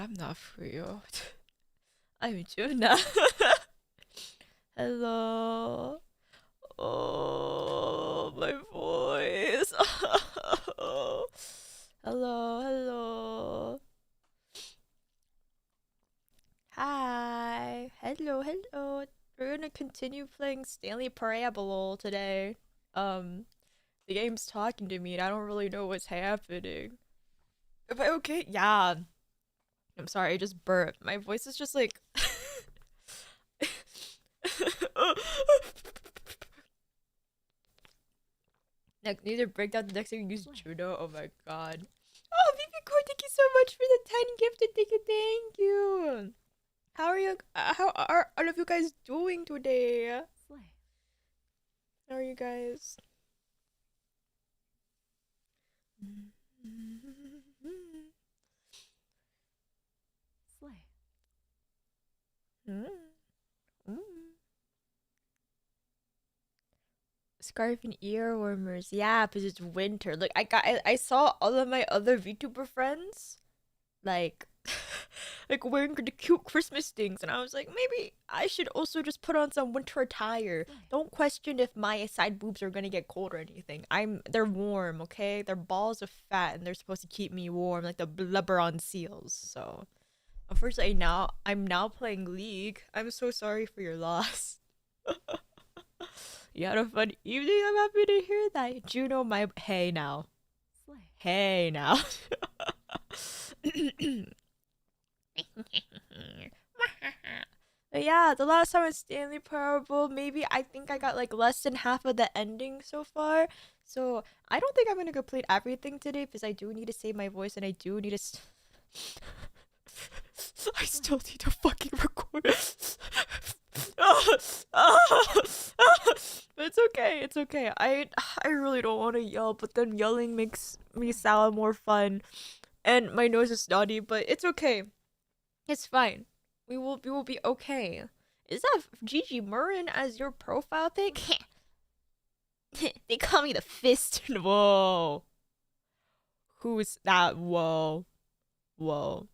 I'm not for you. I'm Juna. Hello. Oh, my voice. Hello, hello. Hi. Hello, hello. We're gonna continue playing Stanley Parable today. Um, the game's talking to me and I don't really know what's happening. Am I okay? Yeah. I'm sorry, I just burped. My voice is just like need to break down the next time you use judo. Oh my god. Oh, VP thank you so much for the tiny gifted ticket. Thank you. How are you? How are all of you guys doing today? How are you guys? Slay. Mm. Mm. Scarf and ear warmers. Yeah, because it's winter. Like I saw all of my other VTuber friends like like wearing the cute Christmas things, and I was like, maybe I should also just put on some winter attire. Don't question if my side boobs are gonna get cold or anything. They're warm, okay? They're balls of fat, and they're supposed to keep me warm, like the blubber on seals. So, unfortunately, now I'm now playing League. I'm so sorry for your loss. You had a fun evening. I'm happy to hear that. Juno, my hey now. Slay. Hey now. But yeah, the last time was Stanley Parable. Maybe I think I got like less than half of the ending so far. So I don't think I'm gonna complete everything today because I do need to save my voice and I do need to. I still need to fucking record. But it's okay. It's okay. I really don't want to yell, but then yelling makes me sound more fun, and my nose is snotty. But it's okay. It's fine. We will be okay. Is that Gigi Murrin as your profile pic? They call me the fist. Whoa. Who's that? Whoa. Whoa.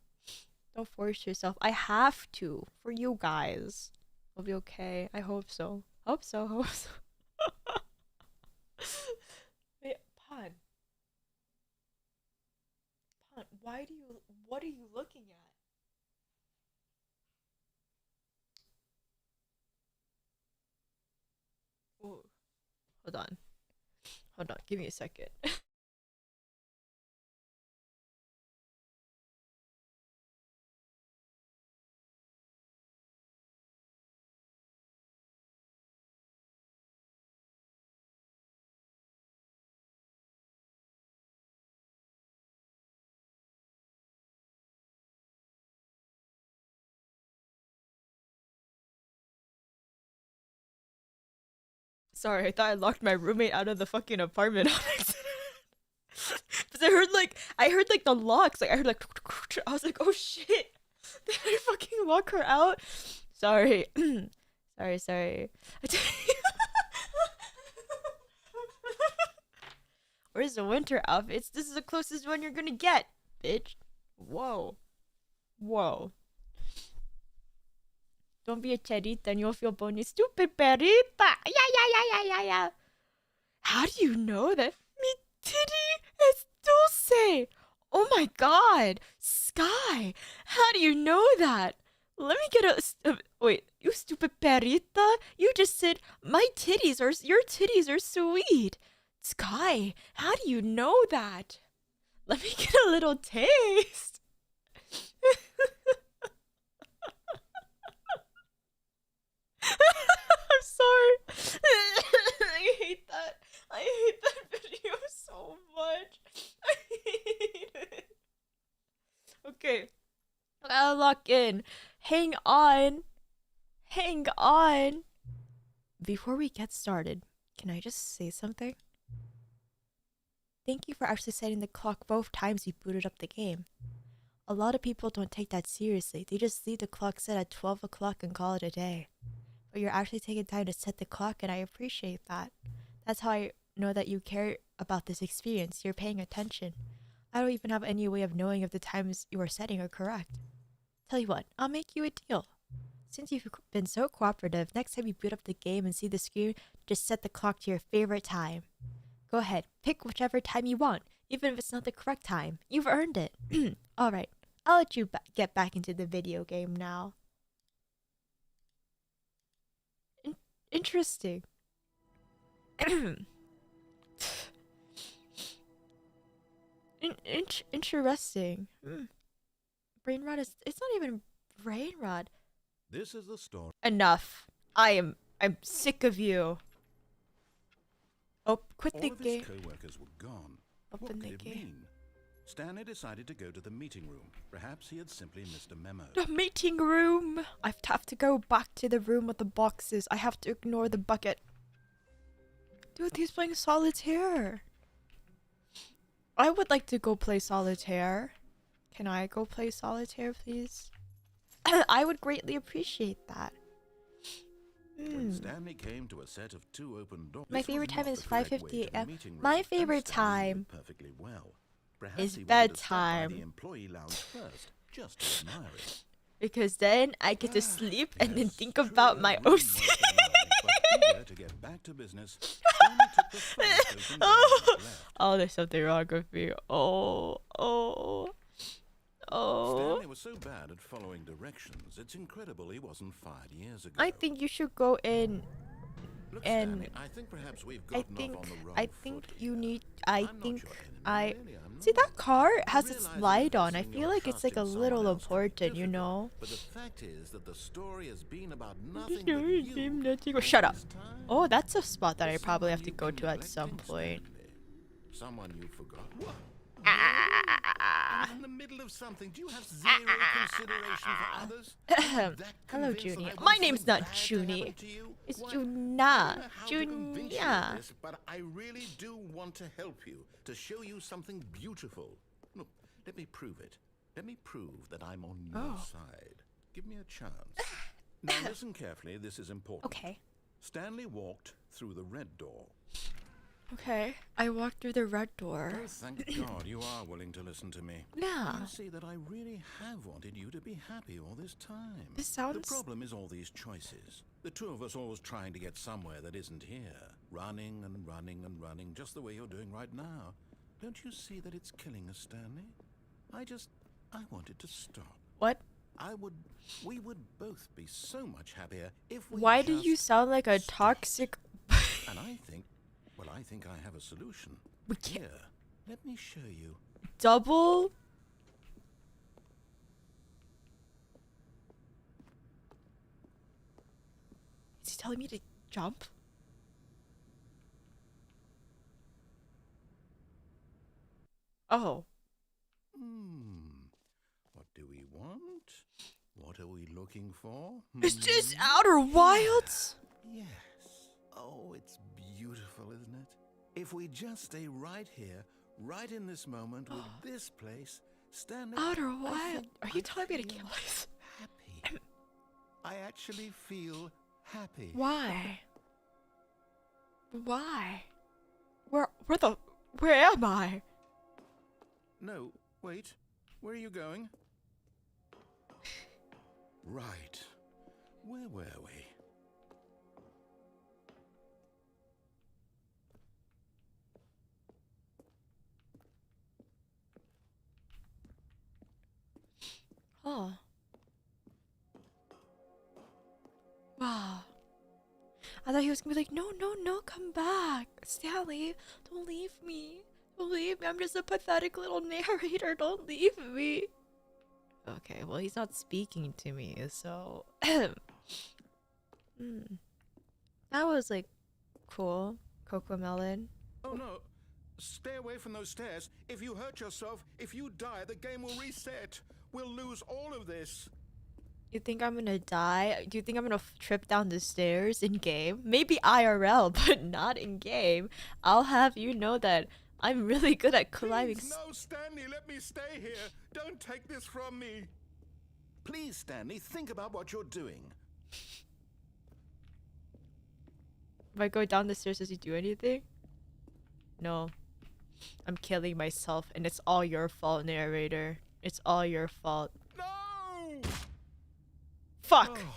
Don't force yourself. I have to for you guys. We'll be okay. I hope so. Hope so. Hope so. Wait, Pod. Pod, why do you? What are you looking at? Ooh, hold on. Hold on. Give me a second. Sorry, I thought I locked my roommate out of the fucking apartment on accident. Because I heard like the locks. Like I heard like I was like, oh shit. Did I fucking lock her out? Sorry. sorry. Where's the winter outfits? This is the closest one you're gonna get, bitch. Whoa. Whoa. Don't be a cherita and you'll feel bony. Stupid perita. Yeah. How do you know that? Mi titty is dulce. Oh my god. Sky. How do you know that? Let me get wait, you stupid perita. You just said your titties are sweet. Sky, how do you know that? Let me get a little taste. I'm sorry. I hate that. I hate that video so much. I hate it. Okay. I gotta lock in. Hang on. Hang on. Before we get started, can I just say something? Thank you for actually setting the clock both times you booted up the game. A lot of people don't take that seriously. They just leave the clock set at 12 o'clock and call it a day. But you're actually taking time to set the clock, and I appreciate that. That's how I know that you care about this experience. You're paying attention. I don't even have any way of knowing if the times you are setting are correct. Tell you what, I'll make you a deal. Since you've been so cooperative, next time you boot up the game and see the screen, just set the clock to your favorite time. Go ahead, pick whichever time you want, even if it's not the correct time. You've earned it. Alright, I'll let you get back into the video game now. Interesting. Interesting. Brain rot is... It's not even brain rot. This is the story. Enough. I'm sick of you. Oh, quit the game. All of his co-workers were gone. Open What the could it game. mean? Stanley decided to go to the meeting room. Perhaps he had simply missed a memo. The meeting room. I have to go back to the room with the boxes. I have to ignore the bucket. Dude, he's playing solitaire. I would like to go play solitaire. Can I go play solitaire, please? I would greatly appreciate that. When Stanley came to a set of 2 open doors, My this was favorite time not is the correct way 5:50 to the a.m. meeting room, My and favorite Stanley knew time it perfectly well. Perhaps is he wanted to stop by bedtime. the employee lounge first, just to admire it. Because then I get to sleep and then Yes, think true, about the my room OC. was demanding, but eager to get back to business, Stanley took the first open door and left. Oh, there's something wrong with me. Oh. Stanley was so bad at following directions, it's incredible he wasn't fired years ago. I think you should go in. Look, and Stanley, I think perhaps we've gotten off on the wrong I think foot you here. need. I'm not your enemy, really, I'm See, not. that car I has realize its that light on. I investing feel your like it's trust like a in someone little else can be important, you difficult, know? But the fact is that the story has been about nothing Story but been you. nothing- all Shut up. this time. Oh, that's a spot that I There's probably have someone to you've go been to at some neglecting, point. Stanley. Someone you forgot. What? Ah. I'm in the middle of something. Do you have zero consideration for others? That Hello, convinced that Junie. I want My name's something not bad to Junie. happen to you? It's Why, I Juna. don't know how to convince you of Junia. this, but I really do want to help you, to show you something beautiful. Look, let me prove it. Let me prove that I'm on your side. Give me a chance. Now listen carefully, this is important. Okay. Stanley walked through the red door. Okay. I walked through the red door. Oh, thank God you are willing to listen to me. Yeah. You see that I really have wanted you to be happy all this time. This The sounds... problem is all these choices. The two of us always trying to get somewhere that isn't here. Running and running and running, just the way you're doing right now. Don't you see that it's killing us, Stanley? I wanted to stop. What? We would both be so much happier if we Why do just you sound like a stopped. toxic... And I think I have a solution. We can't... Here, let me show you. Double? Is he telling me to jump? Oh. What do we want? What are we looking for? Is this Outer Wilds? Yes. Oh, it's beautiful, isn't it? If we just stay right here, right in this moment with this place, Stanley... Outer I Wild. think Are you I telling me to feel kill this? happy. I actually feel happy. Why? Why? Where am I? No, wait. Where are you going? Right. Where were we? Oh. Wow. I thought he was gonna be like, no, come back. Stanley, don't leave me. Don't leave me. I'm just a pathetic little narrator. Don't leave me. Okay, well, he's not speaking to me, so... That was, like, cool. Cocomelon. Oh no! Stay away from those stairs. If you hurt yourself, if you die, the game will reset. We'll lose all of this. You think I'm gonna die? Do you think I'm gonna trip down the stairs in game? Maybe IRL, but not in game. I'll have you know that I'm really good at climbing. Please, no, Stanley, let me stay here. Don't take this from me. Please, Stanley, think about what you're doing. If I go down the stairs, does he do anything? No. I'm killing myself, and it's all your fault, narrator. It's all your fault. No! Fuck! Oh,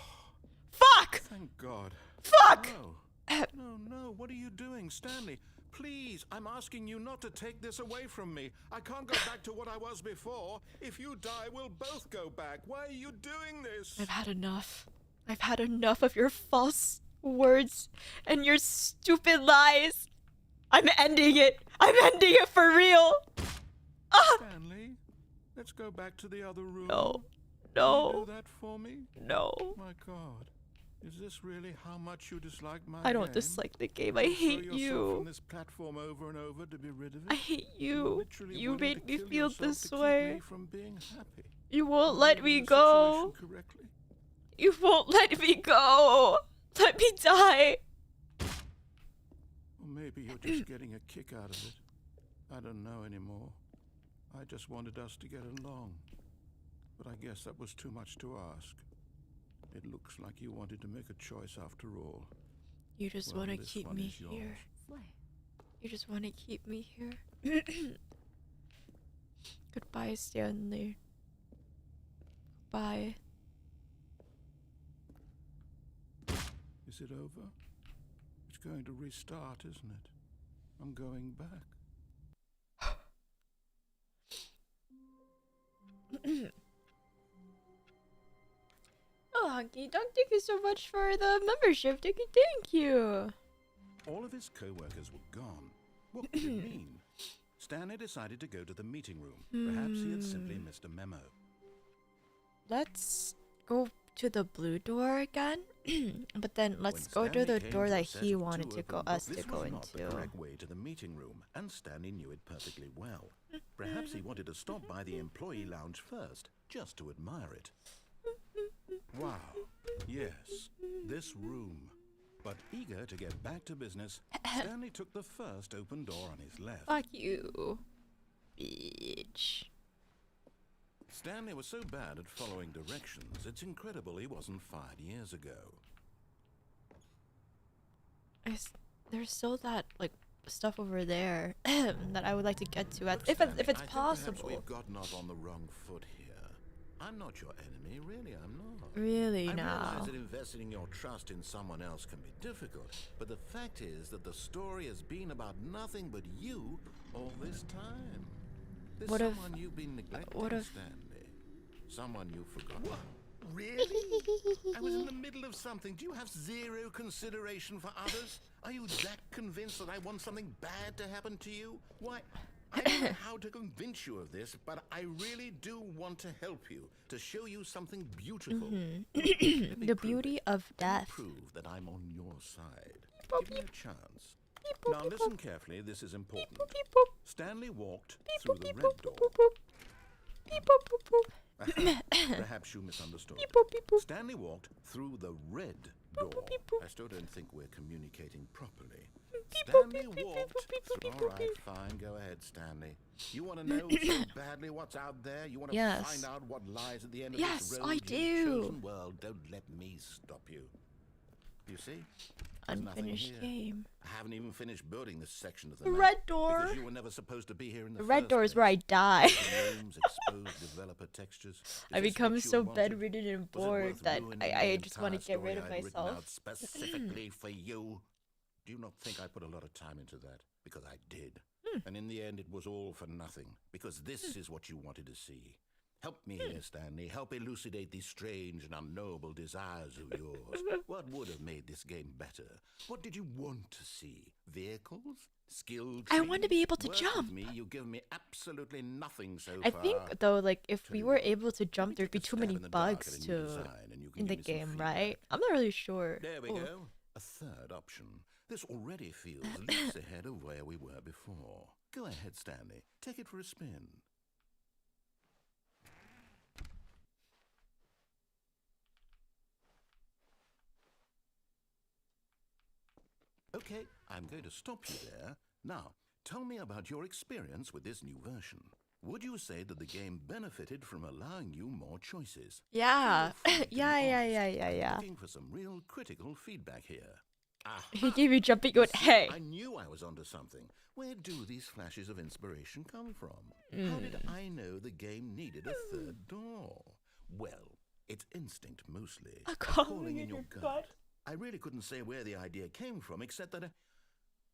Fuck! thank God. Fuck! No. No. What are you doing, Stanley? Please, I'm asking you not to take this away from me. I can't go back to what I was before. If you die, we'll both go back. Why are you doing this? I've had enough. I've had enough of your false words and your stupid lies. I'm ending it. I'm ending it for real. Stanley, let's go back to the other room. No. Can you No. do that for me? No. My God. Is this really how much you dislike my I don't game? dislike the game. I You'll throw hate yourself you. From this platform over and over to be rid of it? I hate You're you. literally You willing made to me kill feel yourself this to keep way. me from being happy. You won't Am I let reading me the go. situation correctly? You won't let me go. Let me die. Or maybe you're just getting a kick out of it. I don't know anymore. I just wanted us to get along. But I guess that was too much to ask. It looks like you wanted to make a choice after all. You just Well, want to this keep one me is yours. here. Slay. You just want to keep me here. Goodbye, Stanley. Bye. Is it over? It's going to restart, isn't it? I'm going back. Oh, Honky Dunk, thank you so much for the membership. Thank you. All of his co-workers were gone. What could it mean? Stanley decided to go to the meeting room. Perhaps he had simply missed a memo. Let's go to the blue door again. But then let's When go to Stanley the came door to that a set he of wanted two to go open us books, to go this was not the into. correct way to the meeting room, and Stanley knew it perfectly well. Perhaps he wanted to stop by the employee lounge first, just to admire it. Wow. Yes, this room. But eager to get back to business, Stanley took the first open door on his left. Fuck you, bitch. Stanley was so bad at following directions, it's incredible he wasn't fired years ago. There's still that like stuff over there that I would like to get to Look, if Stanley, it's I think perhaps possible. we've gotten off on the wrong foot here. I'm not your enemy, really, I'm not. Really I now. realize that investing your trust in someone else can be difficult, but the fact is that the story has been about nothing but you all this time. There's What if- someone you've been neglecting, what if- Stanley. Someone you forgot. What? Really? I was in the middle of something. Do you have zero consideration for others? Are you that convinced that I want something bad to happen to you? Why, I don't know how to convince you of this, but I really do want to help you, to show you something beautiful. Let me The prove beauty it. of Let me death. prove that I'm on your side. Boop, Give me a chance. Beep, boop, Now beep, listen boop. carefully, this is important. Beep, beep, boop. Stanley walked Beep, through boop, the beep, red boop, door. boop, boop. Beep, boop, boop, boop. Perhaps you misunderstood. Beep, boop, beep, boop. Stanley walked through the red door. beep, boop. I still don't think we're communicating properly. Beep, boop, Stanley beep, beep, walked beep, beep, through. beep, All beep, right, beep. fine. Go ahead, Stanley. You want to know so badly what's out there? You want to Yes. find out what lies at the end of Yes, this road? I you've do. chosen? Well, don't let me stop you. You see? There's nothing Unfinished here. game. I haven't even finished building this section of the The map, red door. because you were never supposed to be here in the The red first door is place. where I die. The rooms, exposed developer textures. Is I this become what you so wanted? bedridden and Was it bored worth that ruining I the just want to entire get rid of story I'd written out myself. specifically for you? Do you not think I put a lot of time into that? Because I did. And in the end, it was all for nothing. Because this is what you wanted to see. Help me here, Stanley. Help elucidate these strange and unknowable desires of yours. What would have made this game better? What did you want to see? Vehicles? Skill I want to trees? be able to Work jump. with me, you've given me absolutely nothing so I far. think though, like if Tell we you were what, able to let jump, me there'd be take a too stab many in the dark bugs at a new to design, and you can in the give me some game, right? feedback. I'm not really sure. There we Ooh. go. A third option. This already feels leaps ahead of where we were before. Go ahead, Stanley. Take it for a spin. Okay, I'm going to stop you there. Now, tell me about your experience with this new version. Would you say that the game benefited from allowing you more choices? Yeah. Feel free to be yeah. honest. I'm Yeah. looking for some real critical feedback here. He gave you jumping good. You see, Hey. I knew I was onto something. Where do these flashes of inspiration come from? How did I know the game needed a third door? Well, It's instinct mostly. A calling in your gut. I really couldn't say where the idea came from, except that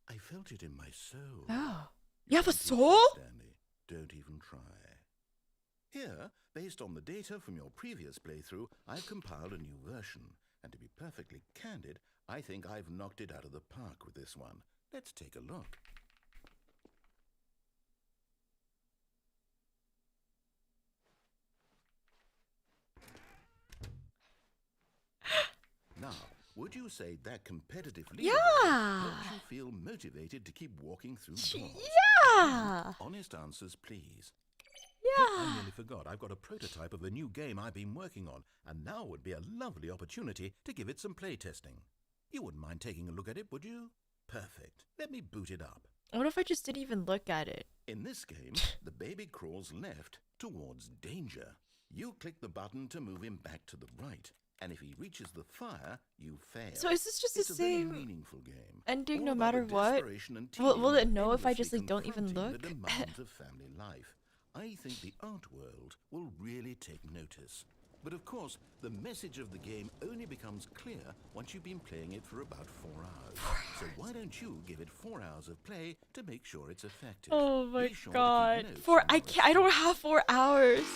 I felt it in my soul. Oh. You have a can't use soul? that, Stanley. Don't even try. Here, based on the data from your previous playthrough, I've compiled a new version. And to be perfectly candid, I think I've knocked it out of the park with this one. Let's take a look. Now, would you say that competitive leaderboard Yeah. helps you feel motivated to keep walking through doors? Yeah. Honest answers, please. I Yeah. nearly forgot. I've got a prototype of a new game I've been working on, and now would be a lovely opportunity to give it some playtesting. You wouldn't mind taking a look at it, would you? Perfect. Let me boot it up. What if I just didn't even look at it? In this game, the baby crawls left towards danger. You click the button to move him back to the right, and if he reaches the fire, you fail. So is this just the It's a very same meaningful game. ending All no about matter the what? desperation and Will tedium it of know if I endlessly just like don't even confronting look? the demands of family life. I think the art world will really take notice. But of course, the message of the game only becomes clear once you've been playing it for about 4 hours. So why don't you give it 4 hours of play to make sure it's effective? Oh my Be sure to keep god. notes Four on I your can't I don't have 4 hours.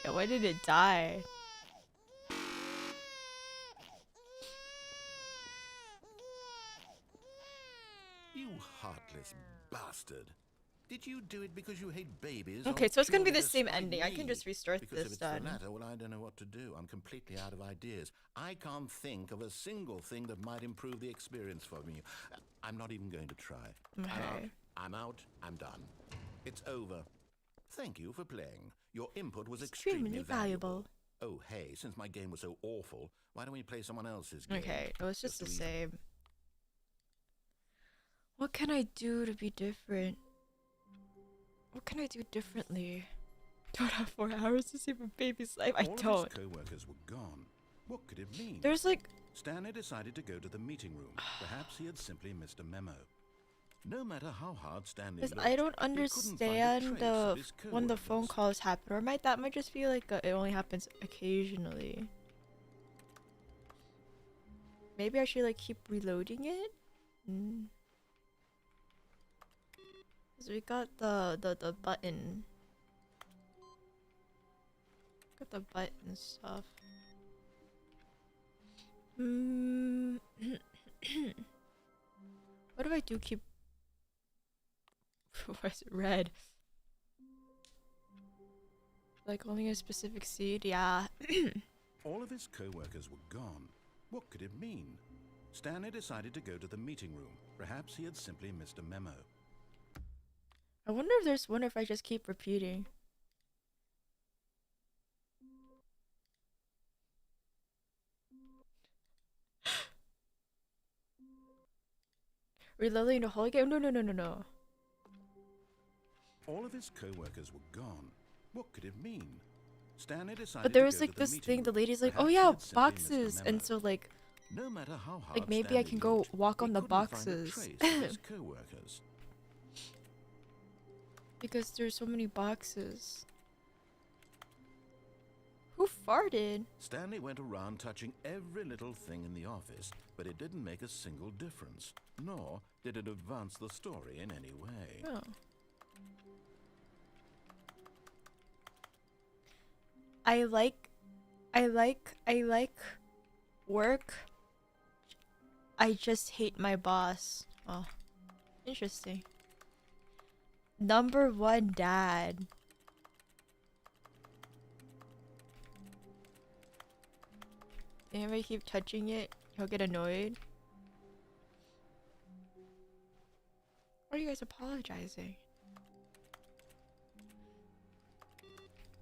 Yeah, why did it die? You heartless bastard. Did you do it because you hate babies? Okay, or so it's gonna be purely the to same spite ending. I can me? just restart Because this if it's then. the latter, well, I don't know what to do. I'm completely out of ideas. I can't think of a single thing that might improve the experience for me. I'm not even going to try. Okay. I'm out. I'm done. It's over. Thank you for playing. Your input was Extremely extremely valuable. valuable. Oh, hey, since my game was so awful, why don't we play someone else's game? Okay, it was just the to same. What can I do to be different? What can I do differently? Don't have 4 hours to save a baby's life. I All don't. of his co-workers were gone. What could it mean? There's like Stanley decided to go to the meeting room. Perhaps he had simply missed a memo. No matter how hard Stanley looked, I don't he couldn't find a understand trace of his when the phone co-workers. calls happen, or that might just be like it only happens occasionally. Maybe I should like keep reloading it. Cause we got the button. Got the button stuff. What if I do keep? Why is it red? Like only a specific seed? Yeah. All of his co-workers were gone. What could it mean? Stanley decided to go to the meeting room. Perhaps he had simply missed a memo. I wonder if there's one if I just keep repeating. Reloading the whole game? No. All of his co-workers were gone. What could it mean? Stanley decided But there to was go like to the this meeting thing, the room. lady's like, oh Perhaps he yeah, had simply missed a boxes. memo. And so like No matter how hard maybe I Stanley can go looked, walk on he the couldn't find a boxes. trace of his co-workers. Because there's so many boxes. Who farted? Stanley went around touching every little thing in the office, but it didn't make a single difference, nor did it advance the story in any way. Oh. I like work. I just hate my boss. Oh, interesting. Number 1 dad. If I keep touching it, he'll get annoyed. Why are you guys apologizing?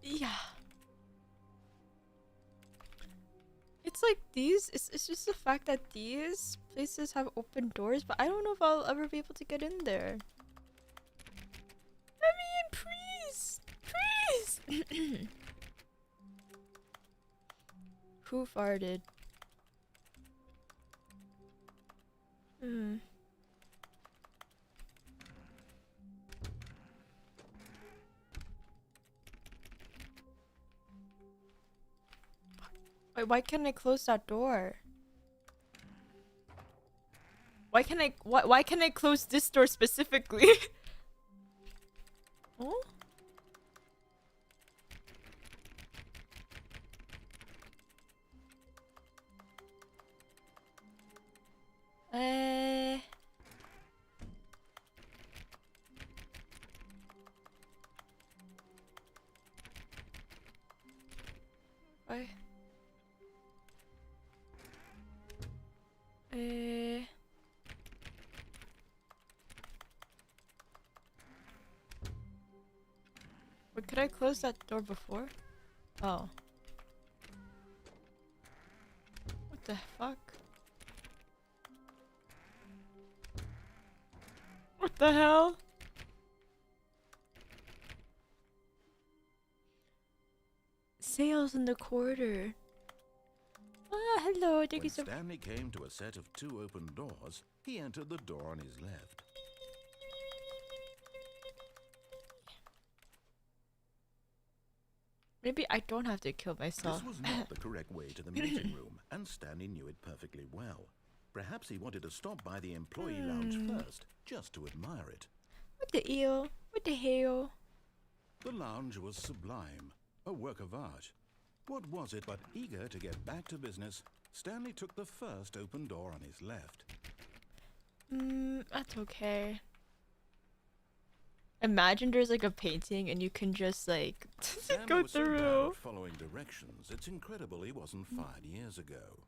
Yeah. it's like these. It's just the fact that these places have open doors, but I don't know if I'll ever be able to get in there. I mean, please, please. Who farted? Hmm. Wait, why can't I close that door? Why can't I close this door specifically? Oh? Why? Wait, could I close that door before? Oh. What the fuck? What the hell? Sales in the corridor. Ah, hello. Thank you When so much. Stanley came to a set of 2 open doors, he entered the door on his left. Maybe I don't have to kill myself. This was not the correct way to the meeting room, and Stanley knew it perfectly well. Perhaps he wanted to stop by the employee lounge first, just to admire it. What the eel? What the hell? The lounge was sublime, a work of art. What was it but eager to get back to business, Stanley took the first open door on his left. That's okay. Imagine there's like a painting and you can just like Stanley go was so bad through. at following directions, it's incredible he wasn't fired years ago.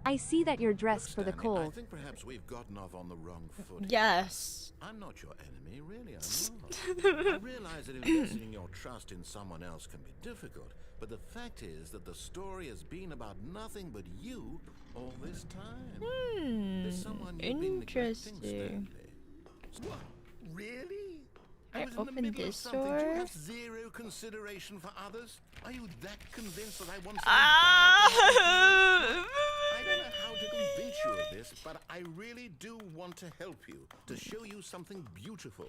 I see that you're dressed for the Stanley, I cold. think perhaps we've gotten off on the wrong foot. Yes. I'm not your enemy, really, I'm not. I realize that investing your trust in someone else can be difficult, but the fact is that the story has been about nothing but you all this time. There's someone you've been neglecting, Interesting. Stanley. What? Really? I was in the open middle of this something. Do door? you have zero consideration for others? Are you that convinced that I want something bad to happen to you? I don't know how to convince you of this, but I really do want to help you, to show you something beautiful.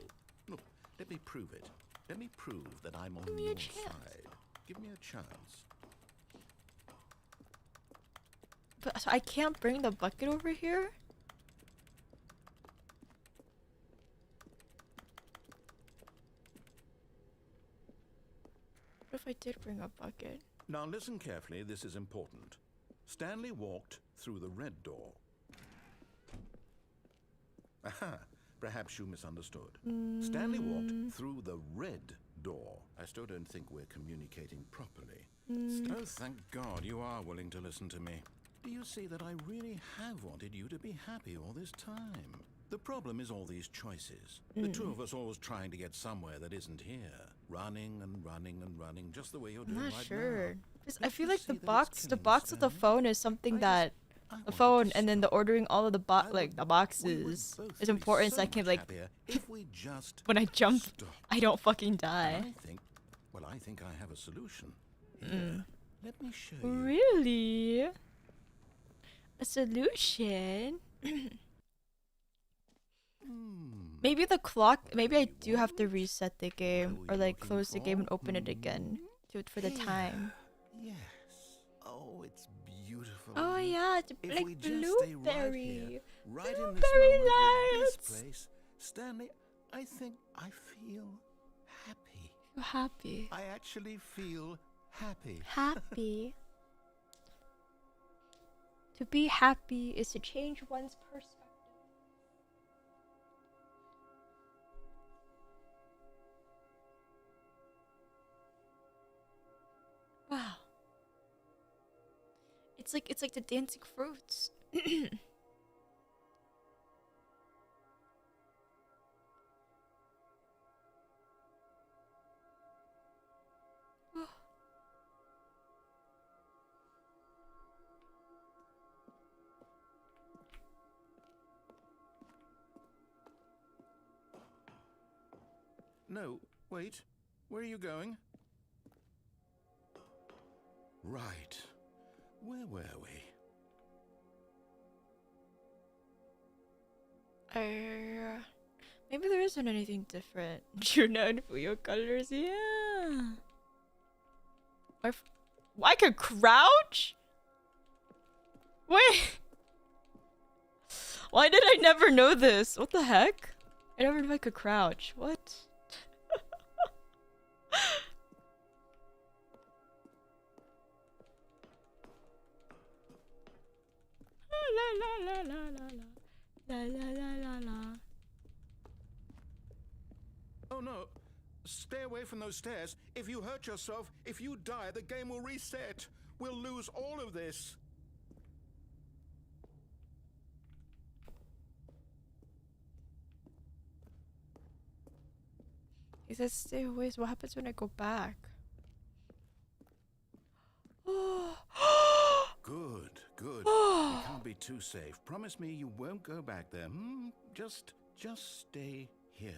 Look, let me prove it. Let me prove that I'm on me a your chance. side. Give me a chance. But so I can't bring the bucket over here? What if I did bring a bucket? Now listen carefully, this is important. Stanley walked through the red door. Aha, perhaps you misunderstood. Stanley walked through the red door. I still don't think we're communicating properly. Oh, thank God you are willing to listen to me. Do you see that I really have wanted you to be happy all this time? The problem is all these choices. The 2 of us always trying to get somewhere that isn't here. Running and running and running, just the way you're I'm doing not right sure. now. 'Cause I Don't feel you like see the that it's box killing of the Stanley? phone is something that I the wanted to phone and then the stop. ordering all of the I would- the we would boxes both is be important so I so can much like happier if we just when I jump stop. I don't fucking And die. I think I have a solution. Here, let me show you. Really? A solution? Maybe the clock. Maybe I do have to reset the game were or you like looking close the game for? and open it again for the Here. time. Yes. Oh, it's beautiful. Oh isn't it? yeah, it's If like we just stay right blueberry. here, right in this Blueberry moment with lights. this place, Stanley, I think I feel happy. You're happy. I actually feel happy. Happy. To be happy is to change one's perspective. Wow. It's like the dancing fruits. No, wait. Where are you going? Right. Where were we? Maybe there isn't anything different. Juna and Fuyo colors, yeah. I could crouch? Wait. Why did I never know this? What the heck? I never knew I could crouch. What? La la la la la la la la la la. Oh no. Stay away from those stairs. If you hurt yourself, if you die, the game will reset. We'll lose all of this. He says stay away, so what happens when I go back? Good, good. You can't be too safe. Promise me you won't go back there. Just stay here.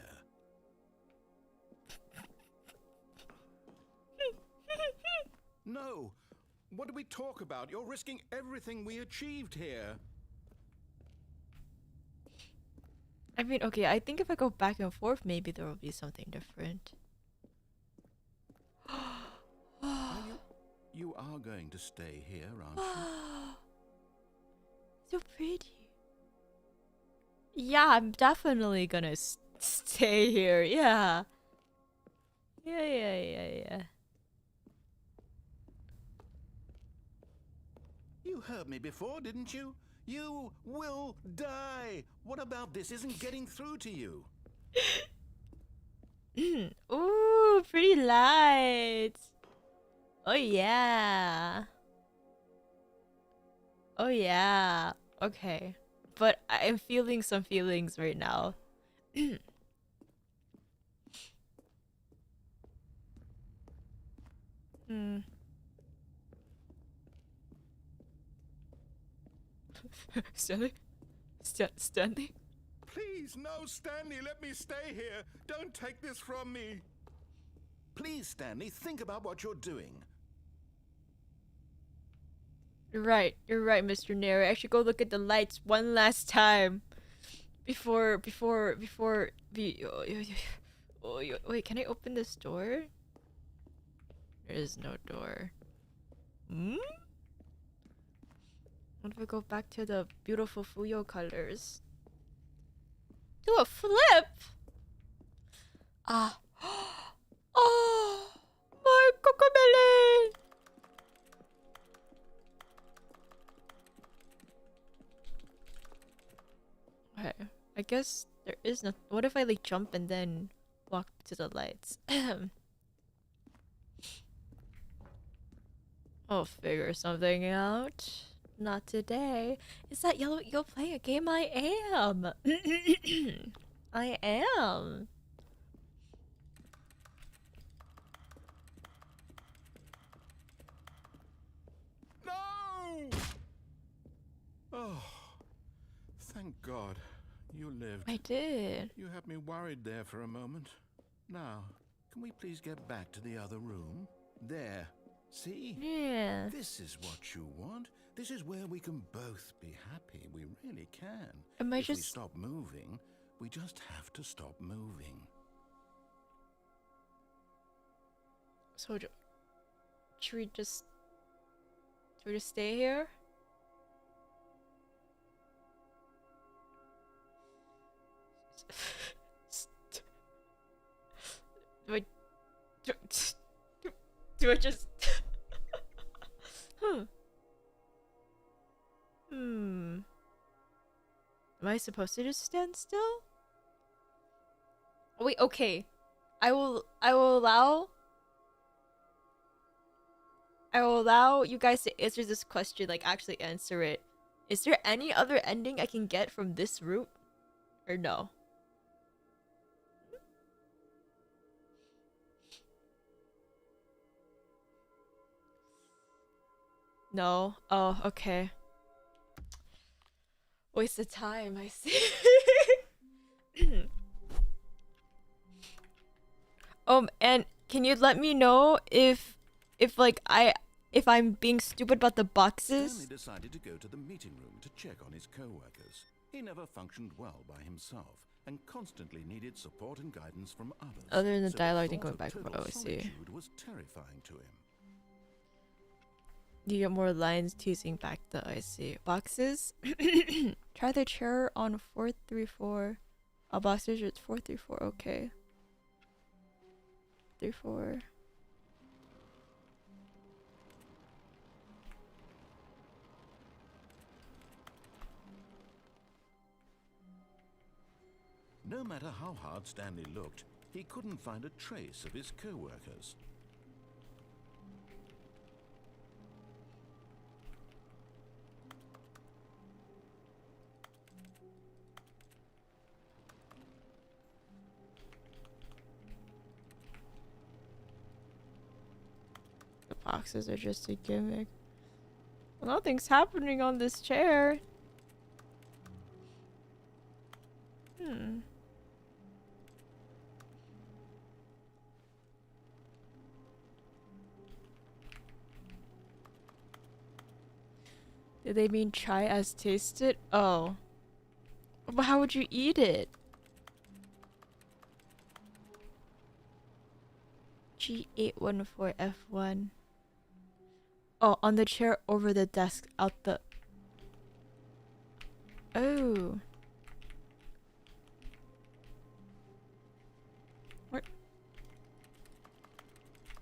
No. What did we talk about? You're risking everything we achieved here. I mean, okay, I think if I go back and forth, maybe there will be something different. You are going to stay here, aren't you? So pretty. Yeah, I'm definitely gonna stay here. Yeah. Yeah. You heard me before, didn't you? You will die. What about this isn't getting through to you? Ooh, pretty lights. Oh yeah. Oh yeah. Okay. But I'm feeling some feelings right now. Stanley? Stanley? Please, no, Stanley, let me stay here. Don't take this from me. Please, Stanley, think about what you're doing. You're right, Mr. Neri. I should go look at the lights one last time. Before wait, can I open this door? There is no door. What if I go back to the beautiful Fuyo colors? Do a flip? Ah. Oh, my Cocomelon! Okay, I guess there is no. What if I like jump and then walk to the lights? I'll figure something out. Not today. Is that yellow? You're playing a game? I am. I am. No! Oh, thank God. You lived. I did. You had me worried there for a moment. Now, can we please get back to the other room? There. See? Yeah. This is what you want. This is where we can both be happy. We really can. Am I If we just stop moving, we just have to stop moving. so? Should we just stay here? Do I just Am I supposed to just stand still? Wait, okay. I will allow you guys to answer this question, like actually answer it. Is there any other ending I can get from this route? Or no? No? Oh, okay. Waste of time, I see. And can you let me know if like if I'm being stupid about the boxes? Stanley decided to go to the meeting room to check on his co-workers. He never functioned well by himself and constantly needed support and guidance from others. Other than the So dialogue, then thought going of back to total OC. solitude was terrifying to him. You get more lines teasing back the IC. Boxes? Try the chair on 434. Boxes, it's 434. Okay. 34. No matter how hard Stanley looked, he couldn't find a trace of his co-workers. The boxes are just a gimmick. Well, nothing's happening on this chair. Did they mean try as taste it? Oh. But how would you eat it? G814F1. Oh, on the chair over the desk out the... Oh. What?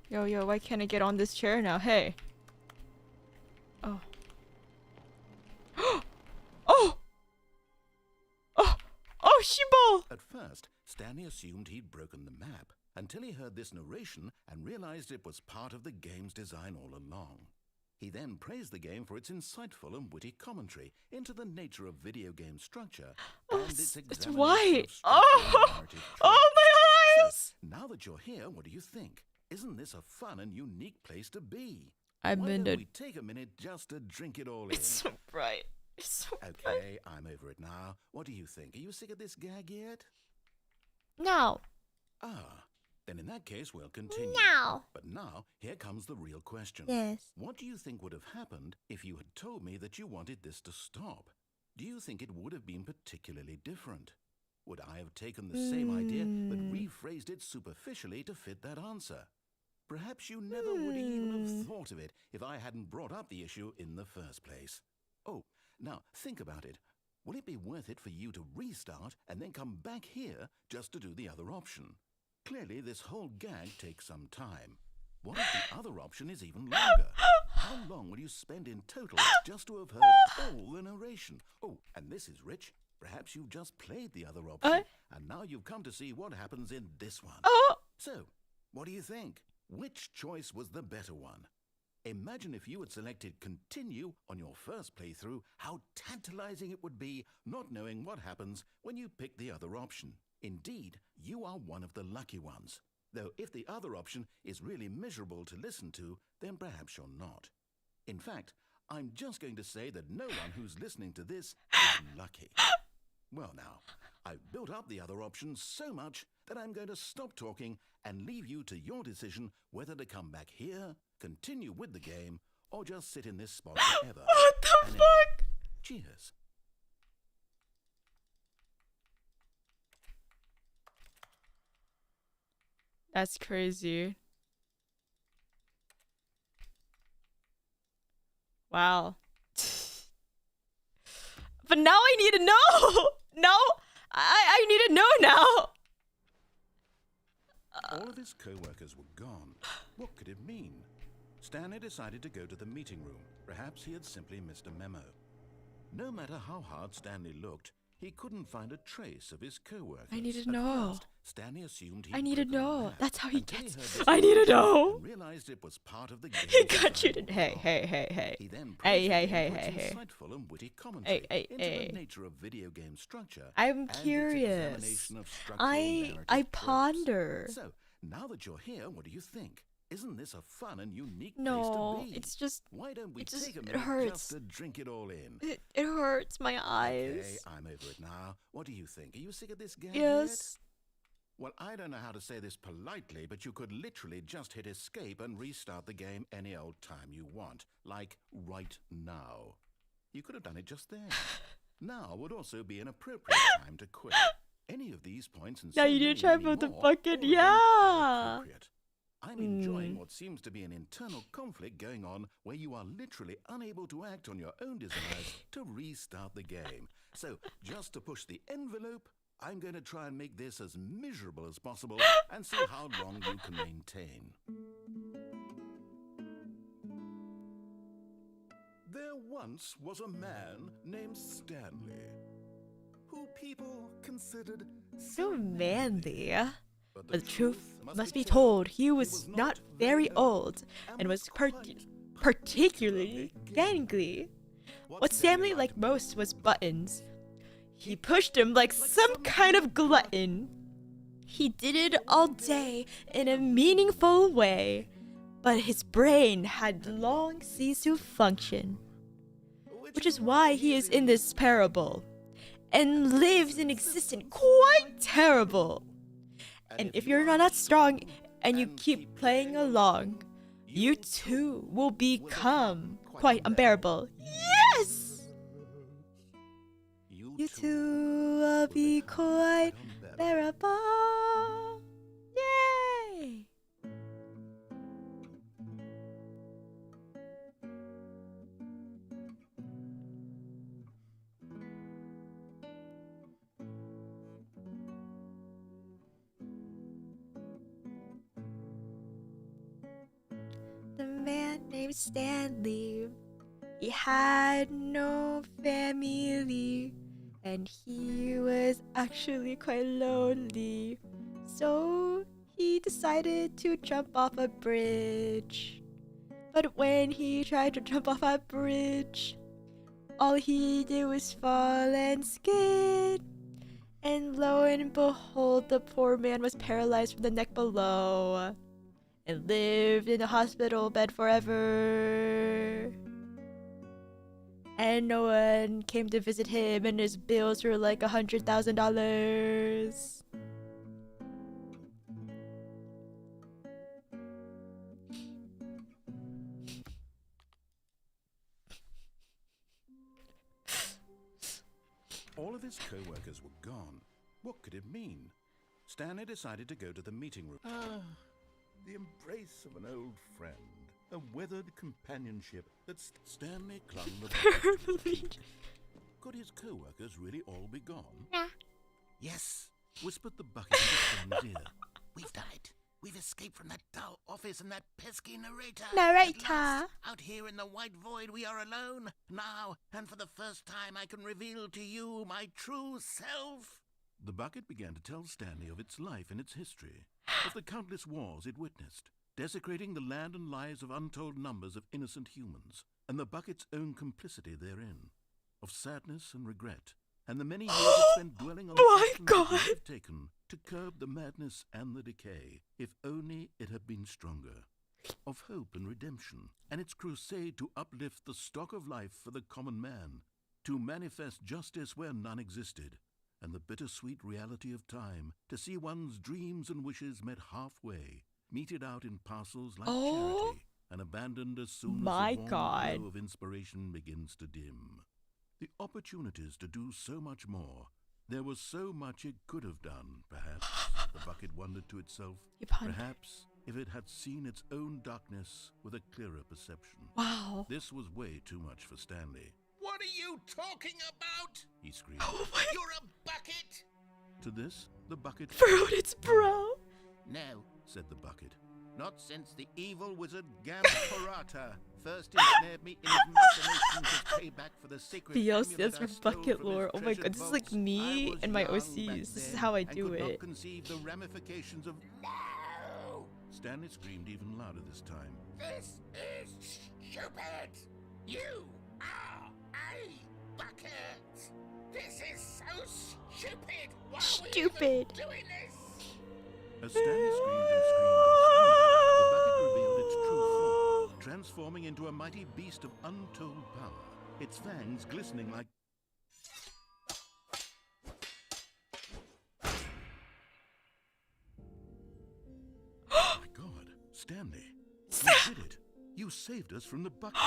Yo, why can't I get on this chair now? Hey. Oh. Oh! Oh, Shibal! At first, Stanley assumed he'd broken the map until he heard this narration and realized it was part of the game's design all along. He then praised the game for its insightful and witty commentary into the nature of video game structure and its It's examination white. of structural and narrative Oh, tropes. my eyes! So, now that you're here, what do you think? Isn't this a fun and unique place to be? I'm Why in don't it. we take a minute just to drink it all in? It's so bright. It's so bright. Okay, I'm over it now. What do you think? Are you sick of this gag yet? No. Ah, then in that case, we'll continue. No. But now, here comes the real question. Yes. What do you think would have happened if you had told me that you wanted this to stop? Do you think it would have been particularly different? Would I have taken the same idea but rephrased it superficially to fit that answer? Perhaps you never would even have thought of it if I hadn't brought up the issue in the first place. Oh, now think about it. Will it be worth it for you to restart and then come back here just to do the other option? Clearly, this whole gag takes some time. What if the other option is even longer? How long will you spend in total just to have heard all the narration? Oh, and this is rich. Perhaps you've just played the other option, and now you've come to see what happens in this one. So, what do you think? Which choice was the better one? Imagine if you had selected continue on your first playthrough, how tantalizing it would be not knowing what happens when you pick the other option. Indeed, you are one of the lucky ones. Though if the other option is really miserable to listen to, then perhaps you're not. In fact, I'm just going to say that no one who's listening to this is lucky. Well now, I've built up the other option so much that I'm going to stop talking and leave you to your decision whether to come back here, continue with the game, or just sit in this spot forever. What the fuck? Cheers. That's crazy. Wow. But now I need to know! No! I need to know now! All of his co-workers were gone. What could it mean? Stanley decided to go to the meeting room. Perhaps he had simply missed a memo. No matter how hard Stanley looked, he couldn't find a trace of his co-workers. I need to At know. first, Stanley assumed I need to know. That's how he until gets. heard this I need to narration know. and realized it was part of the game. He got you to. design Hey, all hey, along. hey, hey. He then Hey, praised hey, the hey, game for hey, its hey. insightful and witty commentary Hey, into hey. the nature of video game structure. I'm and its curious. examination of structural I narrative tropes. ponder. So, now that you're here, what do you think? Isn't this a fun and unique No, place to be? it's just. Why don't we it just- take a it minute hurts. just to drink it all in? It hurts my eyes. Okay, I'm over it now. What do you think? Are you sick of this gag Yes. Well, I don't know how to say this politely, but you could literally just hit escape and restart the game any old time you want. Like right now. You could have done it just then. Now would also be an appropriate time to quit. Any of these points and Now so you need many, to try many both the more, bucket, all of them yeah. are appropriate. I'm enjoying what seems to be an internal conflict going on where you are literally unable to act on your own desires to restart the game. So, just to push the envelope, I'm going to try and make this as miserable as possible and see how long you can maintain. There once was a man named Stanley, who people considered So manly. But But the truth must be told, he was not very old and was particularly gangly. What Stanley liked most was buttons. He pushed them like some kind of glutton. He did it all day in a meaningful way, but his brain had long ceased to function. Which is why he is in this parable and lives an existence quite terrible. And if you're not that strong and you keep playing along, you too will become quite unbearable. Yes! You too will be quite bearable. Yay! The man named Stanley, he had no family, and he was actually quite lonely. So he decided to jump off a bridge. But when he tried to jump off a bridge, all he did was fall and skid. And lo and behold, the poor man was paralyzed from the neck below and lived in a hospital bed forever. And no one came to visit him, and his bills were like $100,000. All of his co-workers were gone. What could it mean? Stanley decided to go to the meeting room. The embrace of an old friend. A weathered companionship that Stanley clung the bucket. Could his co-workers really all be gone? Yes, whispered the bucket into Stanley's ear. We've done it. We've escaped from that dull office and that pesky narrator. Narrator. At last, out here in the white void, we are alone. Now, and for the first time, I can reveal to you my true self. The bucket began to tell Stanley of its life and its history, of the countless wars it witnessed, desecrating the land and lives of untold numbers of innocent humans, and the bucket's own complicity therein, of sadness and regret, and the many years it spent dwelling on the actions it would have taken to curb the madness and the decay, if only it had been stronger, of hope and redemption, and its crusade to uplift the stock of life for the common man, to manifest justice where none existed, and the bittersweet reality of time, to see one's dreams and wishes met halfway, meted out in parcels like charity, and abandoned as soon as the warm glow of inspiration begins to dim. The opportunities to do so much more. There was so much it could have done, perhaps, the bucket wondered to itself. Perhaps if it had seen its own darkness with a clearer perception. Wow. This was way too much for Stanley. What are you talking about? He screamed. Oh my. You're a bucket! To this, the bucket furrowed its brow. No, said the bucket. Not since the evil wizard Gamparata first ensnared me in his machinations to pay back for the secret BL amulet stands I for stole bucket from his lore. Oh my god, this is like treasured me vaults. and my I was OCs. young This is back how I then do and could it. not conceive the ramifications of no. Stanley screamed even louder this time. This is stupid. You are a bucket. This is so stupid. Why are we even doing this? As Stanley screamed and screamed and screamed, the bucket revealed its true form, transforming into a mighty beast of untold power, its fangs glistening like... Stanley, you did it. You saved us from the bucket.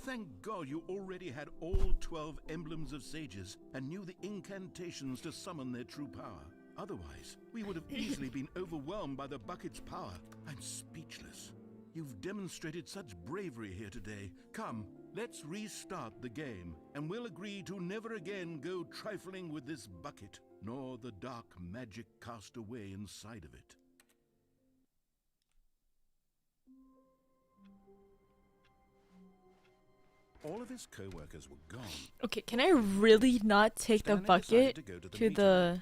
Thank God you already had all 12 emblems of sages and knew the incantations to summon their true power. Otherwise, we would have easily been overwhelmed by the bucket's power. I'm speechless. You've demonstrated such bravery here today. Come, let's restart the game, and we'll agree to never again go trifling with this bucket, nor the dark magic cast away inside of it. All of his co-workers were gone. Okay, can I really not take the Stanley bucket decided to go to the to meeting the... room.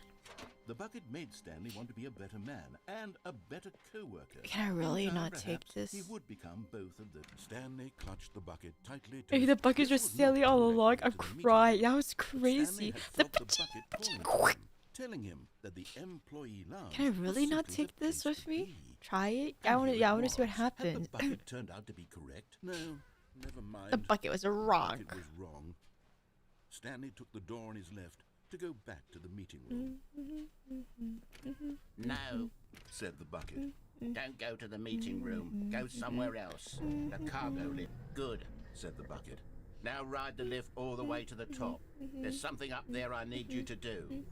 The bucket made Stanley want to be a better man and a better co-worker. Can I really And not perhaps take this? He would become both of them. Stanley clutched the bucket tightly to Maybe his- the buckets were This was Stanley not all directly along. to I'm the meeting crying. room. That was Stanley crazy. had The felt the bucket calling to him, telling him that the employee lounge Can I was really not simply the take this place with to me? be. Try it. And I want to. here Yeah, I it want to see what was. happens. Had the bucket turned out to be correct? No, never mind. The bucket was wrong. The bucket was wrong. Stanley took the door on his left to go back to the meeting room. No, Said the bucket. don't go to the meeting room. Go somewhere else. The cargo lift. Good, Said the bucket. now ride the lift all the way to the top. There's something up there I need you to do.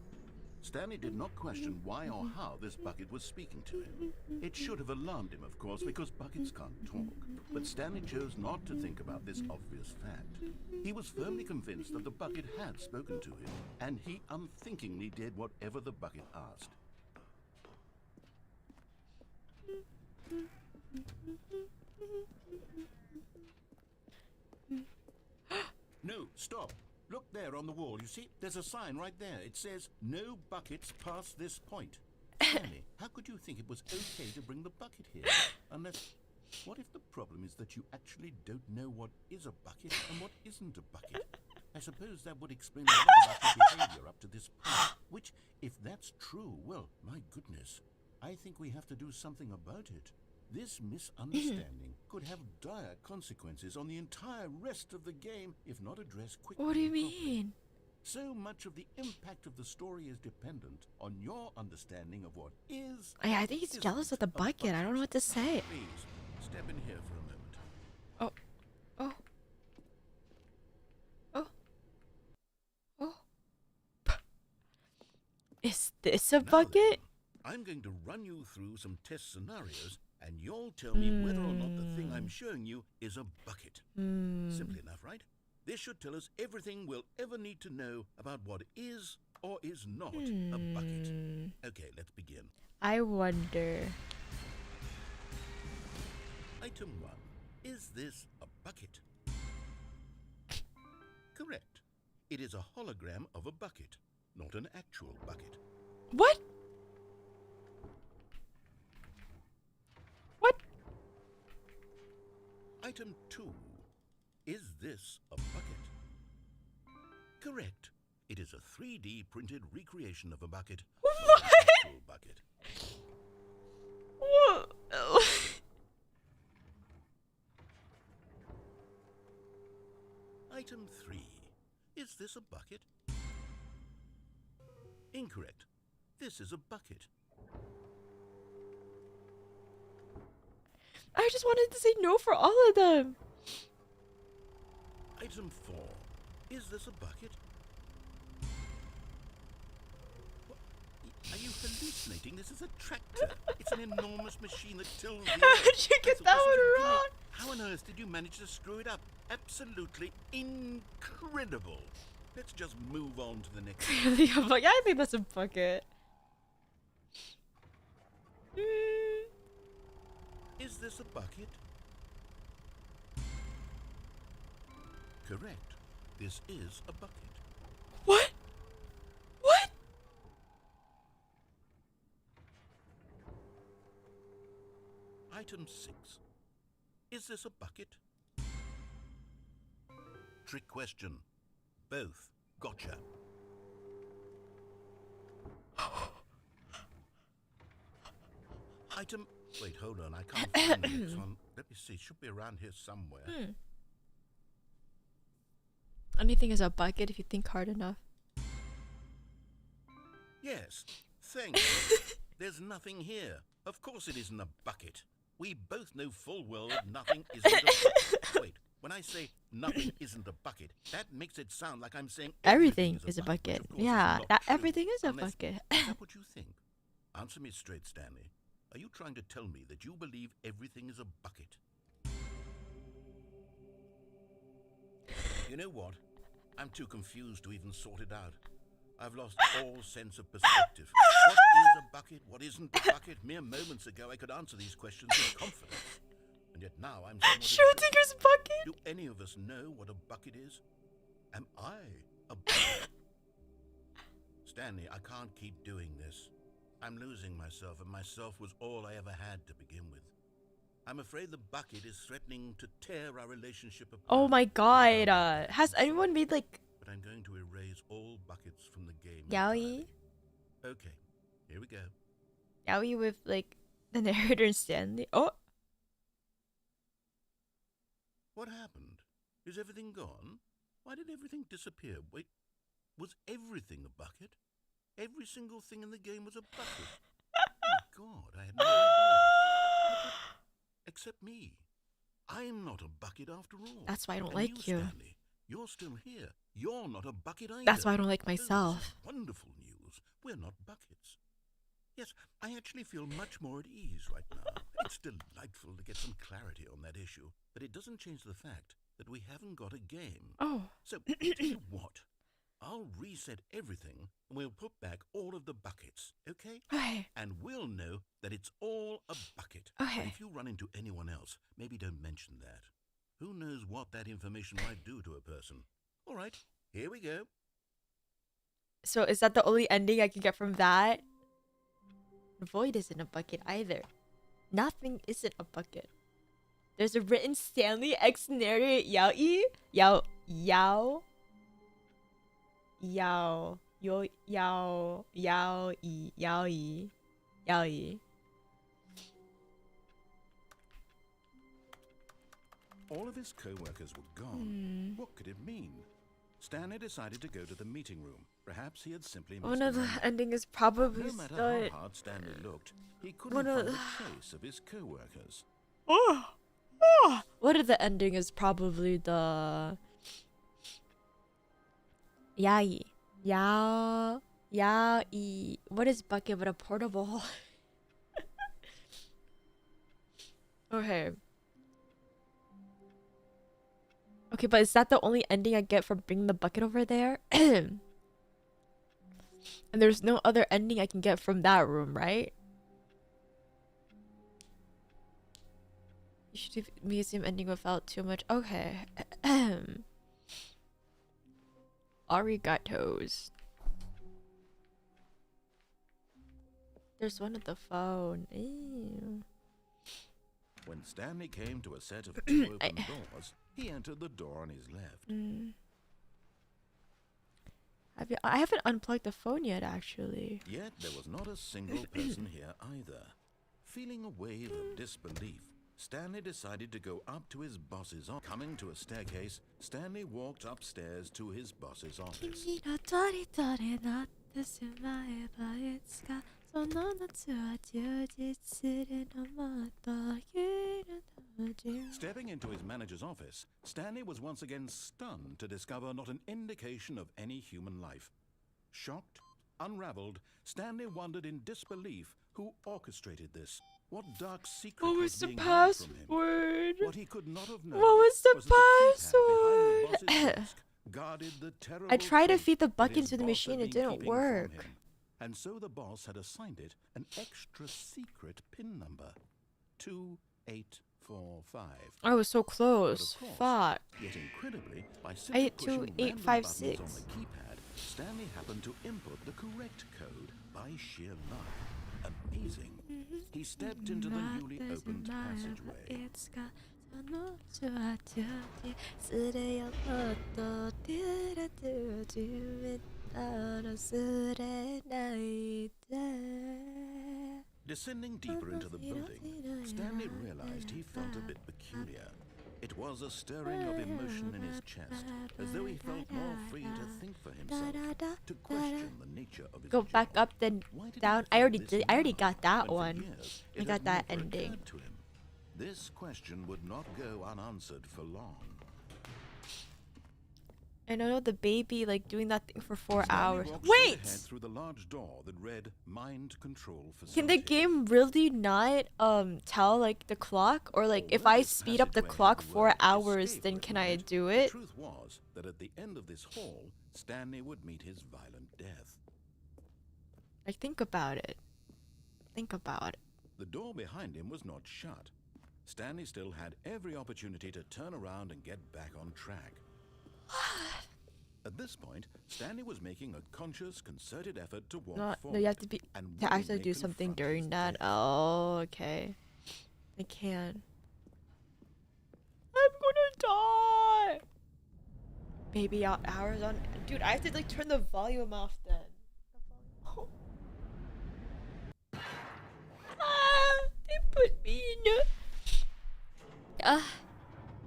Stanley did not question why or how this bucket was speaking to him. It should have alarmed him, of course, because buckets can't talk. But Stanley chose not to think about this obvious fact. He was firmly convinced that the bucket had spoken to him, and he unthinkingly did whatever the bucket asked. No, stop. Look there on the wall. You see, there's a sign right there. It says, "No buckets past this point." Stanley, how could you think it was okay to bring the bucket here? Unless, what if the problem is that you actually don't know what is a bucket and what isn't a bucket? I suppose that would explain a lot about your behavior up to this point. Which, if that's true, well, my goodness, I think we have to do something about it. This misunderstanding could have dire consequences on the entire rest of the game if not addressed quickly. What do you and properly. mean? So much of the impact of the story is dependent on your understanding of what is. Yeah, I think he's isn't jealous of the a bucket. I don't know what to say. Please, step in here for a moment. Oh. Oh. Oh. Oh. Is this a Now bucket? then, I'm going to run you through some test scenarios, and you'll tell me whether or not the thing I'm showing you is a bucket. Simple enough, right? This should tell us everything we'll ever need to know about what is or is not a bucket. Okay, let's begin. I wonder. Item 1. Is this a bucket? Correct. It is a hologram of a bucket, not an actual bucket. What? What? Item 2. Is this a bucket? Correct. It is a 3D printed recreation of a bucket. not an What? actual bucket. Whoa. Item 3. Is this a bucket? Incorrect. This is a bucket. I just wanted to say no for all of them. Item 4. Is this a bucket? What? Are you hallucinating? This is a tractor. It's an enormous machine that tills the How earth. did you I get thought that this was one a wrong? gimmick. How on earth did you manage to screw it up? Absolutely incredible. Let's just move on to the next. Really a bucket? I think that's a bucket. Is this a bucket? Correct. This is a bucket. What? What? Item 6. Is this a bucket? Trick question. Both. Gotcha. Item... Wait, hold on. I can't find the next one. Let me see. Should be around here somewhere. Anything is a bucket if you think hard enough. Yes. Thanks. There's nothing here. Of course it isn't a bucket. We both know full well that nothing isn't a bucket. Wait, when I say nothing isn't a bucket, that makes it sound like I'm saying Everything is a which bucket. of course is Yeah, not that true, everything is a unless- bucket. Is that what you think? Answer me straight, Stanley. Are you trying to tell me that you believe everything is a bucket? You know what? I'm too confused to even sort it out. I've lost all sense of perspective. What is a bucket? What isn't a bucket? Mere moments ago, I could answer these questions with confidence. And yet now I'm somewhat Schrodinger's bucket. Do any of us know what a bucket is? Am I a bucket? Stanley, I can't keep doing this. I'm losing myself, and myself was all I ever had to begin with. I'm afraid the bucket is threatening to tear our relationship apart. Oh my god. Has anyone made like But I'm going to erase all buckets from the game. yaoi? Okay, here we go. Yaoi with like the narrator and Stanley? Oh, What happened? Is everything gone? Why did everything disappear? Wait, was everything a bucket? Every single thing in the game was a bucket. Oh my god, I had no idea. Except me. I'm not a bucket after all. that's why I don't And like you. Stanley, you're still here. You're not a bucket either. That's why I don't like Oh, this is myself. wonderful news. We're not buckets. Yes, I actually feel much more at ease right now. It's delightful to get some clarity on that issue, but it doesn't change the fact that we haven't got a game. Oh, So, tell you what? I'll reset everything and we'll put back all of the buckets, okay? okay. And we'll know that it's all a bucket. But Okay. if you run into anyone else, maybe don't mention that. Who knows what that information might do to a person? All right, here we go. So is that the only ending I can get from that? Void isn't a bucket either. Nothing isn't a bucket. There's a written Stanley X narrator yaoi? Yao Yao Yao Yo Yao Yaoi Yaoi Yaoi. All of his co-workers were gone. What could it mean? Stanley decided to go to the meeting room. Perhaps he had simply missed One of the moment. ending is probably No matter the how hard Stanley looked, he couldn't One of find a the- trace of his co-workers. what of the ending is probably the Yai Yao Yaoi. What is bucket but a portable? Okay. Okay, but is that the only ending I get from bringing the bucket over there? And there's no other ending I can get from that room, right? You should do museum ending without too much. Okay. Arigatos. There's one at the phone. Ew. When Stanley came to a set of two open doors, he entered the door on his left. I haven't unplugged the phone yet, actually. Yet there was not a single person here either. Feeling a wave of disbelief, Stanley decided to go up to his boss's office. Coming to a staircase, Stanley walked upstairs to his boss's office. Stepping into his manager's office, Stanley was once again stunned to discover not an indication of any human life. Shocked, unraveled, Stanley wondered in disbelief who orchestrated this. What dark secret What was was the being held from him? password? What he could not have known What was the was that the keypad behind the password? boss's desk guarded the terrible I tried to fate feed the that bucket his into the boss machine, had it been didn't keeping from work. him. And so the boss had assigned it an extra secret PIN number, 2845. I was so But close. of course, Fuck. Yet incredibly, by simply hit pushing 2856. random buttons on the keypad, Stanley happened to input the correct code by sheer luck. Amazing. He stepped into the newly opened passageway. Descending deeper into the building, Stanley realized he felt a bit peculiar. It was a stirring of emotion in his chest, as though he felt more free to think for himself, to question the nature of his Go job. back up, then Why did he down. feel this I already now, got that when for one. years I it got had that never ending. occurred to him? This question would not go unanswered for long. I don't know the baby like doing that thing for 4 Stanley hours. walked straight Wait! ahead through the large door that read Mind Control Facility. Can the game really not tell like the clock, or like if I speed up the clock 4 hours, then can I do it? The truth was that at the end of this hall, Stanley would meet his violent death. Like think about it. Think about it. The door behind him was not shut. Stanley still had every opportunity to turn around and get back on track. At this point, Stanley was making a conscious, concerted effort to walk forward. No, you have to be and to actually willingly do something confront during his that. death. Oh, okay. I can. I'm gonna die. Baby out hours on. Dude, I have to like turn the volume off then. They put me in.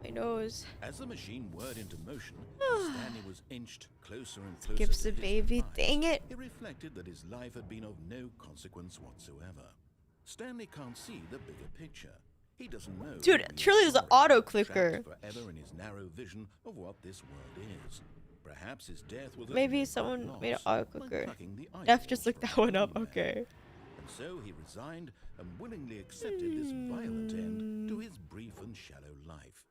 My nose. As the machine whirred into motion, Stanley was inched closer and closer Gives to the his baby. demise. Dang it. It reflected that his life had been of no consequence whatsoever. Stanley can't see the bigger picture. He doesn't know. Dude, that we are surely there's an sorry, auto trapped clicker. forever in his narrow vision of what this world is. Perhaps his death was a Maybe deep someone loss made an auto when clicker. plucking the Def just eyeballs looked from that a one up. boogeyman. Okay. And so he resigned and willingly accepted this violent end to his brief and shallow life.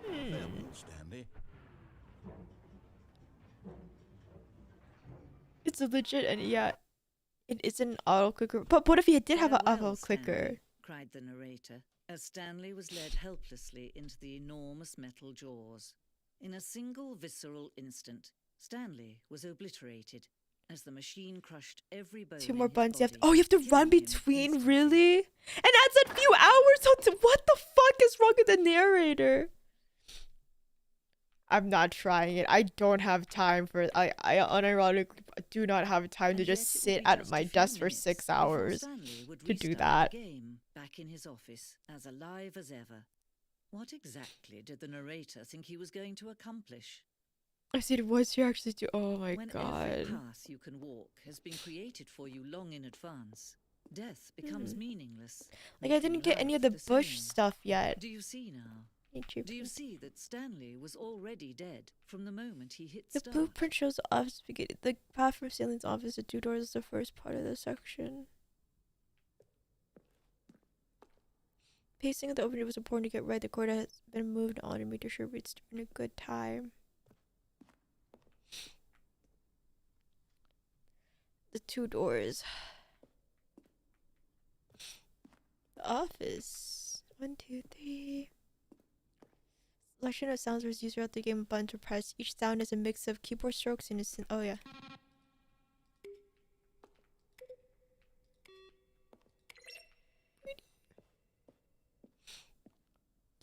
Farewell, Stanley. It's a legit, and yeah, it is an auto clicker. But what if he did have an "Farewell, auto clicker? Stanley," cried the narrator, as Stanley was led helplessly into the enormous metal jaws. In a single visceral instant, Stanley was obliterated as the machine crushed every bone. 2 in more his buttons. You have to, body, oh, you have to run killing him between. instantly. Really? And that's a few hours. What the fuck is wrong with the narrator? I'm not trying it. I don't have time for it. I unironically do not have time And to yet just it would sit be at just my a few desk for minutes 6 before hours Stanley would to do restart that. the game, back in his office, as alive as ever. What exactly did the narrator think he was going to accomplish? I said, what's you actually do? Oh my When every god. path you can walk has been created for you long in advance, death becomes meaningless. Like, I making didn't get any of the life bush same. stuff yet. Do you see now? YouTube. Do you see that Stanley was already dead from the moment he hit The start? blueprint shows the office beginning. The path from Stanley's office to 2 doors is the first part of the section. Pacing of the opening was important to get right. The cord has been moved on to make sure it's in a good time. The 2 doors. The office. 1, 2, 3. Selection of sounds was used throughout the game. Button to press. Each sound is a mix of keyboard strokes and a oh yeah.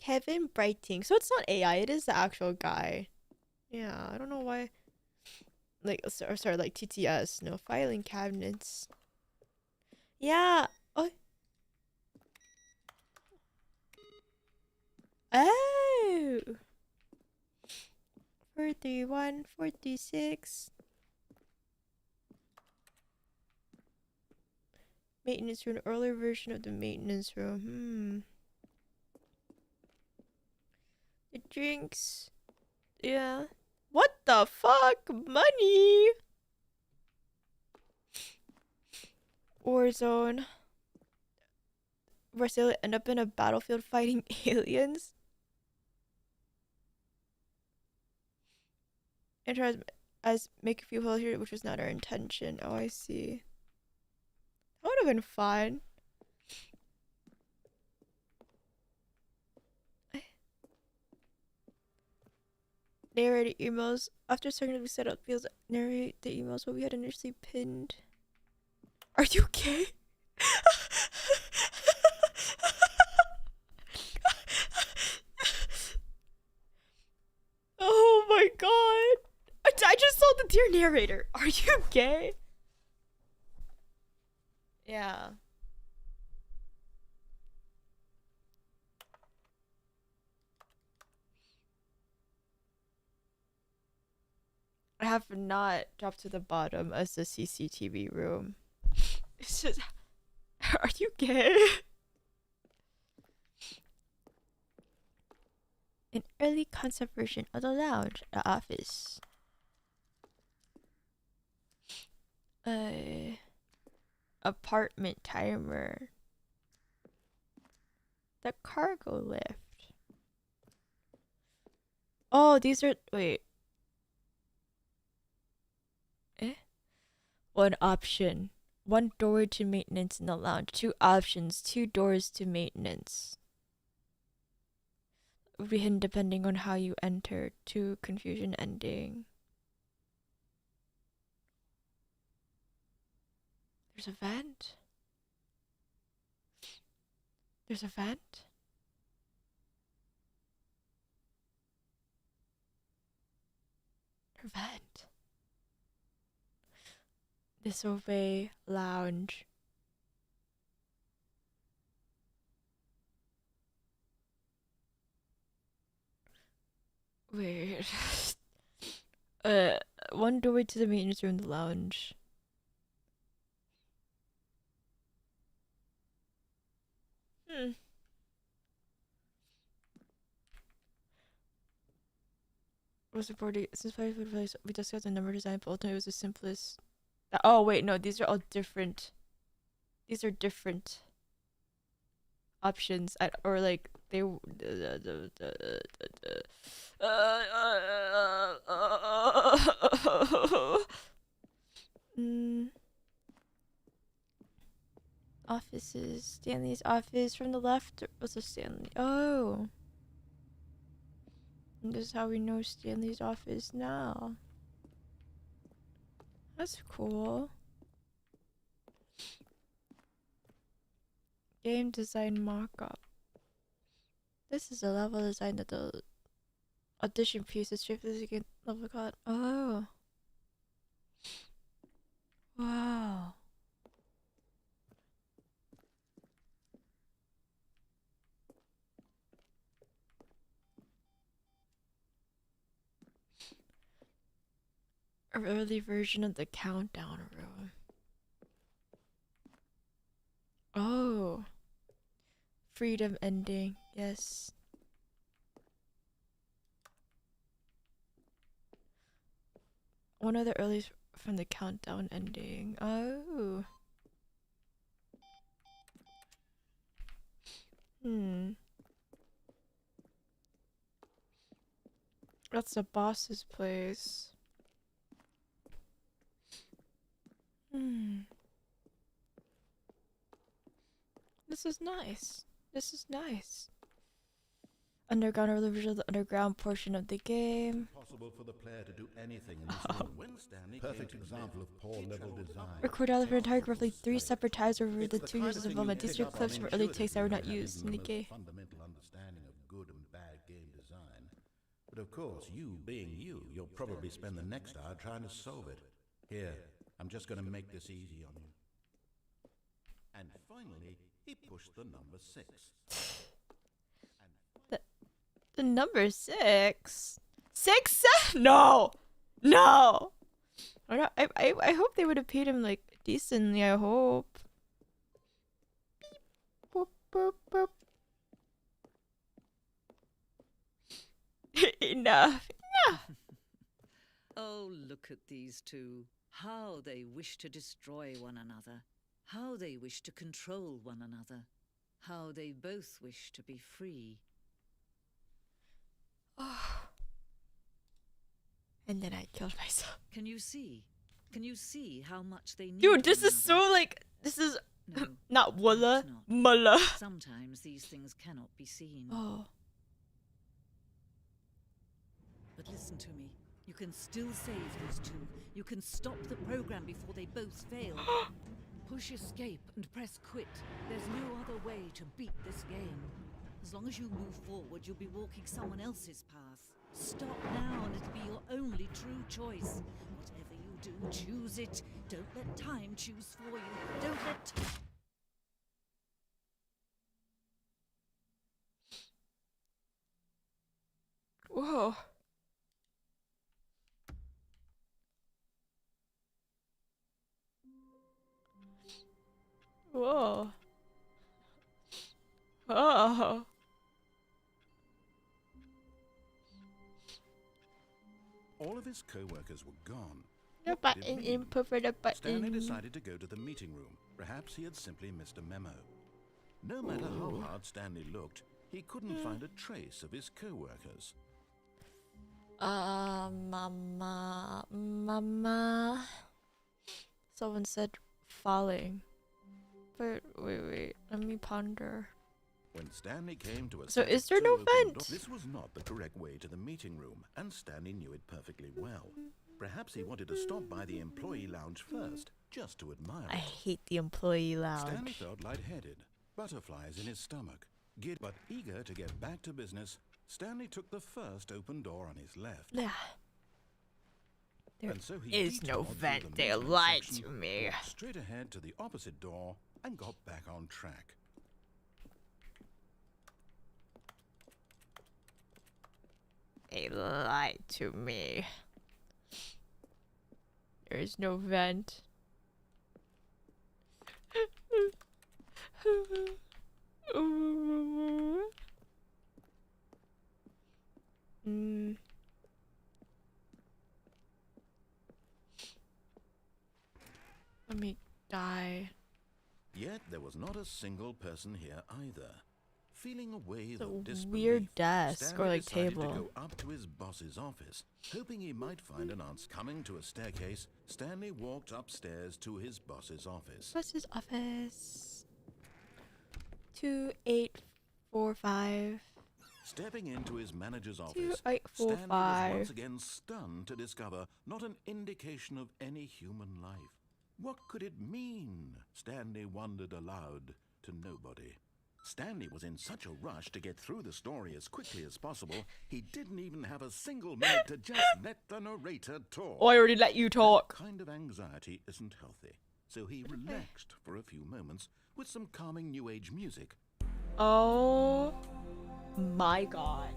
Kevin Brighting. So it's not AI. It is the actual guy. Yeah, I don't know why. Like, sorry, like TTS. No filing cabinets. Yeah. Oh. Oh. 41, 46. Maintenance room. Earlier version of the maintenance room. The drinks. Yeah. What the fuck? Money. Warzone. Marcelo end up in a battlefield fighting aliens. And tries as make a few holes here, which was not our intention. Oh, I see. That would have been fun. Narrate emails. After starting to set up fields, narrate the emails what we had initially pinned. Are you okay? Oh my god. I just saw the dear narrator. Are you gay? Yeah. I have not dropped to the bottom as the CCTV room. It's just, are you gay? An early concept version of the lounge, the office. Apartment timer. The cargo lift. Oh, these are wait. One option. One door to maintenance in the lounge. Two options. Two doors to maintenance. Would be hidden depending on how you enter. To confusion ending. There's a vent. There's a vent. Vent. Disobey lounge. Weird. One doorway to the maintenance room, the lounge. Was supported since we discussed the number design, but ultimately it was the simplest. Oh wait, no, these are all different. These are different options, or like they. Offices. Stanley's office from the left was a Stanley. Oh. And this is how we know Stanley's office now. That's cool. Game design mockup. This is a level design that the audition piece is strictly against level got. Oh. Wow. An early version of the countdown room. Oh. Freedom ending. Yes. One of the earliest from the countdown ending. Oh. That's the boss's place. This is nice. This is nice. Underground early version of the underground portion of the game. Possible for the player to do anything in this room. When Stanley perfect example of poor level design. Record out for entire roughly 3 separate times over the 2 years of development. These are clips from early takes that were not used in the game. Fundamental understanding of good and bad game design. But of course, you being you, you'll probably spend the next hour trying to solve it. Here, I'm just going to make this easy on you. And finally, he pushed the number 6. The number 6? 6? No! No! I hope they would have paid him, like, decently, I hope. Boop, boop, boop. Enough. Enough. Oh, look at these two. How they wish to destroy one another. How they wish to control one another. How they both wish to be free. Oh. And then I killed myself. Can you see? Can you see how much they need? Dude, this one is so another? like, this is No, not walla, it's not. mulla. Sometimes these things cannot be seen. Oh. But listen to me. You can still save these two. You can stop the program before they both fail. Push escape and press quit. There's no other way to beat this game. As long as you move forward, you'll be walking someone else's path. Stop now and it'll be your only true choice. Whatever you do, choose it. Don't let time choose for you. Don't let... Whoa. Whoa. Oh. all of his co-workers were gone. The What did it button mean? input for the Stanley button. decided to go to the meeting room. Perhaps he had simply missed a memo. No matter how hard Stanley looked, he couldn't find a trace of his co-workers. Mama. Someone said falling. But wait, let me ponder. When Stanley came to a So set is of there no two open vent? doors, this was not the correct way to the meeting room, and Stanley knew it perfectly well. Perhaps he wanted to stop by the employee lounge first, just to admire I it. hate the employee Stanley lounge. felt lightheaded, butterflies in his stomach. But eager to get back to business, Stanley took the first open door on his left. Yeah. There And so he is no detoured through vent. the They maintenance lied section, to me. walked straight ahead to the opposite door, and got back on track. They lied to me. There is no vent. Let me die. Yet there was not a single person here either. Feeling a wave It's a of disbelief, weird desk Stanley or like decided table. to go up to his boss's office, hoping he might find an answer. Coming to a staircase, Stanley walked upstairs to his boss's office. What's his office? 2845. Stepping into his manager's office, 2845. Stanley was once again stunned to discover not an indication of any human life. What could it mean? Stanley wondered aloud to nobody. Stanley was in such a rush to get through the story as quickly as possible, he didn't even have a single minute to just let the narrator talk. Oh, I already let you talk. That kind of anxiety isn't healthy, so he relaxed for a few moments with some calming new age music. Oh my god.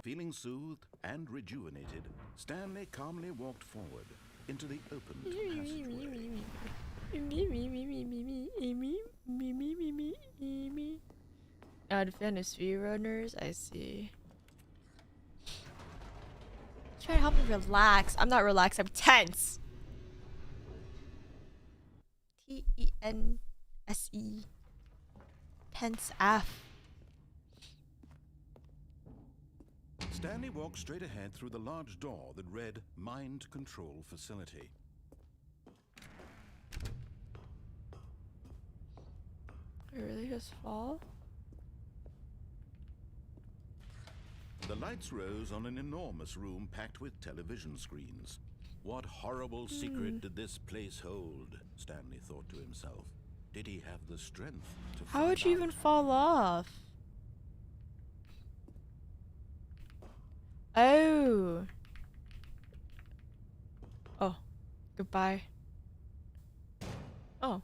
Feeling soothed and rejuvenated, Stanley calmly walked forward into the opened passageway. Advanced runners, I see. Try to help me relax. I'm not relaxed, I'm tense. Tense. Tense F. Stanley walked straight ahead through the large door that read Mind Control Facility. I really just fall? The lights rose on an enormous room packed with television screens. What horrible secret did this place hold? Stanley thought to himself. Did he have the strength to How would find you even out? fall off? Oh. Oh. Goodbye. Oh.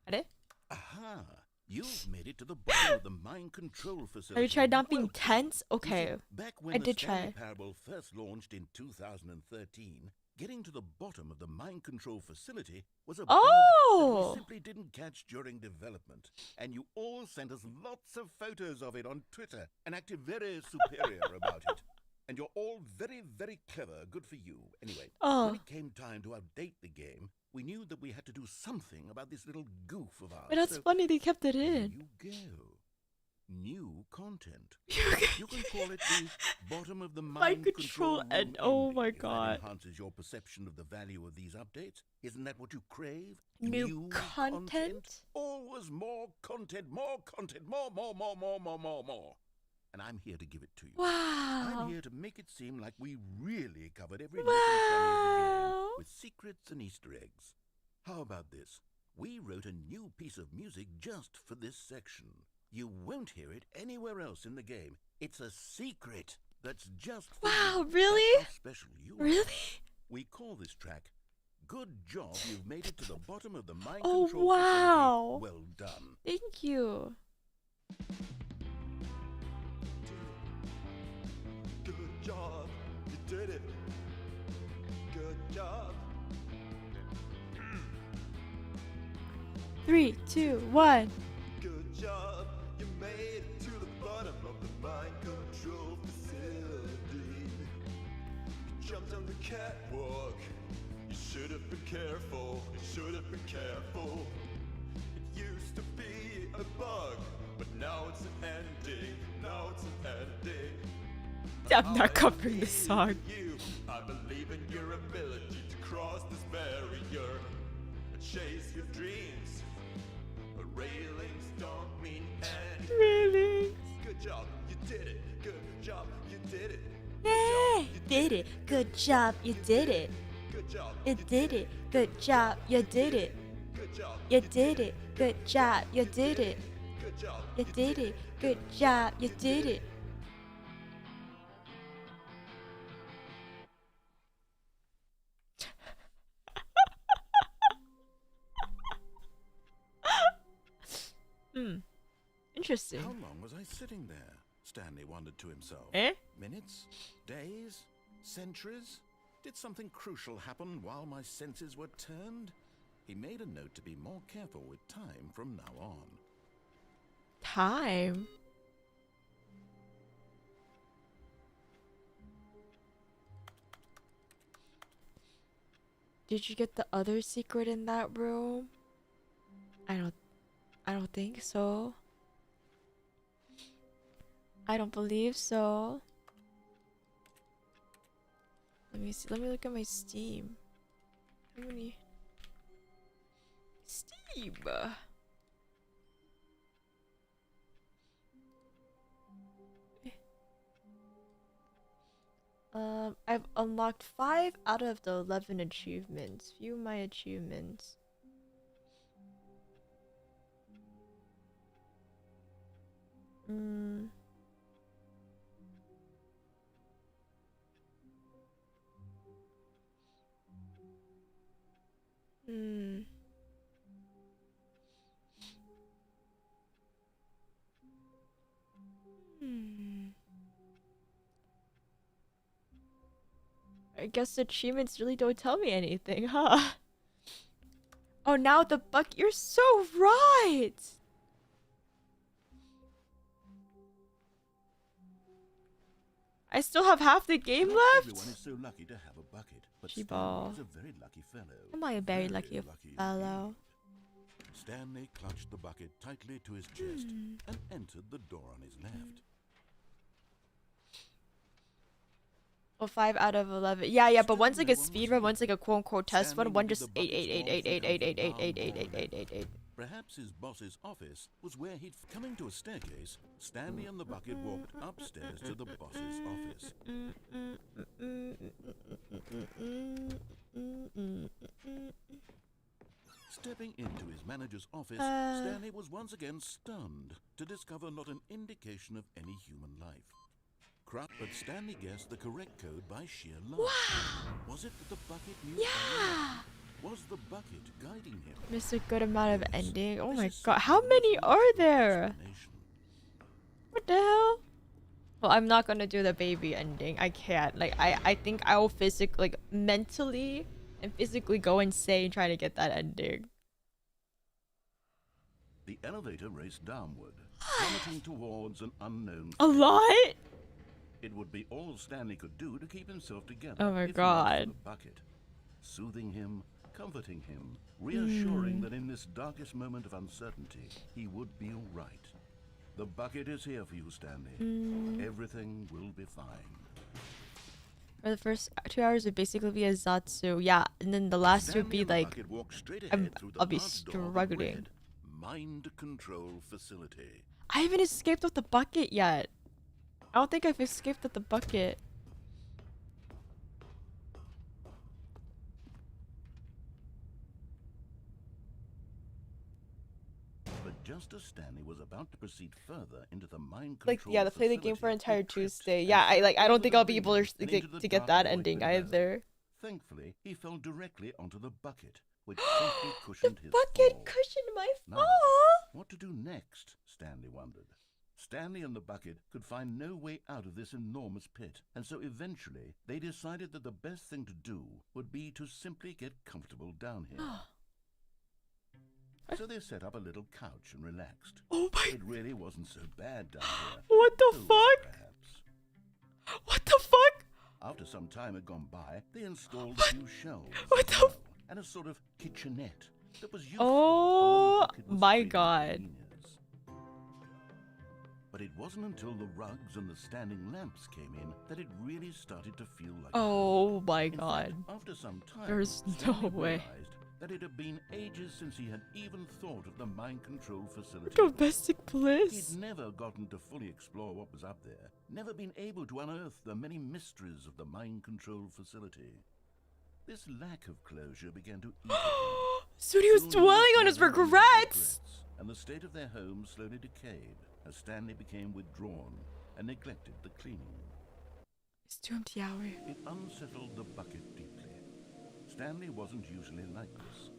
Ready? Aha! You've made it to the bottom of the mind control facility. Have you tried not being Welcome. tense? You Okay. see, back when I the did Stanley try. Parable first launched in 2013, getting to the bottom of the mind control facility was a bug that Oh! we simply didn't catch during development. And you all sent us lots of photos of it on Twitter and acted very superior about it. And you're all very, very clever. Good for you. Anyway, Oh. when it came time to update the game, we knew that we had to do something about this little goof of ours. But that's So funny they kept it here in. you go. New content. You You can call it the bottom of the Mind mind control control and- room oh ending, my if that God. enhances your perception of the value of these updates. Isn't that what you crave? New content? Always more content, more, more. And I'm here to give it to you. Wow. I'm here to make it seem like we really covered every nook and cranny of the game Wow. with secrets and Easter eggs. How about this? We wrote a new piece of music just for this section. You won't hear it anywhere else in the game. It's a secret that's just for Wow, you. really? That's how special you are. Really? We call this track Good Job You've Made It to the Bottom of the Mind Oh, Control wow. Facility. Well done. Thank you. Good job, you did it. Good job. 3, 2, 1. Good job, you made it to the bottom of the mind control facility. You jumped on the catwalk. You should have been careful. You should have been careful. It used to be a bug, but now it's an ending. Now it's an ending. I'm not covering this song. I believe in your ability to cross this barrier and chase your dreams. But railings don't mean anything. Really? Good job, you did it. Good job, you did it. Hey, did it. Good job, you did it. Good job, You did it. Good job, you did it. good job, You did it. Good job, you did it. good job. You did it. Good job, you did it. Interesting. How long was I sitting there? Stanley wondered to himself. Eh? Minutes? Days? Centuries? Did something crucial happen while my senses were turned? He made a note to be more careful with time from now on. Time. Did you get the other secret in that room? I don't think so. I don't believe so. Let me see. Let me look at my Steam. How many? Steam. I've unlocked 5 out of the 11 achievements. View my achievements. Hmm. I guess the achievements really don't tell me anything, huh? Oh, now the buck. You're so right. I still have half the game Not left. everyone is so lucky to have a bucket, but She Stanley ball. is a very lucky fellow. Am I a very lucky fellow? indeed. Stanley clutched the bucket tightly to his chest and entered the door on his left. Well, 5 out of 11. Yeah, but one's like a speed run, one's like a quote unquote test Stanley one. One needed just the 8 8 8 8 8 8 8 8 8 8 8 8 8 8. Perhaps his boss's office was where he'd coming to a staircase. Stanley and the bucket walked upstairs to the boss's office. Stepping into his manager's office, Stanley was once again stunned to discover not an indication of any human life. But Stanley guessed the correct code by sheer luck. Was it that the bucket knew? Yeah. Was the bucket guiding him? Missed a good amount of ending. Oh This my is god, simply how many a are logical there? explanation. What the hell? Well, I'm not gonna do the baby ending. I can't. Like, I think I will physically, like, mentally and physically go insane trying to get that ending. The elevator raced downward, plummeting towards an unknown A lot? It would be all Stanley could do to keep himself together. Oh my if not for God. the bucket. Soothing him, comforting him, reassuring that in this darkest moment of uncertainty, he would be all right. The bucket is here for you, Stanley. Everything will be fine. For the first 2 hours would basically be a Zatsu. Yeah, and then the last would Stanley be and the like, bucket walked straight ahead through the I'll be large door that struggling. read, Mind control facility. I haven't escaped with the bucket yet. I don't think I've escaped with the bucket. But just as Stanley was about to proceed further into the mind Like, control yeah, to play the game for facility, entire he tripped Tuesday. and Yeah, I fell don't think over I'll the be able railing to and into the get dark that void ending below. either. Thankfully, he fell directly onto the bucket, which safely The cushioned his bucket fall. cushioned my Now, fall. what to do next? Stanley wondered. Stanley and the bucket could find no way out of this enormous pit, and so eventually they decided that the best thing to do would be to simply get comfortable down here. So they set up a little couch and relaxed. Oh my. It really wasn't so bad down here. What the fuck? Perhaps. What the fuck? After some time had gone by, they installed a few shelves What as the well, and a sort of kitchenette that was useful. Oh when the bucket was my free of god. cleaners. But it wasn't until the rugs and the standing lamps came in that it really started to feel like Oh my In fact, god. after some time, There's no Stanley way. realized that it had been ages since he had even thought of the mind control facility. Domestic bliss. He'd never gotten to fully explore what was up there, never been able to unearth the many mysteries of the mind control facility. This lack of closure began to eat at him. So he was Soon dwelling on his dwelling regrets. and the state of their home slowly decayed as Stanley became withdrawn and neglected the cleaning. It's too empty hour. It unsettled the bucket deeply. Stanley wasn't usually like this.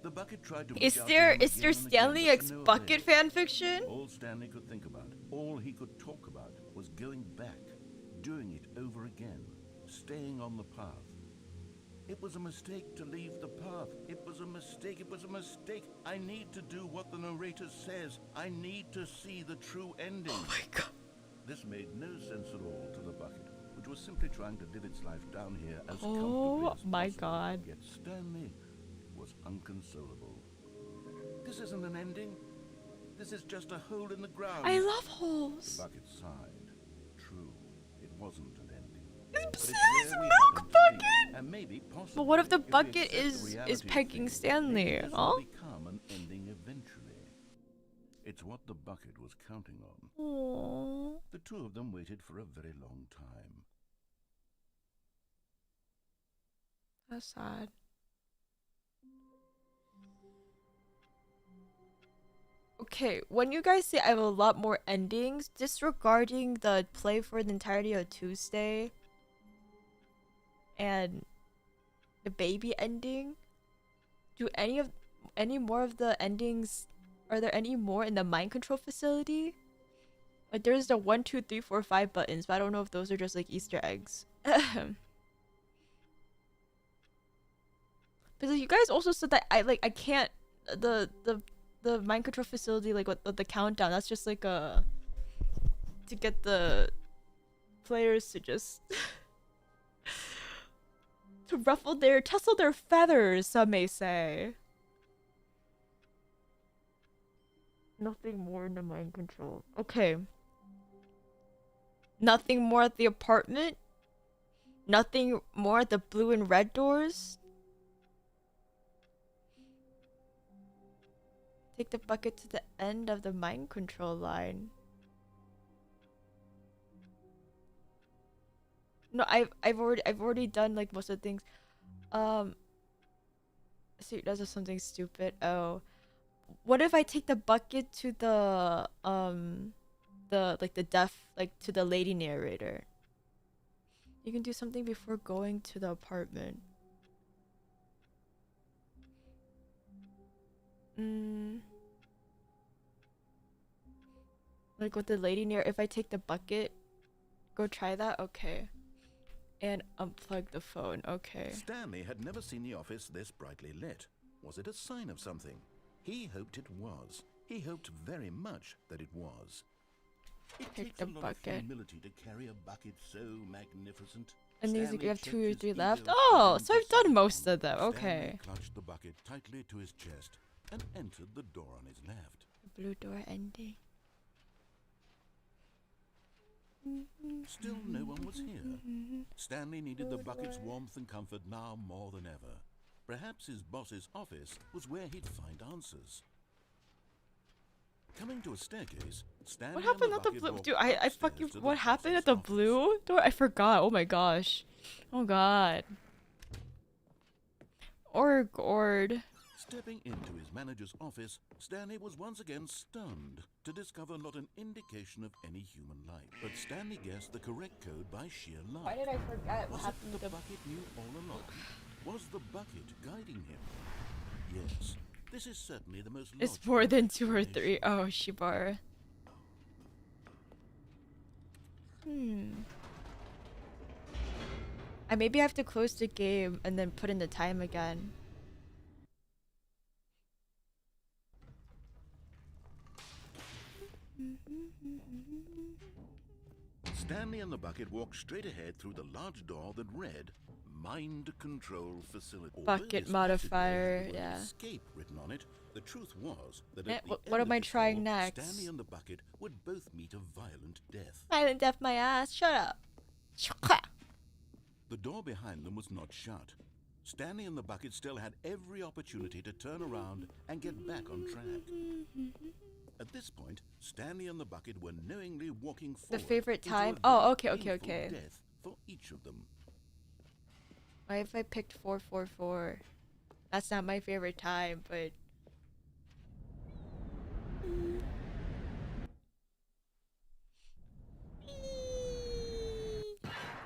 The bucket tried to reach Is out to there him again and Stanley again, but X to no Bucket avail. fanfiction? All Stanley could think about, all he could talk about, was going back, doing it over again, staying on the path. It was a mistake to leave the path. It was a mistake. It was a mistake. I need to do what the narrator says. I need to see the true ending. Oh my god. This made no sense at all to the bucket, which was simply trying to live its life down here as Oh comfortably as my possible. god. Yet Stanley was unconsolable. This isn't an ending. This is just a hole in the ground. I love The holes. bucket sighed. True, it wasn't an ending. It's But Stanley's where we milk happen to be, bucket. and maybe possibly, But what if the we bucket accept the is reality of pegging things, Stanley? maybe this Huh? will become an ending eventually. It's what the bucket was counting on. Aww. The two of them waited for a very long time. That's sad. Okay, when you guys say I have a lot more endings, disregarding the play for the entirety of Tuesday and the baby ending, do any more of the endings, are there any more in the mind control facility? Like there's the 1, 2, 3, 4, 5 buttons, but I don't know if those are just like Easter eggs. Because you guys also said that I can't the mind control facility, like what the countdown, that's just like a to get the players to just to tussle their feathers, some may say. Nothing more in the mind control. Okay. Nothing more at the apartment? Nothing more at the blue and red doors? Take the bucket to the end of the mind control line. No, I've already done like most of the things. See, that's something stupid. Oh, what if I take the bucket to the to the lady narrator? You can do something before going to the apartment. Like with the lady near, if I take the bucket, go try that? Okay. And unplug the phone, okay. Stanley had never seen the office this brightly lit. Was it a sign of something? He hoped it was. He hoped very much that it was. It Take takes the a lot bucket. of humility to carry a bucket so magnificent. And these, Stanley you have checked 2 or his 3 ego left. again Oh, so to I've done see. most of them, Stanley okay. clutched the bucket tightly to his chest and entered the door on his left. The blue door ending. Still no one was here. Stanley needed the bucket's warmth and comfort now more than ever. Perhaps his boss's office was where he'd find answers. Coming to a staircase, Stanley What happened and at the bucket blue? walked Dude, I upstairs fucking. to the What happened boss's at the office. blue door? I forgot. Oh my gosh. Oh god. Or gourd. Stepping into his manager's office, Stanley was once again stunned to discover not an indication of any human life. But Stanley guessed the correct code by sheer luck. Why did I forget what Was happened it to the the bucket knew all along? Was the bucket guiding him? Yes, this is certainly the most It's logical more than 2 or 3. explanation. Oh, Shibar. Maybe I have to close the game and then put in the time again. Stanley and the bucket walked straight ahead through the large door that read Mind Control Facility. Bucket modifier, yeah. Escape written on it. The truth was that Eh, at the what end am I of this trying hall, next? Stanley and the bucket would both meet a violent death. Violent death, my ass. Shut up. The door behind them was not shut. Stanley and the bucket still had every opportunity to turn around and get back on track. At this point, Stanley and the bucket were knowingly walking forward. The favorite into a time? very Oh, okay. painful death for each of them. Why if I picked 444? That's not my favorite time, but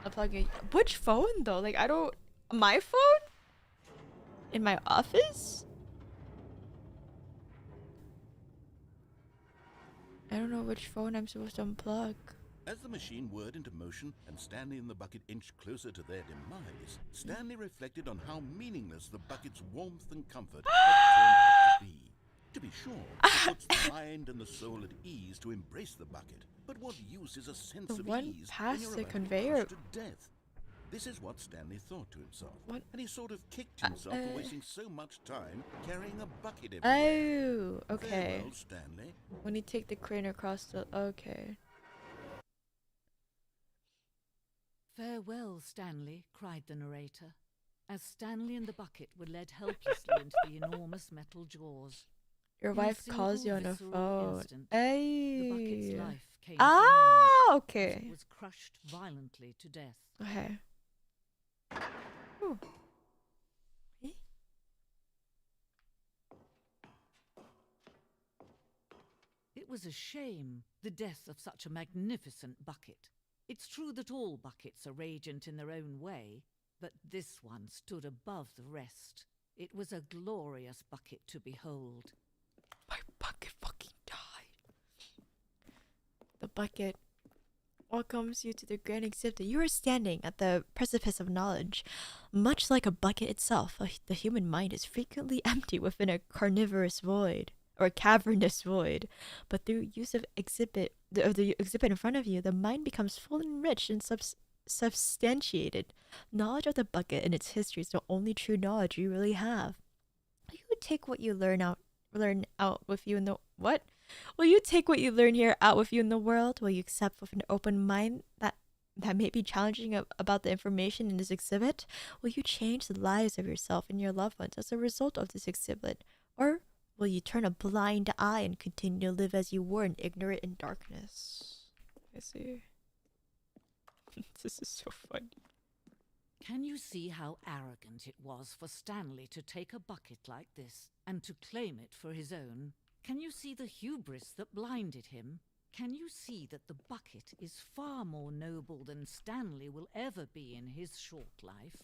I'm plugging. Which phone though? Like I don't. My phone? In my office? I don't know which phone I'm supposed to unplug. As the machine whirred into motion and Stanley and the bucket inched closer to their demise, Stanley reflected on how meaningless the bucket's warmth and comfort had turned out to be. To be sure, it puts the mind and the soul at ease to embrace the bucket, but what use is a sense The of one ease when past you're the about to be conveyor. crushed to death? This is what Stanley thought to himself, What? and he sort of kicked himself for wasting so much time carrying a bucket everywhere. Oh, okay. Farewell, Stanley. When you take the crane across the. Okay. Farewell, Stanley, cried the narrator, as Stanley and the bucket were led helplessly into the enormous metal jaws. Your In a wife calls you on a single phone. visceral instant, The bucket's Hey. life came to an end Ah, as okay. it was crushed violently to death. Okay. Ooh. Eh? It was a shame, the death of such a magnificent bucket. It's true that all buckets are radiant in their own way, but this one stood above the rest. It was a glorious bucket to behold. My bucket fucking died. The bucket welcomes you to the grand exhibit. You are standing at the precipice of knowledge. Much like a bucket itself, the human mind is frequently empty within a carnivorous void or a cavernous void. But through use of the exhibit in front of you, the mind becomes full and rich and substantiated. Knowledge of the bucket and its history is the only true knowledge you really have. You take what you learn out with you in the what? Will you take what you learn here out with you in the world? Will you accept with an open mind that may be challenging about the information in this exhibit? Will you change the lives of yourself and your loved ones as a result of this exhibit? Or will you turn a blind eye and continue to live as you were in ignorant in darkness? I see. This is so funny. Can you see how arrogant it was for Stanley to take a bucket like this and to claim it for his own? Can you see the hubris that blinded him? Can you see that the bucket is far more noble than Stanley will ever be in his short life?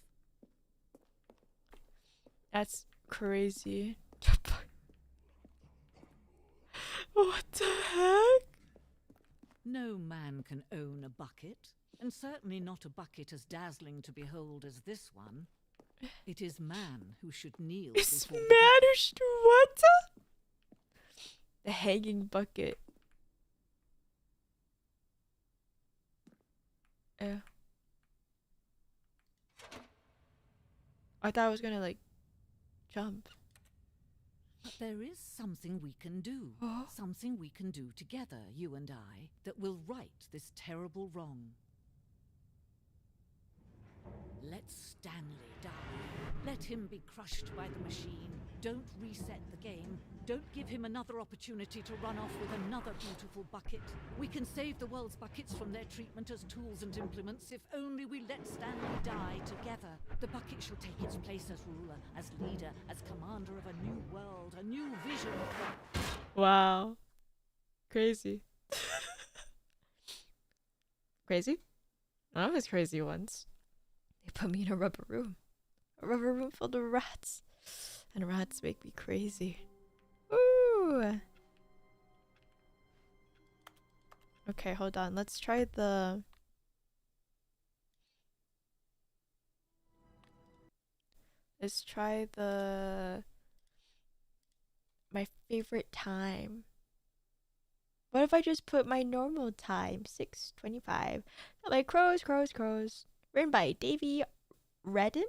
That's crazy. What the heck? No man can own a bucket, and certainly not a bucket as dazzling to behold as this one. It is man who should kneel It's before the managed what? The hanging bucket. Yeah. I thought I was gonna like jump. But there is something we can do. Huh? Something we can do together, you and I, that will right this terrible wrong. Let Stanley die. Let him be crushed by the machine. Don't reset the game. Don't give him another opportunity to run off with another beautiful bucket. We can save the world's buckets from their treatment as tools and implements if only we let Stanley die together. The bucket shall take its place as ruler, as leader, as commander of a new world, a new vision for... Wow. Crazy. Crazy? I was crazy once. They put me in a rubber room. A rubber room filled with rats. And rats make me crazy. Ooh. Okay, hold on. Let's try the... Let's try the... My favorite time. What if I just put my normal time? 6:25. Like crows. Written by Davy Redden?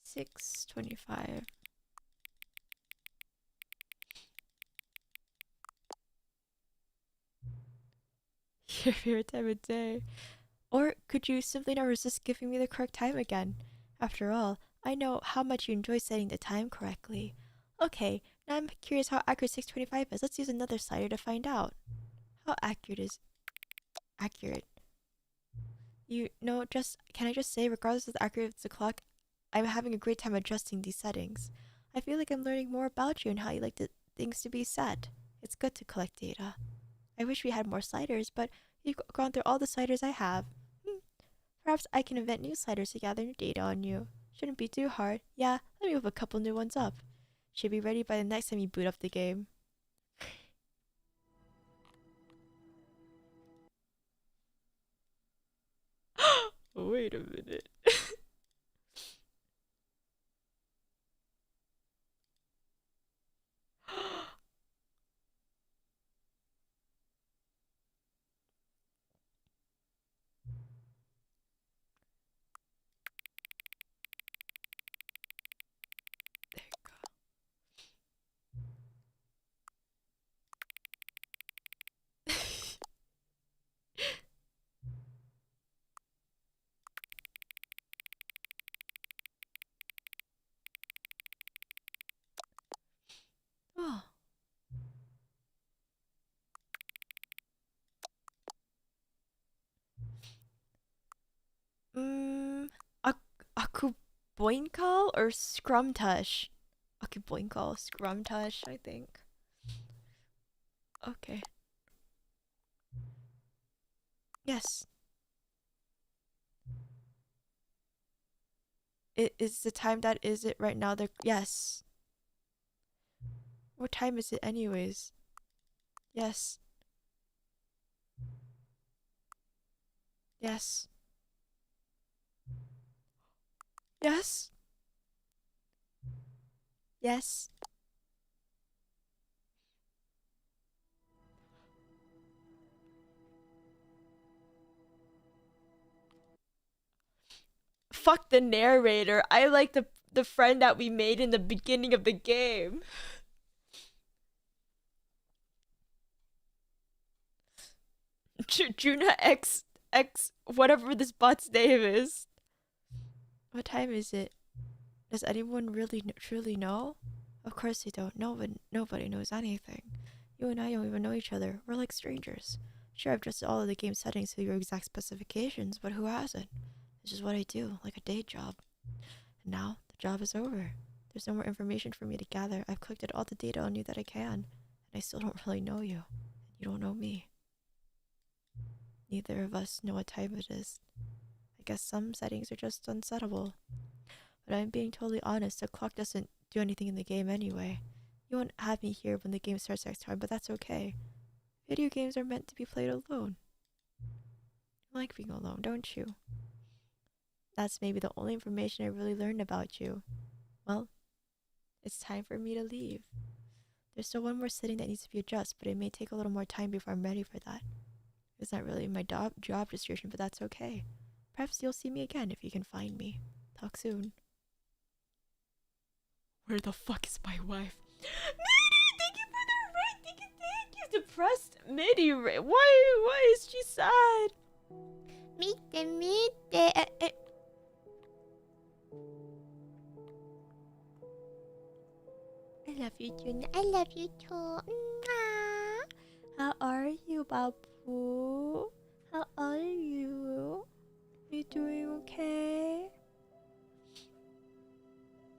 6:25. Your favorite time of day. Or could you simply not resist giving me the correct time again? After all, I know how much you enjoy setting the time correctly. Okay, now I'm curious how accurate 6:25 is. Let's use another slider to find out. How accurate is accurate? You know, can I just say, regardless of the accuracy of the clock, I'm having a great time adjusting these settings. I feel like I'm learning more about you and how you like things to be set. It's good to collect data. I wish we had more sliders, but you've gone through all the sliders I have. Perhaps I can invent new sliders to gather new data on you. Shouldn't be too hard. Yeah, let me whip a couple new ones up. Should be ready by the next time you boot up the game. Wait a minute. Oh. Akuboinkal or Scrumtush? Akuboinkal, Scrumtush, I think. Okay. Yes. It is the time that is it right now. Yes. What time is it anyways? Yes. Yes. Yes. Yes. Fuck the narrator. I like the friend that we made in the beginning of the game. Juna X whatever this bot's name is. What time is it? Does anyone really truly know? Of course they don't. Nobody knows anything. You and I don't even know each other. We're like strangers. Sure, I've adjusted all of the game settings to your exact specifications, but who hasn't? This is what I do, like a day job. And now, the job is over. There's no more information for me to gather. I've collected all the data on you that I can, and I still don't really know you. And you don't know me. Neither of us know what time it is. I guess some settings are just unsettable. But I'm being totally honest, the clock doesn't do anything in the game anyway. You won't have me here when the game starts next time, but that's okay. Video games are meant to be played alone. You like being alone, don't you? That's maybe the only information I really learned about you. Well, it's time for me to leave. There's still one more setting that needs to be adjusted, but it may take a little more time before I'm ready for that. It's not really my job description, but that's okay. Perhaps you'll see me again if you can find me. Talk soon. Where the fuck is my wife? Midi, thank you for the raid. Thank you. Depressed Midi. Why is she sad? Midi. I love you, Juna. I love you too. Mwah. How are you, Babu? How are you? You doing okay?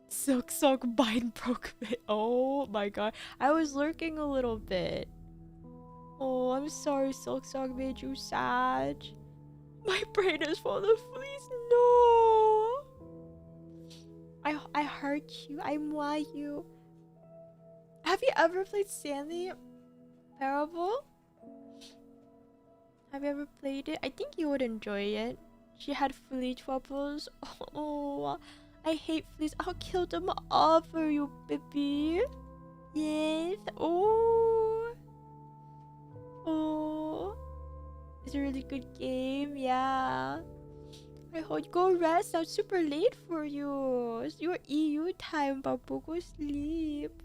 Silk bind broke me. Oh my god. I was lurking a little bit. Oh, I'm sorry Silk made you sad. My brain is full of fleas. No. I hurt you. I want you. Have you ever played Stanley Parable? Have you ever played it? I think you would enjoy it. She had flea troubles. Oh, I hate fleas. I'll kill them all for you, baby. Yes. Oh. Oh. It's a really good game. Yeah. I hope go rest. I'm super late for you. It's your EU time, Babu. Go sleep.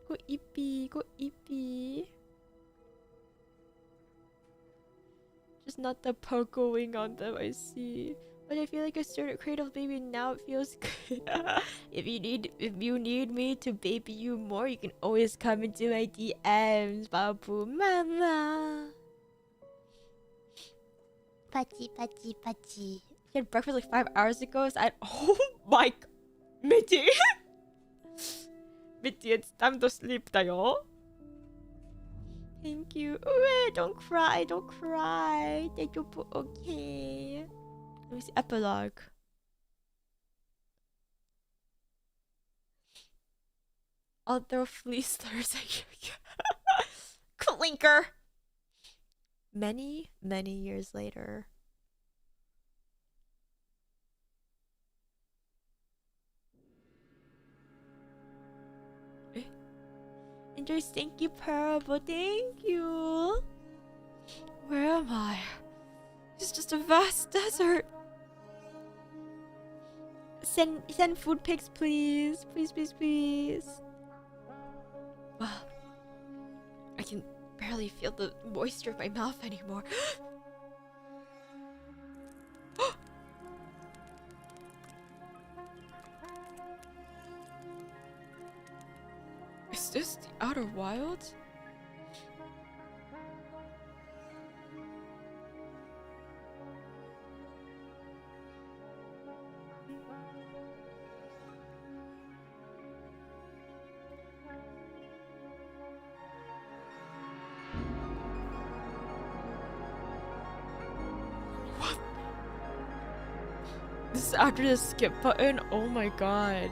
Go eepy. Go eepy. Just not the poke going on them, I see. But I feel like a certain cradle baby now. It feels good. If you need me to baby you more, you can always come into my DMs, Babu Mama. Pachi, pachi, pachi. You had breakfast like 5 hours ago. So oh my, Mitty. Mitty, it's time to sleep, tayo. Thank you. Ooh, don't cry, don't cry. Thank you. Okay. Let me see epilogue. I'll throw flea slurs at you. Clinker. Many, many years later. Enjoy Stanley Parable. Thank you. Where am I? It's just a vast desert. Send food pics, please. Please, please, please. Wow. I can barely feel the moisture in my mouth anymore. Is this the Outer Wilds? What? This is after the skip button? Oh my god.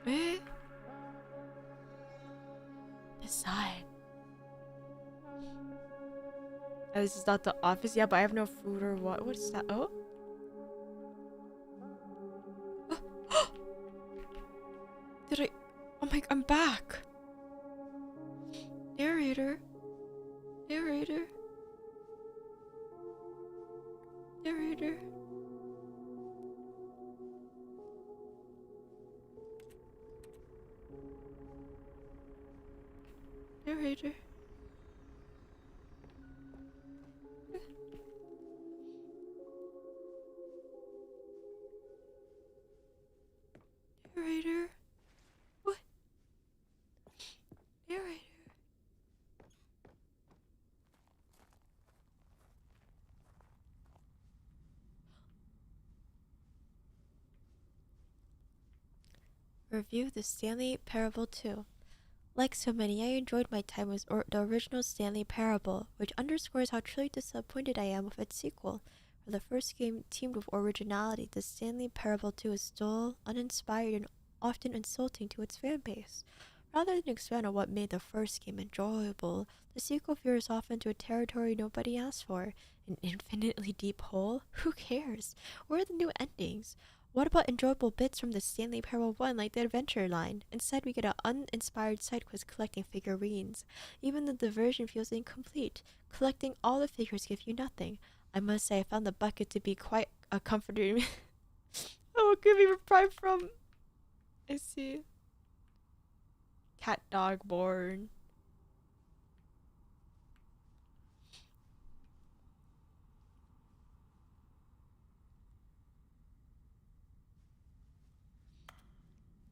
Eh? Decide. Oh, this is not the office. Yeah, but I have no food or what. What is that? Oh? Did I? Oh my! I'm back. Narrator. Narrator. Narrator. Narrator. Narrator. What? Narrator. Review the Stanley Parable 2. Like so many, I enjoyed my time with the original Stanley Parable, which underscores how truly disappointed I am with its sequel. For the first game teamed with originality, the Stanley Parable 2 is dull, uninspired, and often insulting to its fanbase. Rather than expand on what made the first game enjoyable, the sequel veers off into a territory nobody asked for. An infinitely deep hole? Who cares? Where are the new endings? What about enjoyable bits from the Stanley Parable 1 like the adventure line? Instead, we get an uninspired side quest collecting figurines. Even the diversion feels incomplete. Collecting all the figures give you nothing. I must say I found the bucket to be quite a comforter. Oh, could be reprieve from... I see. Cat dog born.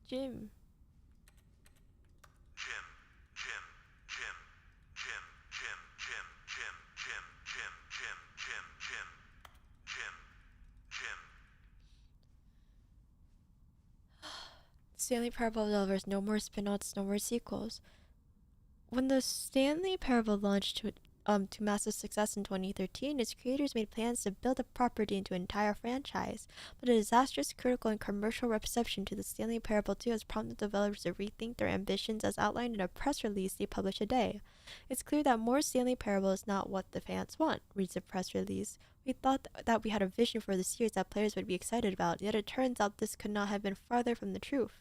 Jim. Stanley Parable developers, no more spin-offs, no more sequels. When the Stanley Parable launched to massive success in 2013, its creators made plans to build the property into an entire franchise, but a disastrous critical and commercial reception to the Stanley Parable 2 has prompted developers to rethink their ambitions as outlined in a press release they published today. It's clear that more Stanley Parable is not what the fans want, reads the press release. We thought that we had a vision for the series that players would be excited about, yet it turns out this could not have been farther from the truth.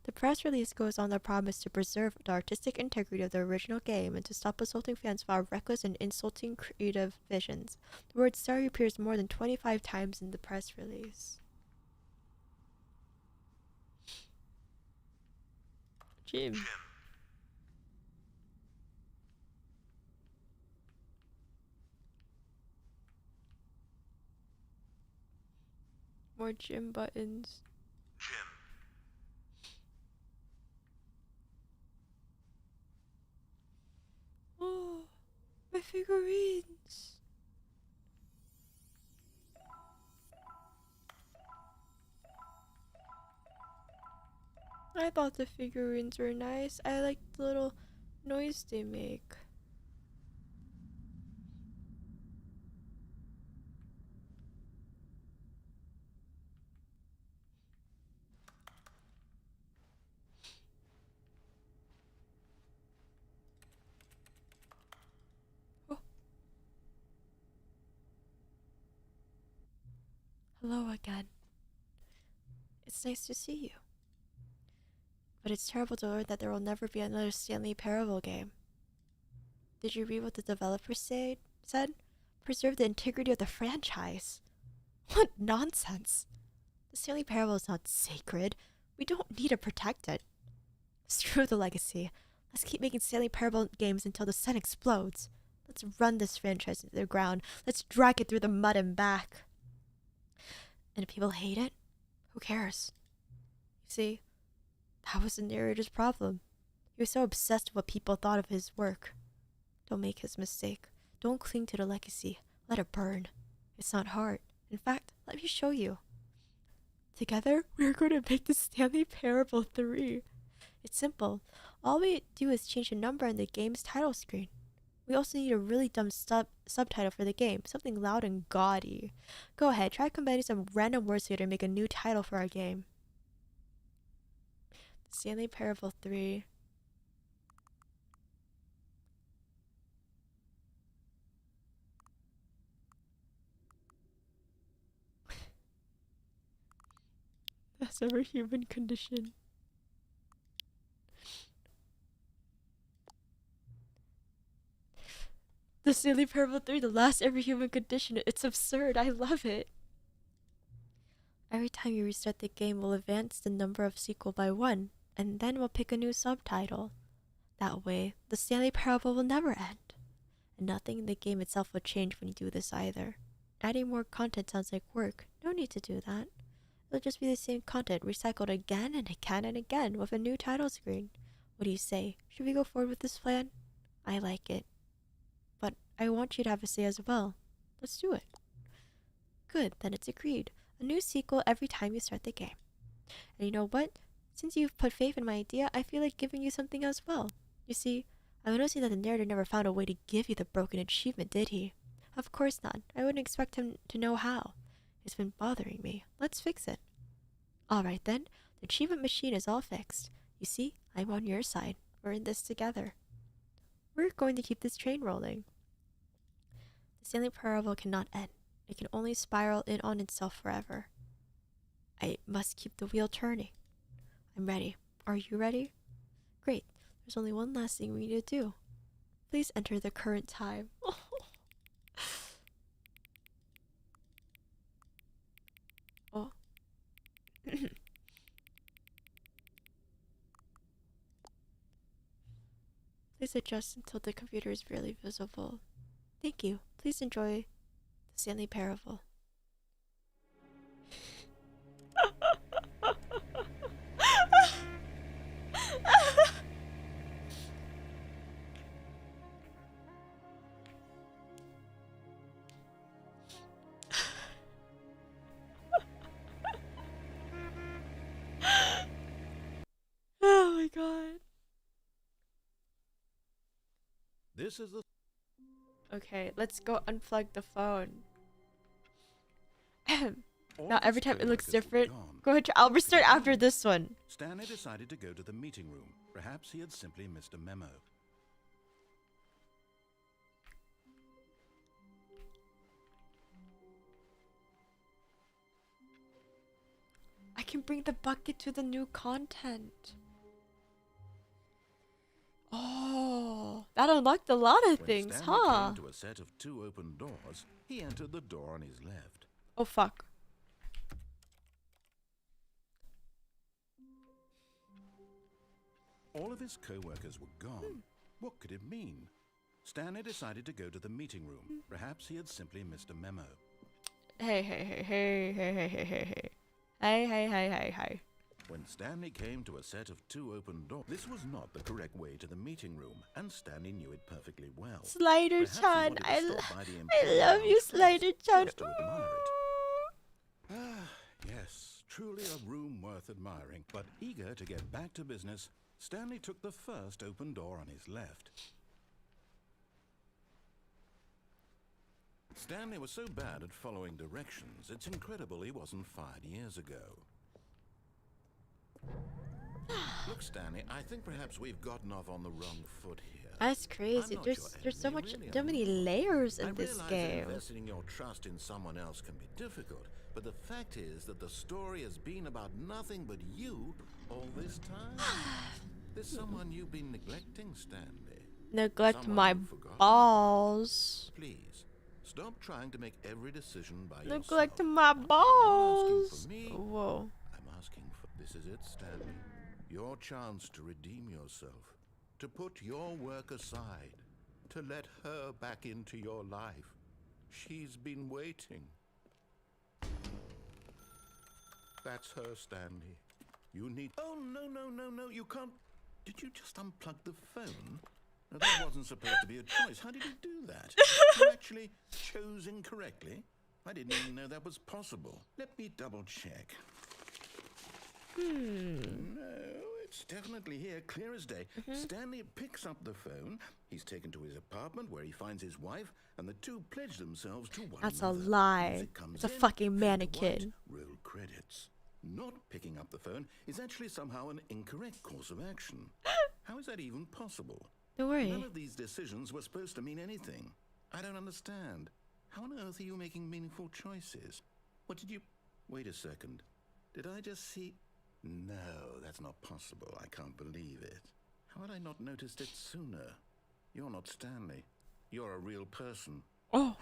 The press release goes on to promise to preserve the artistic integrity of the original game and to stop assaulting fans for our reckless and insulting creative visions. The word sorry appears more than 25 times in the press release. Jim. More gym buttons. Oh, my figurines. I thought the figurines were nice. I like the little noise they make. Oh. Hello again. It's nice to see you. But it's terrible to learn that there will never be another Stanley Parable game. Did you read what the developer said? Preserve the integrity of the franchise. What nonsense! The Stanley Parable is not sacred. We don't need to protect it. Screw the legacy. Let's keep making Stanley Parable games until the sun explodes. Let's run this franchise into the ground. Let's drag it through the mud and back. And if people hate it, who cares? You see, that was the narrator's problem. He was so obsessed with what people thought of his work. Don't make his mistake. Don't cling to the legacy. Let it burn. It's not hard. In fact, let me show you. Together, we're going to make the Stanley Parable 3. It's simple. All we do is change a number on the game's title screen. We also need a really dumb subtitle for the game, something loud and gaudy. Go ahead, try combining some random words here to make a new title for our game. Stanley Parable 3. That's our human condition. The Stanley Parable 3, the last ever human condition. It's absurd. I love it. Every time you restart the game, we'll advance the number of sequel by 1, and then we'll pick a new subtitle. That way, the Stanley Parable will never end. And nothing in the game itself will change when you do this either. Adding more content sounds like work. No need to do that. It'll just be the same content recycled again and again and again with a new title screen. What do you say? Should we go forward with this plan? I like it. But I want you to have a say as well. Let's do it. Good, then it's agreed. A new sequel every time you start the game. And you know what? Since you've put faith in my idea, I feel like giving you something as well. You see, I'm noticing that the narrator never found a way to give you the broken achievement, did he? Of course not. I wouldn't expect him to know how. It's been bothering me. Let's fix it. Alright then, the achievement machine is all fixed. You see, I'm on your side. We're in this together. We're going to keep this train rolling. The Stanley Parable cannot end. It can only spiral in on itself forever. I must keep the wheel turning. I'm ready. Are you ready? Great. There's only one last thing we need to do. Please enter the current time. Oh. Please adjust until the computer is barely visible. Thank you. Please enjoy the Stanley Parable. This is the Okay, let's go unplug the phone. all Now of every his time it looks co-workers were different. gone. Go ahead. I'll restart after this one. Stanley decided to go to the meeting room. Perhaps he had simply missed a memo. I can bring the bucket to the new content. Oh, that unlocked a lot of When things, Stanley huh? came to a set of 2 open doors, he entered the door on his left. Oh fuck. All of his co-workers were gone. What could it mean? Stanley decided to go to the meeting room. Perhaps he had simply missed a memo. Hey, hey, hey, hey, hey, hey, hey, hey, hey. Hey, hey, hey, hey, hey. When Stanley came to a set of 2 open doors, this was not the correct way to the meeting room, and Stanley knew it perfectly well. Slider-chan, Perhaps he wanted to stop by the I employee love you, lounge first, Slider-chan. just to admire it. Ah, yes, truly a room worth admiring. But eager to get back to business, Stanley took the first open door on his left. Stanley was so bad at following directions, it's incredible he wasn't fired years ago. Look, Stanley, I think perhaps we've gotten off on the wrong foot here. That's crazy. I'm not There's your so enemy, much, really, so I'm many not. layers I in this realize that game. investing your trust in someone else can be difficult, but the fact is that the story has been about nothing but you all this time. There's someone you've been neglecting, Stanley. Neglect Someone my you've forgotten. balls. Please, stop trying to make every decision by Neglect yourself. my I'm not asking balls. for me. Whoa. I'm asking for... This is it, Stanley. Your chance to redeem yourself. To put your work aside. To let her back into your life. She's been waiting. That's her, Stanley. You need... Oh, no, you can't... Did you just unplug the phone? No, that wasn't supposed to be a choice. How did you do that? You actually chose incorrectly? I didn't even know that was possible. Let me double check. No, it's definitely here, clear as day. Stanley picks up the phone. He's taken to his apartment where he finds his wife, and the two pledge themselves to one That's a another. lie. Music comes It's a in, fucking fade to mannequin. white, roll credits. Not picking up the phone is actually somehow an incorrect course of action. How is that even possible? Don't worry. None of these decisions were supposed to mean anything. I don't understand. How on earth are you making meaningful choices? What did you... Wait a second. Did I just see... No, that's not possible. I can't believe it. How had I not noticed it sooner? You're not Stanley. You're a real person. Oh.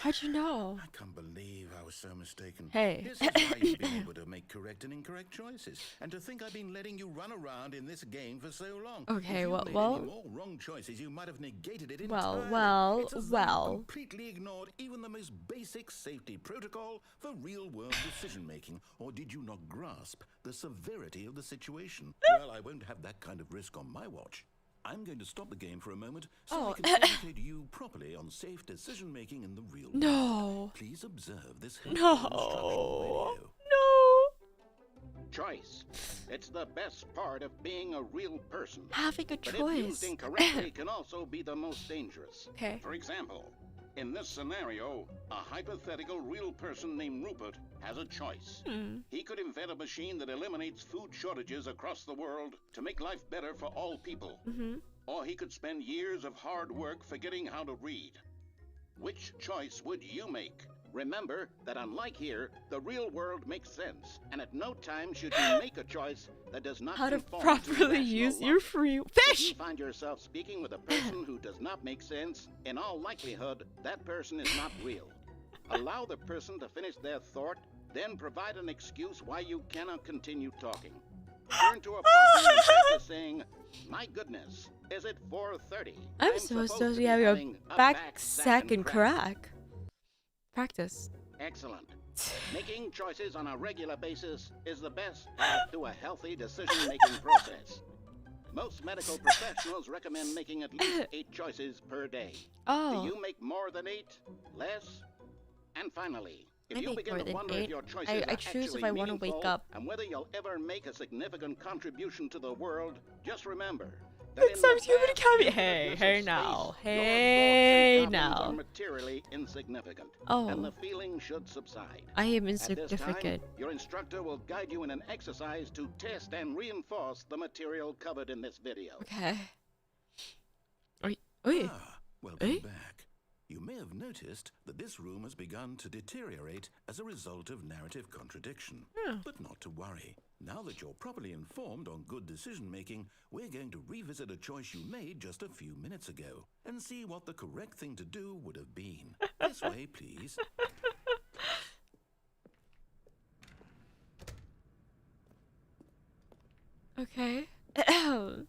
How'd you know? I can't believe I was so mistaken. Hey. This is why you've been able to make correct and incorrect choices. And to think I've been letting you run around in this game for so long. Okay, If you well- made well- any more wrong choices, you might have negated it Well, entirely. well, It's as though well. you completely ignored even the most basic safety protocol for real-world decision-making. Or did you not grasp the severity of the situation? Well, I won't have that kind of risk on my watch. I'm going to stop the game for a moment so Oh. I can educate you properly on safe decision-making in the real world. No. Please observe this No. instructional video. No. Choice. It's the best part of being a real person. Having a But if used choice. incorrectly can also be the most dangerous. Okay. For example, in this scenario, a hypothetical real person named Rupert has a choice. He could invent a machine that eliminates food shortages across the world to make life better for all people. Or he could spend years of hard work forgetting how to read. Which choice would you make? Remember that unlike here, the real world makes sense, and at no time should you make a choice that does not How to conform properly rational use your logic. free If fish. you find yourself speaking with a person who does not make sense, in all likelihood, that person is not real. Allow the person to finish their thought, then provide an excuse why you cannot continue talking. Turn to a partner and practice saying, "My goodness, is it 4:30? I'm supposed to be have your having a back sack and crack." crack. Practice. Excellent. Making choices on a regular basis is the best path to a healthy decision-making process. Most medical professionals recommend making at least 8 choices per day. Oh. Do you make more than 8? Less? And finally, if I you make begin more to than wonder 8. if your choices I are choose if actually I want to wake meaningful up. and whether you'll ever make a significant contribution to the world, just remember, that in Next the time Human vast Academy. infiniteness Hey of now. space, your Hey thoughts and problems now. are materially insignificant, Oh. and the feeling should subside. I am At this time, insignificant. your instructor will guide you in an exercise to test and reinforce the material covered in this video. Okay. Oi. Welcome Eh? back. You may have noticed that this room has begun to deteriorate as a result of narrative contradiction. Yeah. But not to worry. Now that you're properly informed on good decision-making, we're going to revisit a choice you made just a few minutes ago and see what the correct thing to do would have been. This way, please. Okay. Oh.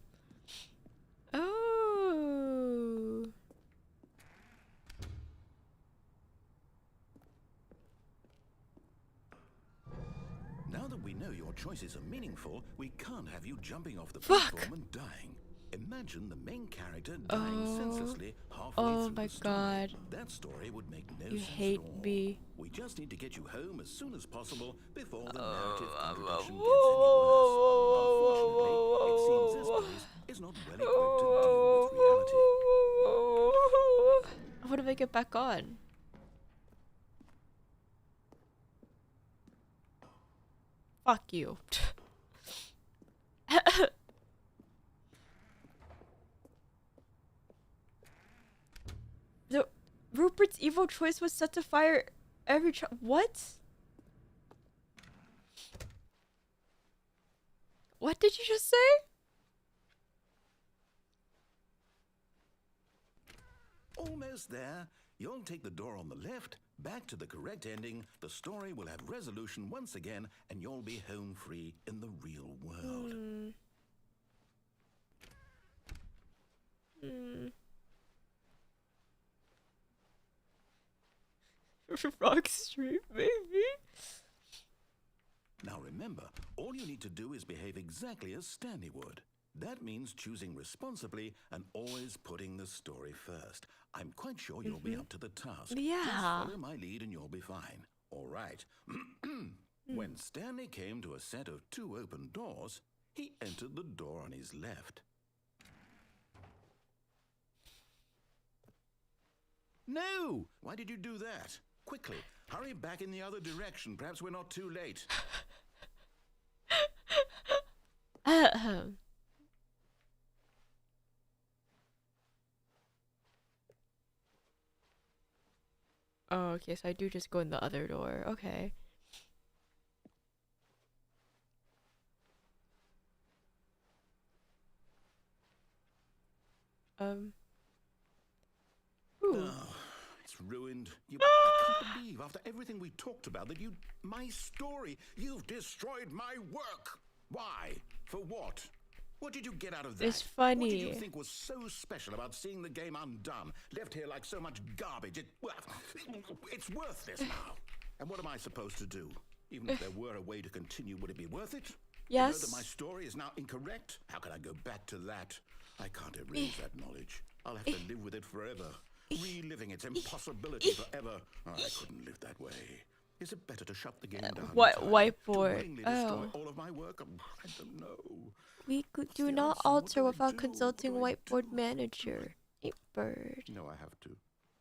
Now that we know your choices are meaningful, we can't have you jumping off the Fuck. platform and dying. Imagine the main character dying senselessly halfway Oh through my the story. God. That story would make no You sense hate at all. me. We just need to get you home as soon as possible before the narrative contradiction gets any worse. Unfortunately, it seems this place is not well equipped to deal with reality. How do I get back on? Fuck you. The Rupert's evil choice was set to fire every what? What did you just say? Almost there. You'll take the door on the left, back to the correct ending, the story will have resolution once again, and you'll be home free in the real world. Rock Street, baby. Now remember, all you need to do is behave exactly as Stanley would. That means choosing responsibly and always putting the story first. I'm quite sure you'll be up to the task. Yeah. Just follow my lead and you'll be fine. All right. When Stanley came to a set of 2 open doors, he entered the door on his left. No! Why did you do that? Quickly, hurry back in the other direction. Perhaps we're not too late. Oh, okay, so I do just go in the other door. Okay. Ooh. Oh, it's ruined. I can't believe, after everything we talked about, that my story, you've destroyed my work. Why? For what? What did you get out of that? It's funny. What did you think was so special about seeing the game undone, left here like so much garbage? It's worthless now. And what am I supposed to do? Even if there were a way to continue, would it be worth it? Yes. To know that my story is now incorrect? How can I go back to that? I can't erase that knowledge. I'll have to live with it forever. Reliving its impossibility forever. Oh, I couldn't live that way. Is it better to shut the game down? What entirely? whiteboard? To willingly destroy Oh. all of my work? I don't know. We could do the not answer? What alter do I without do? consulting What do I whiteboard do? manager. A bird. No, I have to.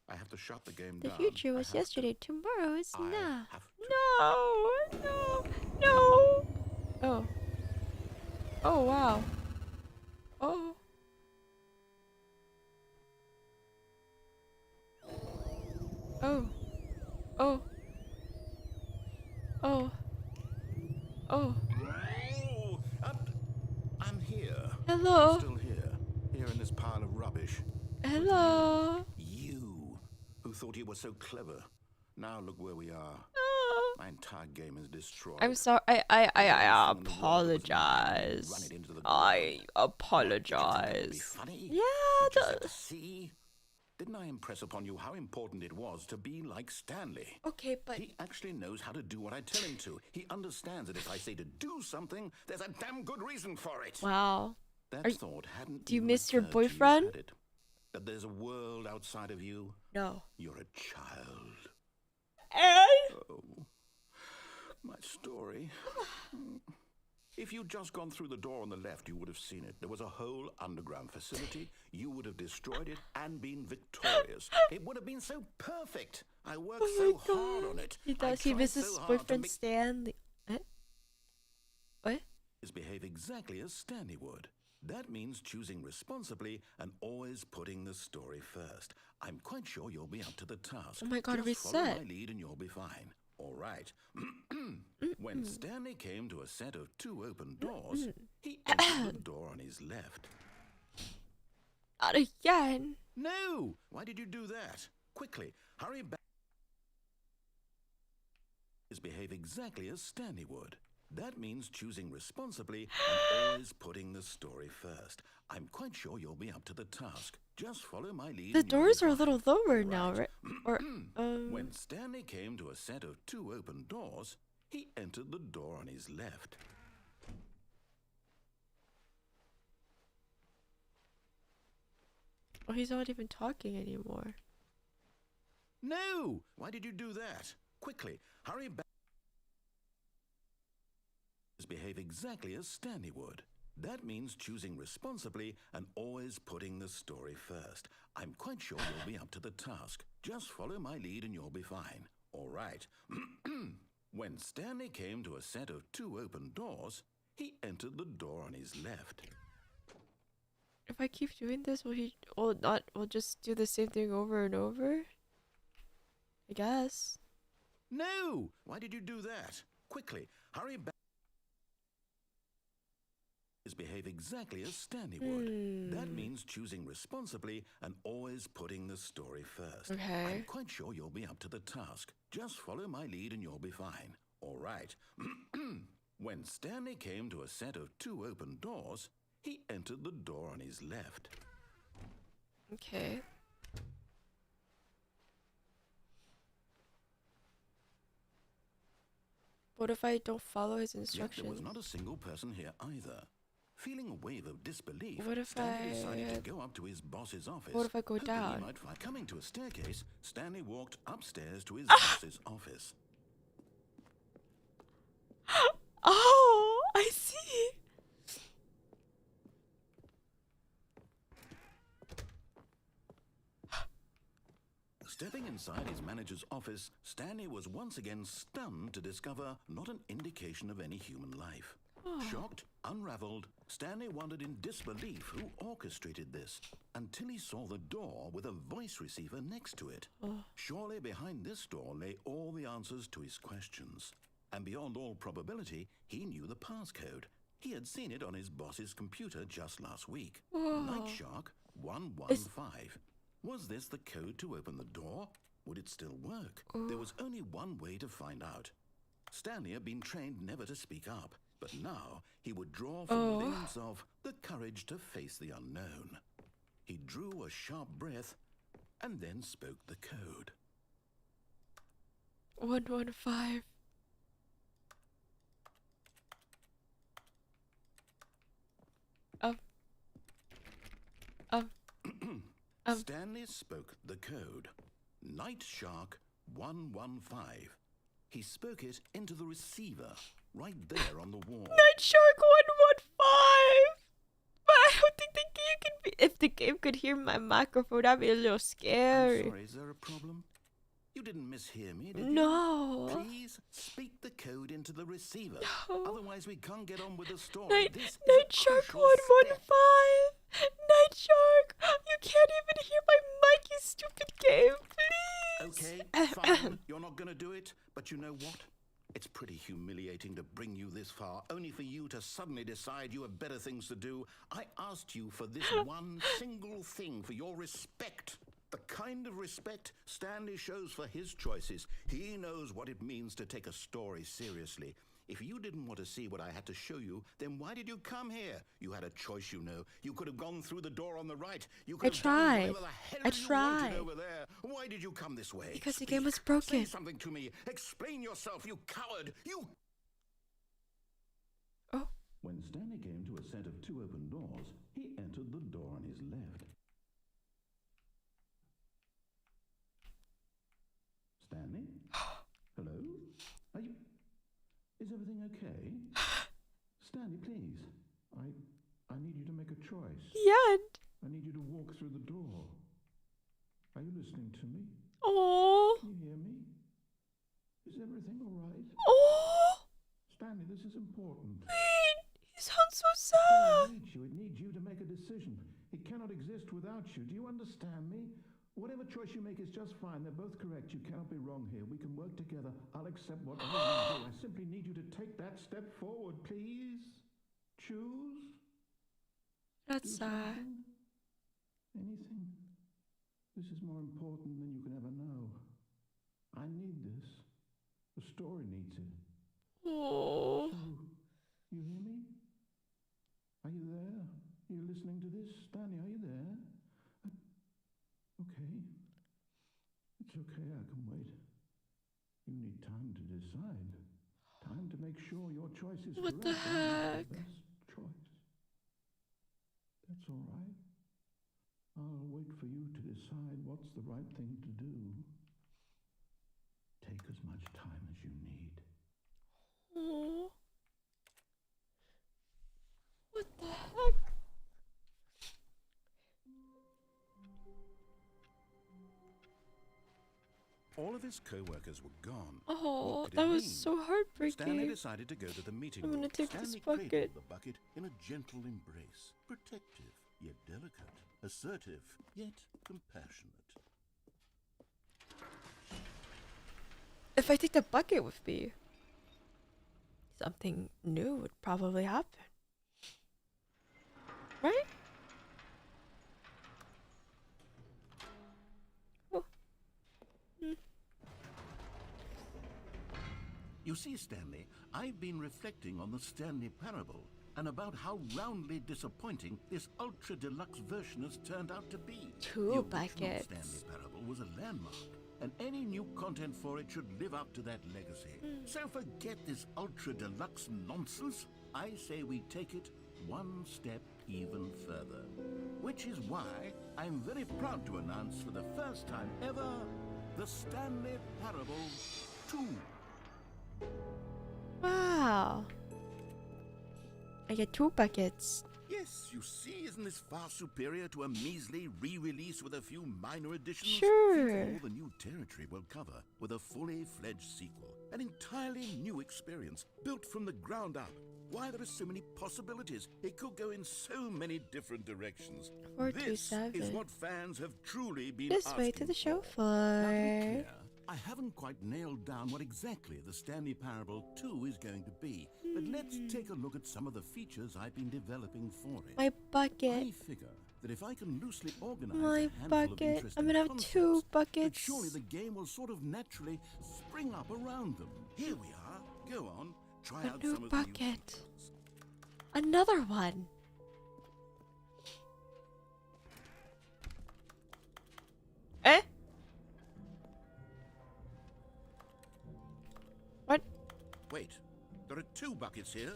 I have to shut the game The down. future I was have to. yesterday. Tomorrow is I now. have to. No, no, no. Oh. Oh, wow. Oh. Oh. Oh. Oh. Oh. Oh, I'm here. Hello. I'm still here in this pile of rubbish. Hello. You, who thought you were so clever. Now look where we are. Oh. My entire game is destroyed. I'm sorry. I apologize. Run it into the I ground. Did you think that would be apologize. funny? Yeah, You just had to see. Didn't I impress upon you how important it was to be like Stanley? Okay, but He actually knows how to do what I tell him to. He understands that if I say to do something, there's a damn good reason for it. wow. That Are you- thought hadn't do you even miss your occurred to you, boyfriend? had it? That there's a world outside of you. No. You're a child. And Oh, my story. If you'd just gone through the door on the left, you would have seen it. There was a whole underground facility. You would have destroyed it and been victorious. It would have been so perfect. I worked so hard on it. He does. He misses his boyfriend Stanley. What? Behave exactly as Stanley would. That means choosing responsibly and always putting the story first. I'm quite sure you'll be up to the task. Oh my god, Just follow reset. my lead and you'll be fine. All right. When Stanley came to a set of 2 open doors, he entered the door on his left. Not again. No! Why did you do that? Quickly, hurry back. Behave exactly as Stanley would. That means choosing responsibly and always putting the story first. I'm quite sure you'll be up to the task. Just follow my lead. The and you'll doors be are a fine. little lower now, right? Or When Stanley came to a set of 2 open doors, he entered the door on his left. oh, he's not even talking anymore. No! Why did you do that? Quickly, hurry back. Behave exactly as Stanley would. That means choosing responsibly and always putting the story first. I'm quite sure you'll be up to the task. Just follow my lead and you'll be fine. All right. When Stanley came to a set of 2 open doors, he entered the door on his left. If I keep doing this, will just do the same thing over and over? I guess. No! Why did you do that? Quickly, hurry back. Behave exactly as Stanley would. That means choosing responsibly and always putting the story first. Okay. I'm quite sure you'll be up to the task. Just follow my lead and you'll be fine. All right. When Stanley came to a set of 2 open doors, he entered the door on his left. Okay. What if I don't follow his Yet instructions? there was not a single person here either. Feeling a wave of disbelief, What if Stanley I- decided to go up to his boss's office. What if I go hoping he down? might find- Coming to a staircase, Stanley walked upstairs to his boss's office. Oh, I see. Stepping inside his manager's office, Stanley was once again stunned to discover not an indication of any human life. Shocked, unraveled, Stanley wondered in disbelief who orchestrated this until he saw the door with a voice receiver next to it. Surely behind this door lay all the answers to his questions. And beyond all probability, he knew the passcode. He had seen it on his boss's computer just last week. Night Shark 115. Was this the code to open the door? Would it still work? There was only one way to find out. Stanley had been trained never to speak up, but now he would draw from limbs of the courage to face the unknown. He drew a sharp breath and then spoke the code. 115. Stanley spoke the code. Night Shark 115. He spoke it into the receiver, right there on the wall. Night Shark 115. But I don't think the game can be. If the game could hear my microphone, that'd be a little I'm scary. sorry, is there a problem? You didn't mishear me, did you? No. Please speak the code into the receiver. Otherwise, we can't get on with the story. Night, This is Night a Shark crucial 115. step. Night Shark, you can't even hear my mic, you stupid game. Please. Okay, fine. You're not going to do it, but you know what? It's pretty humiliating to bring you this far, only for you to suddenly decide you have better things to do. I asked you for this one single thing, for your respect. The kind of respect Stanley shows for his choices. He knows what it means to take a story seriously. If you didn't want to see what I had to show you, then why did you come here? You had a choice, you know. You could have gone through the door on the right. You could have done tried. whatever the hell I you tried. wanted over there. Why did you come this way? Because the game Speak. was broken. Say something to me. Explain yourself, you coward. You... Oh. When Stanley came to a set of 2 open doors, he entered the door on his left. Stanley? Hello? Are you... Is everything okay? Stanley, please. I need you to make a choice. The end. I need you to walk through the door. Are you listening to me? Oh. Can you hear me? Is everything all right? Oh. Stanley, this is important. Wait. He sounds so It sad. needs you. It needs you to make a decision. It cannot exist without you. Do you understand me? Whatever choice you make is just fine. They're both correct. You cannot be wrong here. We can work together. I'll accept whatever you do. I simply need you to take that step forward, please. Choose. That's Do sad. something. Anything. This is more important than you can ever know. I need this. The story needs it. Oh. So, you hear me? Are you there? Are you listening to this? Stanley, are you there? Okay. It's okay, I can wait. You need time to decide. Time to make sure your choice is What correct. the and heck? the best choice. That's all right. I'll wait for you to decide what's the right thing to do. Take as much time as you need. Oh. What the heck? All of his co-workers were gone. Oh, What could it that was mean? so Stanley heartbreaking. decided to go to the meeting I'm room. gonna take this Stanley bucket. cradled the bucket in a gentle embrace. Protective, yet delicate. Assertive, yet compassionate. If I take the bucket with me, something new would probably happen. Right? Oh. You see, Stanley, I've been reflecting on the Stanley Parable and about how roundly disappointing this ultra deluxe version has turned out to be. Two The original buckets. Stanley Parable was a landmark, and any new content for it should live up to that legacy. So forget this ultra deluxe nonsense. I say we take it one step even further. Which is why I'm very proud to announce for the first time ever, the Stanley Parable 2. Wow. I get 2 buckets. Yes, you see, isn't this far superior to a measly re-release with a few minor additions? Sure. Think of all the new territory we'll cover with a fully fledged sequel. An entirely new experience, built from the ground up. Why, there are so many possibilities. It could go in so many different directions. This is 427. what fans have truly been This way to asking the show for. Now, to be floor. clear, I haven't quite nailed down what exactly the Stanley Parable 2 is going to be, but let's take a look at some of the features I've been developing for it. My bucket. I figure that if I can loosely organize My a handful of bucket. interesting I'm gonna have concepts, 2 that buckets. surely the game will sort of naturally spring up around them. Here we are. Go on, try A out new some of the new bucket. features. Another one. Eh? What? Wait, there are 2 buckets here.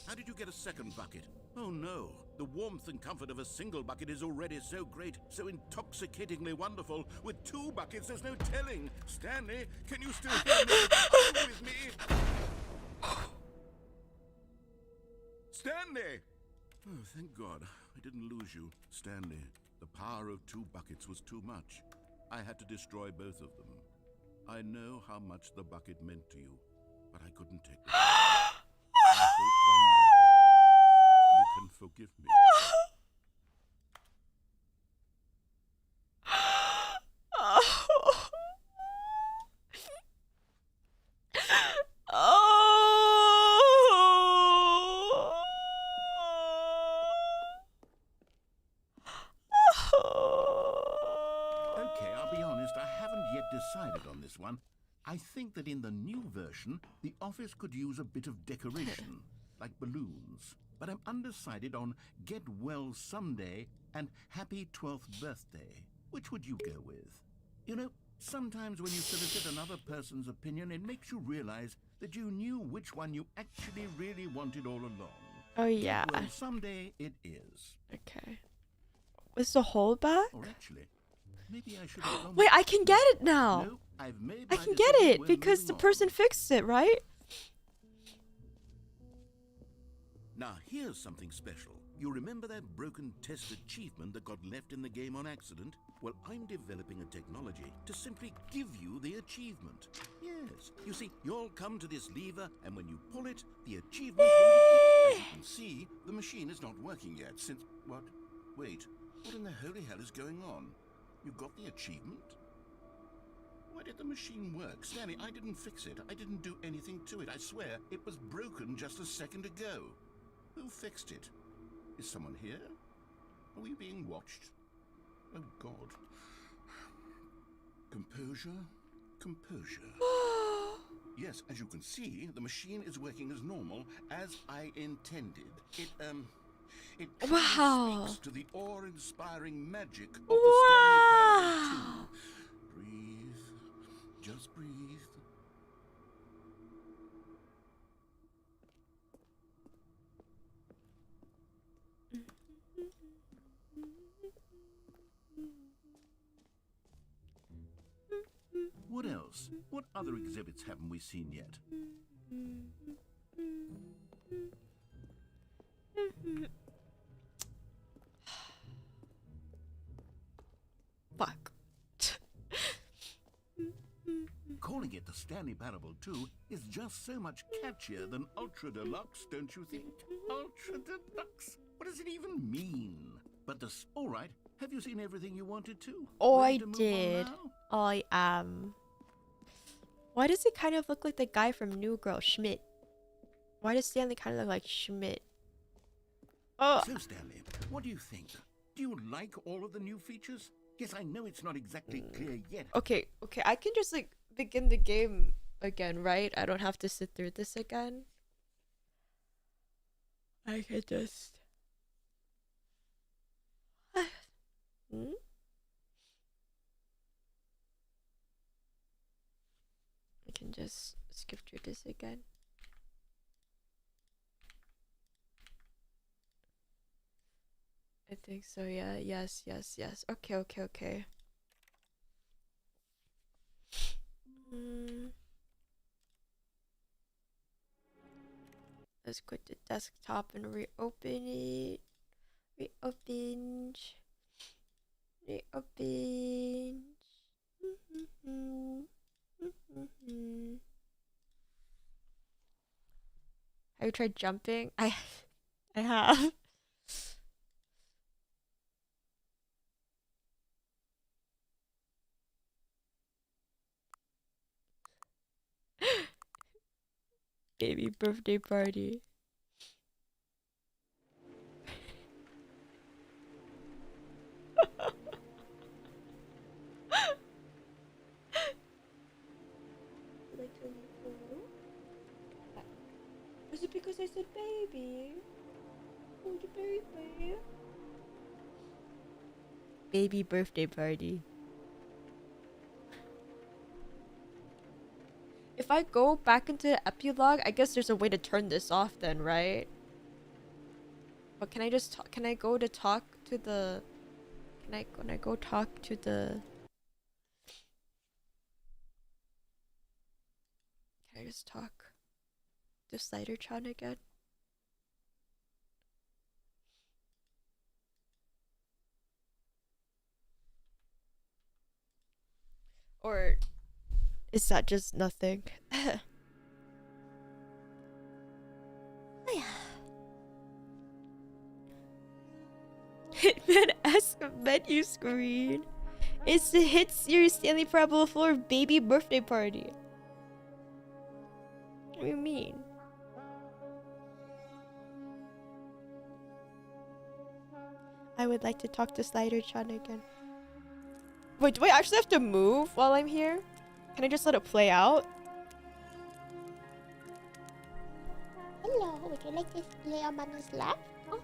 How did you get a second bucket? Oh no, the warmth and comfort of a single bucket is already so great, so intoxicatingly wonderful. With 2 buckets, there's no telling. Stanley, can you still hear me? Are you with me? Stanley! Oh, thank God, I didn't lose you. Stanley, the power of 2 buckets was too much. I had to destroy both of them. I know how much the bucket meant to you, but I couldn't take it. I hope one day you can forgive me. Okay, I'll be honest, I haven't yet decided on this one. I think that in the new version, the office could use a bit of decoration, like balloons. But I'm undecided on Get Well Someday and Happy 12th Birthday. Which would you go with? You know, sometimes when you solicit another person's opinion, it makes you realize that you knew which one you actually really wanted all along. Oh yeah. Well, someday it is. Okay. Is the hole back? Or actually, maybe I should have gone Wait, with- I can get it now. No, I've made I my can get decision. it We're because the moving on. person fixed it, right? Now, here's something special. You remember that broken test achievement that got left in the game on accident? Well, I'm developing a technology to simply give you the achievement. Yes. You see, you'll come to this lever, and when you pull it, the achievement will... As you can see, the machine is not working yet since... What? Wait. What in the holy hell is going on? You got the achievement? Why did the machine work? Stanley, I didn't fix it. I didn't do anything to it. I swear, it was broken just a second ago. Who fixed it? Is someone here? Are we being watched? Oh, God. Composure. Composure. Yes, as you can see, the machine is working as normal, as I intended. It Wow. speaks to the awe-inspiring magic of the Stanley Parable 2. Breathe. Just breathe. What else? What other exhibits haven't we seen yet? Fuck. Calling it the Stanley Parable 2 is just so much catchier than Ultra Deluxe, don't you think? Ultra Deluxe? What does it even mean? But this... All right, have you seen everything you wanted to? Oh, Ready I to move on did. now? I am. Why does he kind of look like the guy from New Girl, Schmidt? Why does Stanley kind of look like Schmidt? Oh, So, Stanley, what do you think? Do you like all of the new features? Yes, I know it's not exactly clear yet. okay. I can just like begin the game again, right? I don't have to sit through this again. I can just. Hmm? I can just skip through this again. I think so, yeah. Yes. Okay. Let's go to desktop and reopen it. Reopen. Have you tried jumping? I have. Baby birthday party. Is it because I said baby? Oh, the baby. Baby birthday party. If I go back into the epilogue, I guess there's a way to turn this off then, right? But can I just can I go to talk to the... Can I go talk to the... Can I just talk to Slidertron again? Or is that just nothing? Hitman-esque menu screen. It's the hit series Stanley Parable 4 baby birthday party. What do you mean? I would like to talk to Slidertron again. Wait, do I actually have to move while I'm here? Can I just let it play out? Hello, would you like to play on Mommy's lap? Oh.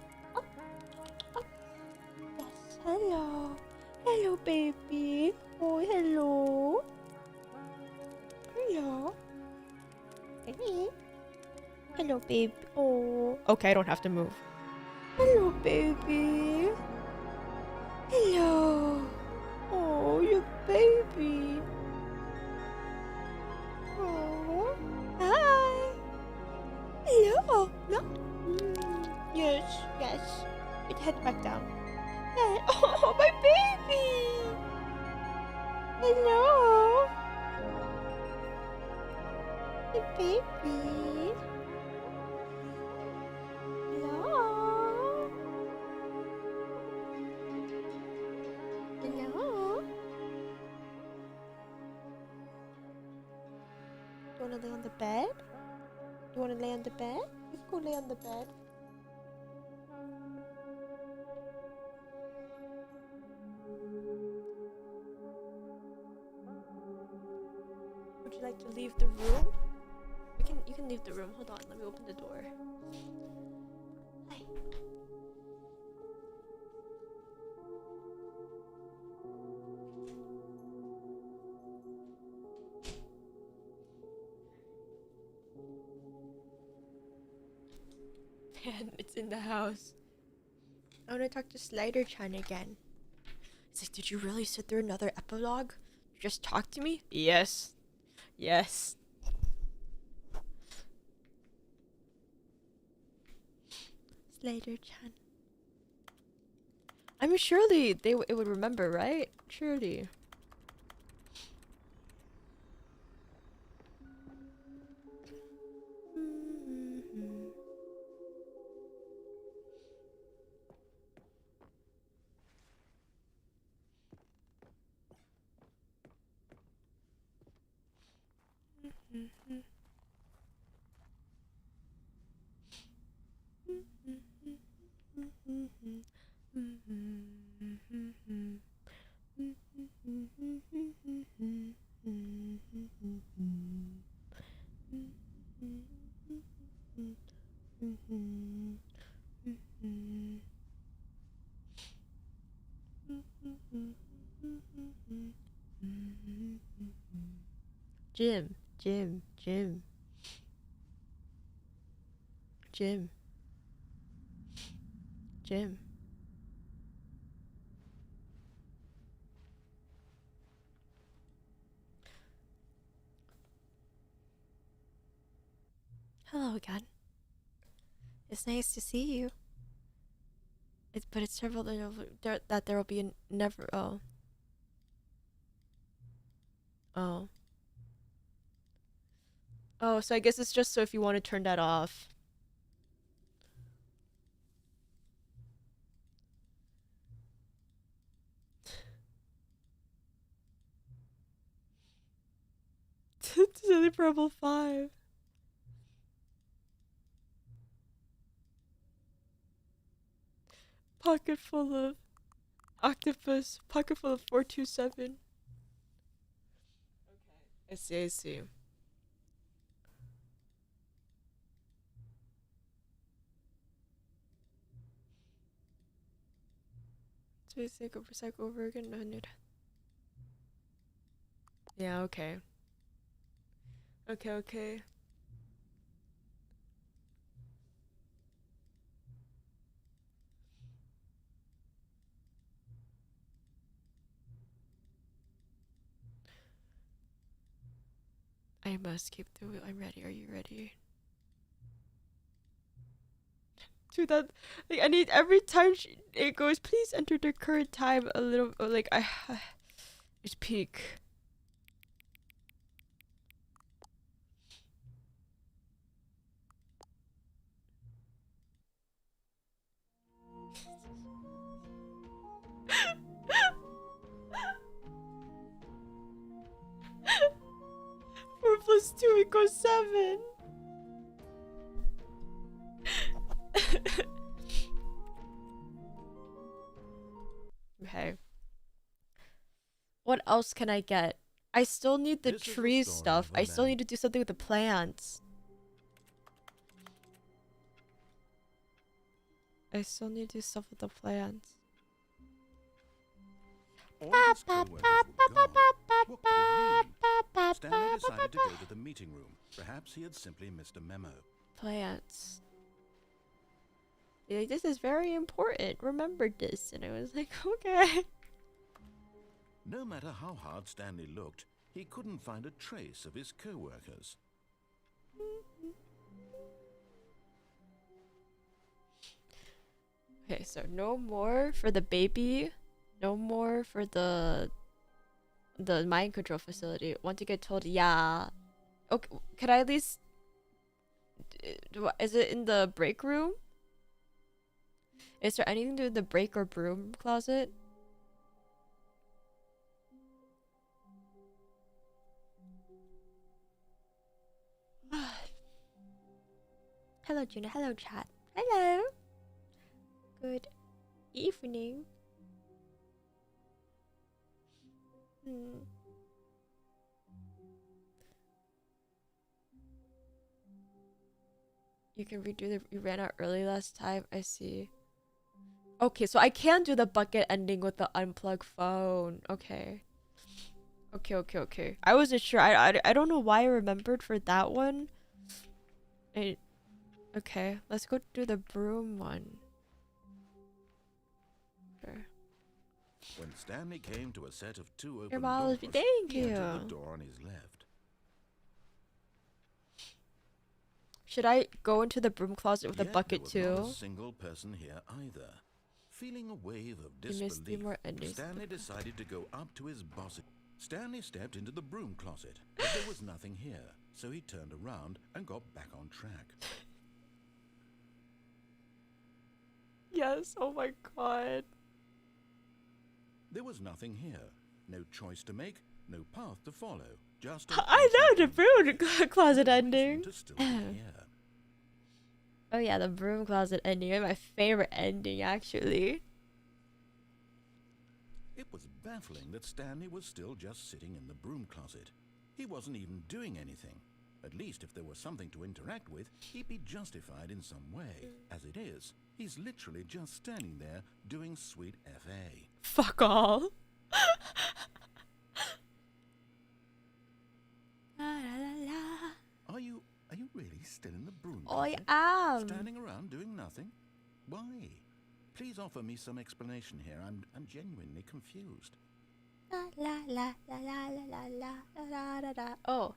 Yes, hello. Hello, baby. Oh, hello. Hello. Hello, baby. Oh. Okay, I don't have to move. Hello, baby. Hello. Oh, you baby. Oh. Hi. Hello. No. baby. Hello. Hello. Do you want to lay on the bed? Do you want to lay on the bed? You can go lay on the bed. Would you like to leave the room? You can leave the room. Hold on, let me open the door. Hi. Man, it's in the house. I want to talk to Slider-chan again. It's like, did you really sit through another epilogue? You just talk to me? Yes. Yes. Slider-chan. I mean, surely it would remember, right? Surely. Jim, Jim, Jim. Jim. Jim. Hello again. It's nice to see you. But it's several that there will be a never. Oh. Oh. Oh, so I guess it's just so if you want to turn that off. Stanley Parable 5. Pocket full of octopus. Pocket full of 427. Okay. I see, I see. Basic over again. No need. Yeah, okay. Okay, okay. I must keep the wheel. I'm ready. Are you ready? Dude, that like I need every time it goes. Please enter the current time a little. Like I, it's peak. Four plus two equals 7. Okay. What else can I get? I still need the tree stuff. I still need to do something with the plants. I still need to do stuff with the plants. All his co-workers were gone. What could it mean? Stanley decided to go to the meeting room. Perhaps he had simply missed a memo. Plants. Like, this is very important. Remember this. And I was like, okay. No matter how hard Stanley looked, he couldn't find a trace of his co-workers. Okay, so no more for the baby. No more for the mind control facility. Want to get told, yeah. Okay, could I at least Is it in the break room? Is there anything to do in the break or broom closet? Hello, Juna. Hello, chat. Hello. Good evening. You can redo the. You ran out early last time. I see. Okay, so I can do the bucket ending with the unplugged phone. Okay. Okay. I wasn't sure. I don't know why I remembered for that one. Okay, let's go do the broom one. Okay. When Stanley came to a set of two open Your mom doors, was thank he entered you. the door on his left. Should I go into the broom closet with a Yet bucket there was not too? a single person here either. Feeling a wave of You missed the disbelief, more endings. Stanley decided to go up to his boss. Stanley stepped into the broom closet, but there was nothing here, so he turned around and got back on track. Yes, oh my god. There was nothing here. No choice to make, no path to follow. Just I know the broom closet no ending. reason to still be here. Oh yeah, the broom closet ending. My favorite ending, actually. It was baffling that Stanley was still just sitting in the broom closet. He wasn't even doing anything. At least if there was something to interact with, he'd be justified in some way. As it is, he's literally just standing there doing sweet FA. Fuck all. Are you really still in the broom I closet? am. Standing around doing nothing? Why? Please offer me some explanation here. I'm genuinely confused. Oh.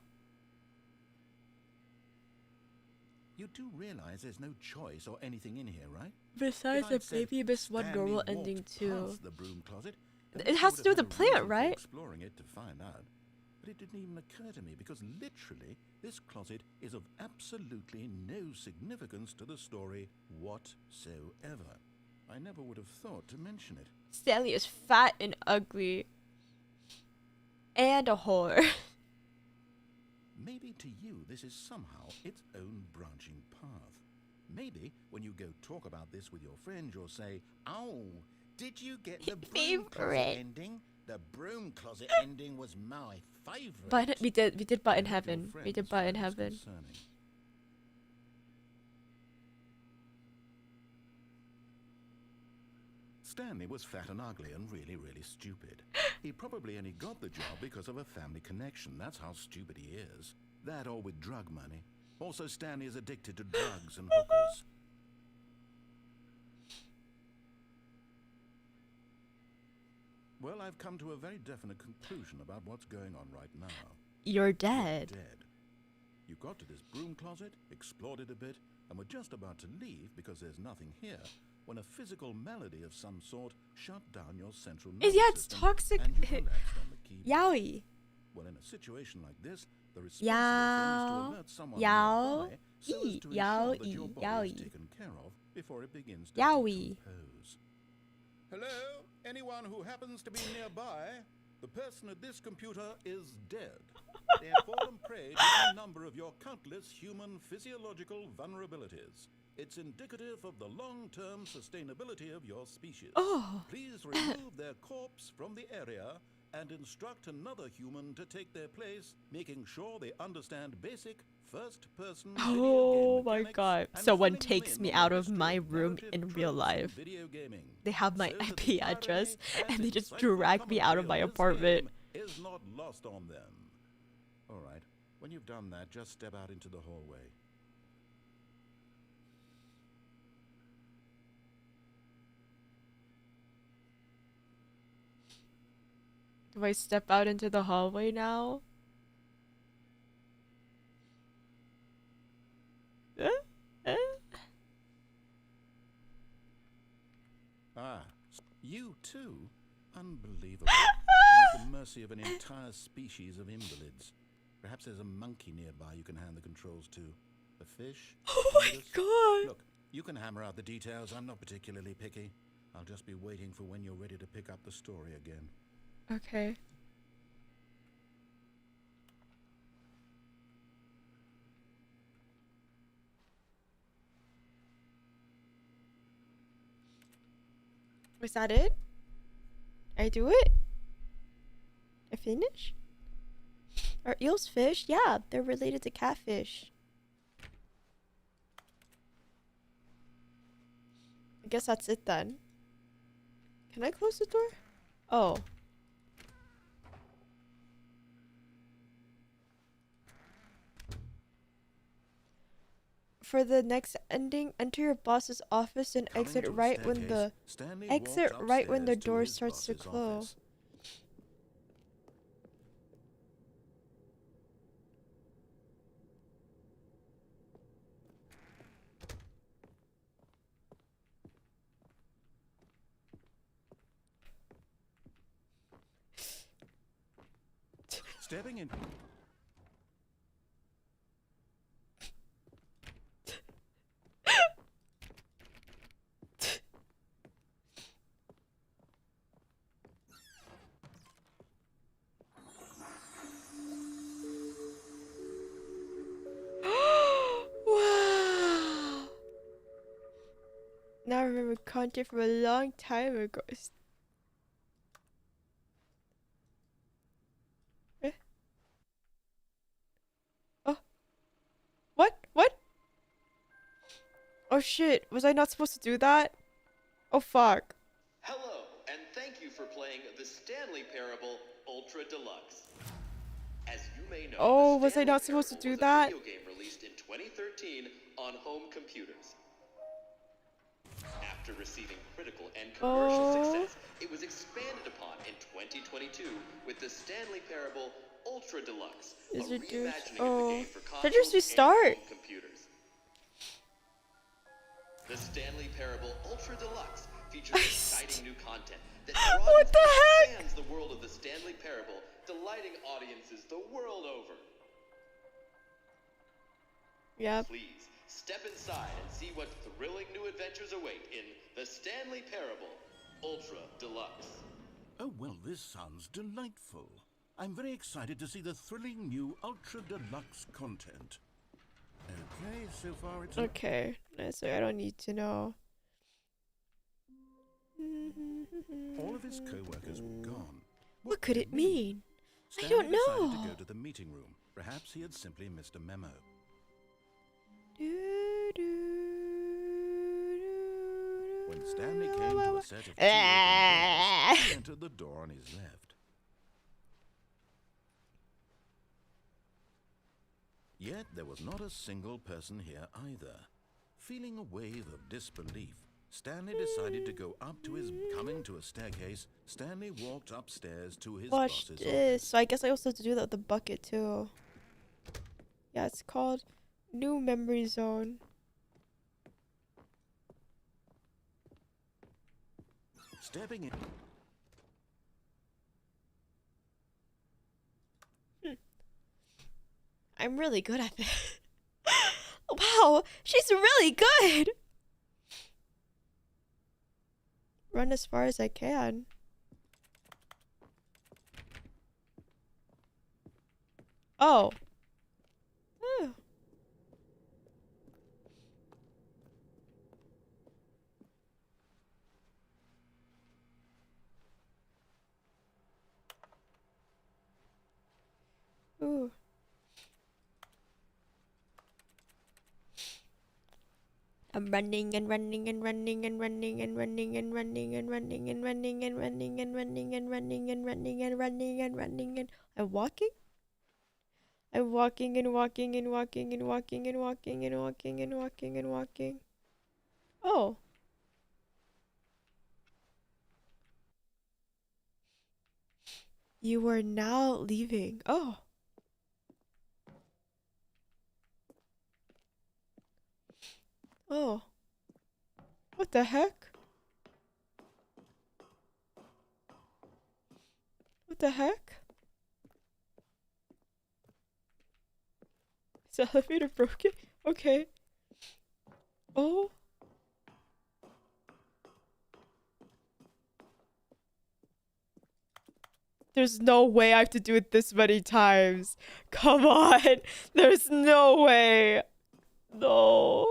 You do realize there's no choice or anything in here, right? Besides If the I'd said baby missed one Stanley normal walked ending too. past the broom closet, then It we has would to do have with the had a plant, reason for right? Exploring it to find out. But it didn't even occur to me because literally this closet is of absolutely no significance to the story whatsoever. I never would have thought to mention it. Stanley is fat and ugly. And a whore. Maybe to you this is somehow its own branching path. Maybe when you go talk about this with your friends, you'll say, "Oh, did you get the broom closet Favorite. ending? The broom closet ending was my favorite." But we did butt in I hope your heaven. We friends did butt in find this heaven. concerning. Stanley was fat and ugly and really stupid. He probably only got the job because of a family connection. That's how stupid he is. That or with drug money. Also, Stanley is addicted to drugs and hookers. Well, I've come to a very definite conclusion about what's going on right now. You're You're dead. dead. You got to this broom closet, explored it a bit, and were just about to leave because there's nothing here when a physical malady of some sort shut down your central nervous Yeah, it's system toxic. and you collapsed on the keyboard. Yowie. Well, in a situation like this, the responsible thing is to alert someone Yow. nearby so as to Yow. ensure that your body Yowie. is taken care of before it begins to Yowie. decompose. Hello? Anyone who happens to be nearby? The person at this computer is dead. They have fallen prey to a number of your countless human physiological vulnerabilities. It's indicative of the long-term sustainability of your species. Oh. Please remove their corpse from the area and instruct another human to take their place, making sure they understand basic first-person video Oh game my mechanics god. and Someone filling them takes in me on out the of history my of room narrative in real tropes life. video gaming. They have my So that IP the address irony and they just insightful drag me out of my commentary this apartment. game is not lost on them. All right, when you've done that, just step out into the hallway. Do I step out into the hallway now? Ah, you too? Unbelievable. I'm at the mercy of an entire species of invalids. Perhaps there's a monkey nearby you can hand the controls to. The fish. Oh my fungus. god. Look, you can hammer out the details. I'm not particularly picky. I'll just be waiting for when you're ready to pick up the story again. Okay. Was that it? I do it? I finish? Are eels fish? Yeah, they're related to catfish. I guess that's it then. Can I close the door? Oh. For the next ending, enter your boss's office and Coming exit to a right when the staircase, Stanley exit walked right when the upstairs to door his starts to boss's close. office. Stepping in. Wow. Now I remember content from a long time ago. Eh? Oh. What? What? Oh shit. Was I not supposed to do that? Oh fuck. Hello, and thank you for playing the Stanley Parable Ultra Deluxe. As you may know, Oh, the was I Stanley not supposed to Parable do was that? a video game released in 2013 on home computers. After receiving critical and commercial success, it was expanded upon in 2022 with the Stanley Parable Ultra Deluxe, Is a it just reimagining of the game for did you consoles just restart? and home computers. The Stanley Parable Ultra Deluxe features exciting new content that What the heck? expands the world of the Stanley Parable, delighting audiences the world over. Yep. Please step inside and see what thrilling new adventures await in the Stanley Parable Ultra Deluxe. Oh, well, this sounds delightful. I'm very excited to see the thrilling new Ultra Deluxe content. Okay, so far it's... Okay. So I don't need to know. All of his co-workers were gone. What could it mean? I Stanley don't decided know. to go to the meeting room. Perhaps he had simply missed a memo. When Stanley came to a set of two open doors, he entered the door on his left. Yet there was not a single person here either. Feeling a wave of disbelief, Stanley decided to go up to his... Coming to a staircase, Stanley walked upstairs to his Watch boss's this. office. So I guess I also have to do that with the bucket too. Yeah, it's called New Memory Zone. Stepping in... I'm really good at this. Wow, she's really good. Run as far as I can. Oh. Oh. Ooh. I'm running and running and running and running and running and running and running and running and running and running and running and running and running and running and I'm walking? I'm walking and walking and walking and walking and walking and walking and walking and walking. Oh. You are now leaving. Oh. Oh. What the heck? What the heck? Is the elevator broken? Okay. Oh. There's no way I have to do it this many times. Come on. There's no way. No.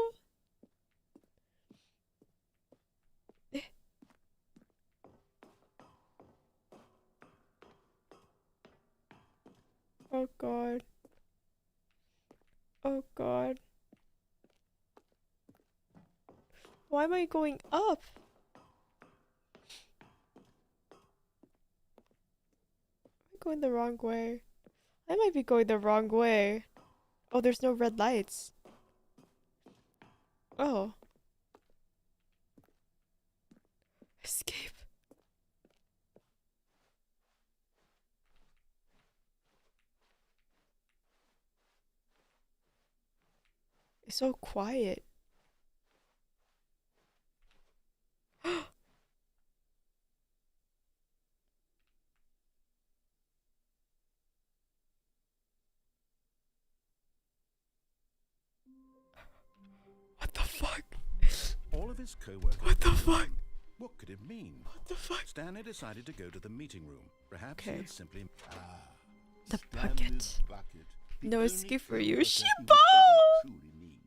Oh god. Oh god. Why am I going up? I'm going the wrong way. I might be going the wrong way. Oh, there's no red lights. Oh. Escape. It's so quiet. What the fuck? All of his co-workers. What the fuck? What could it mean? What the fuck? Stanley decided to go to the meeting room. Perhaps he Okay. had simply... The Stanley's bucket. bucket. The No only escape for co-worker you. he Shimbo! would ever truly need.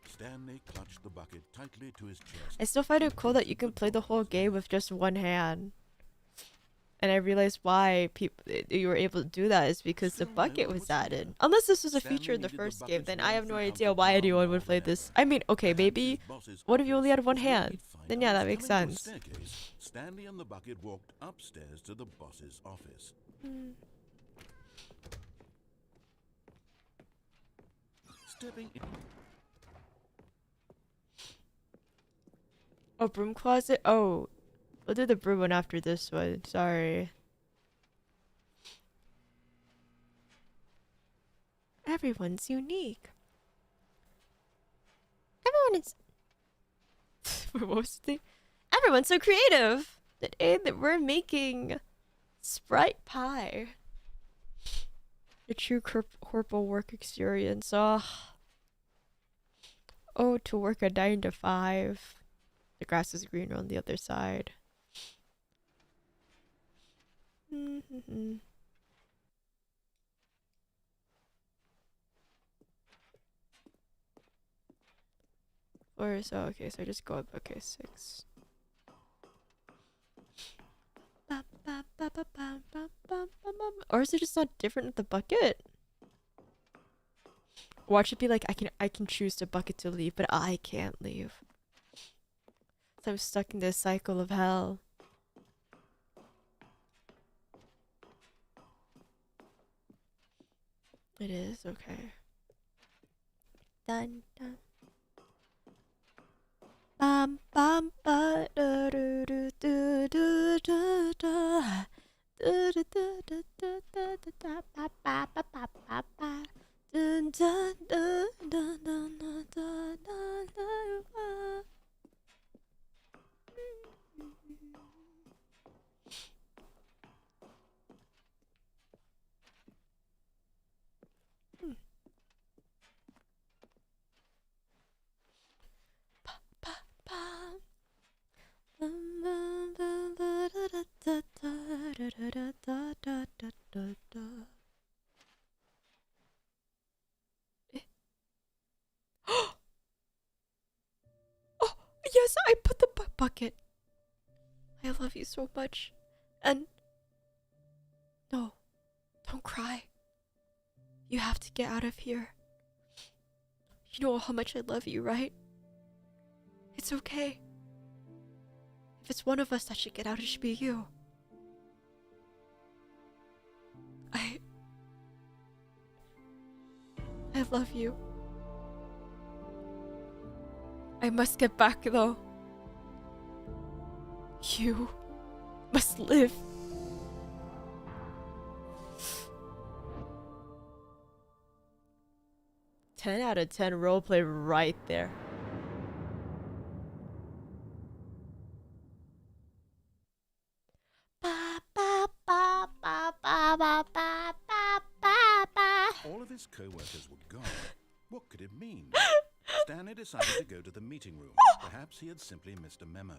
Stanley clutched the bucket tightly to his chest. I still find it cool that you can play the whole game with just one hand. And I realized why you were able to do that is because the bucket was added. Unless this was a feature in the first game, then I have no idea why anyone would play this. I mean, okay, maybe. What if you only had one hand? Then yeah, that makes Coming to a sense. staircase, Stanley and the bucket walked upstairs to the boss's office. Stepping in. Oh, broom closet? Oh. We'll do the broom one after this one. Sorry. Everyone's unique. Everyone is... what was the thing? Everyone's so creative! That we're making Sprite pie. A true corporal work experience. Oh, to work a 9 to 5. The grass is greener on the other side. Or is okay, so I just go up. Okay, 6. Or is it just not different with the bucket? Watch it be like I can choose the bucket to leave, but I can't leave. So I'm stuck in this cycle of hell. It is okay. Dun dun. Bam bam ba da do do do do do da. Do do do do do do do da ba ba ba ba ba ba. Dun dun dun dun dun dun dun dun dun. Oh, yes, I put the bucket. I love you so much. And no, don't cry. You have to get out of here. You know how much I love you, right? It's okay. If it's one of us that should get out, it should be you. I love you. I must get back though. You must live. Ten out of 10 roleplay right there. All of his co-workers were gone. What could it mean? Stanley decided to go to the meeting room. Perhaps he had simply missed a memo.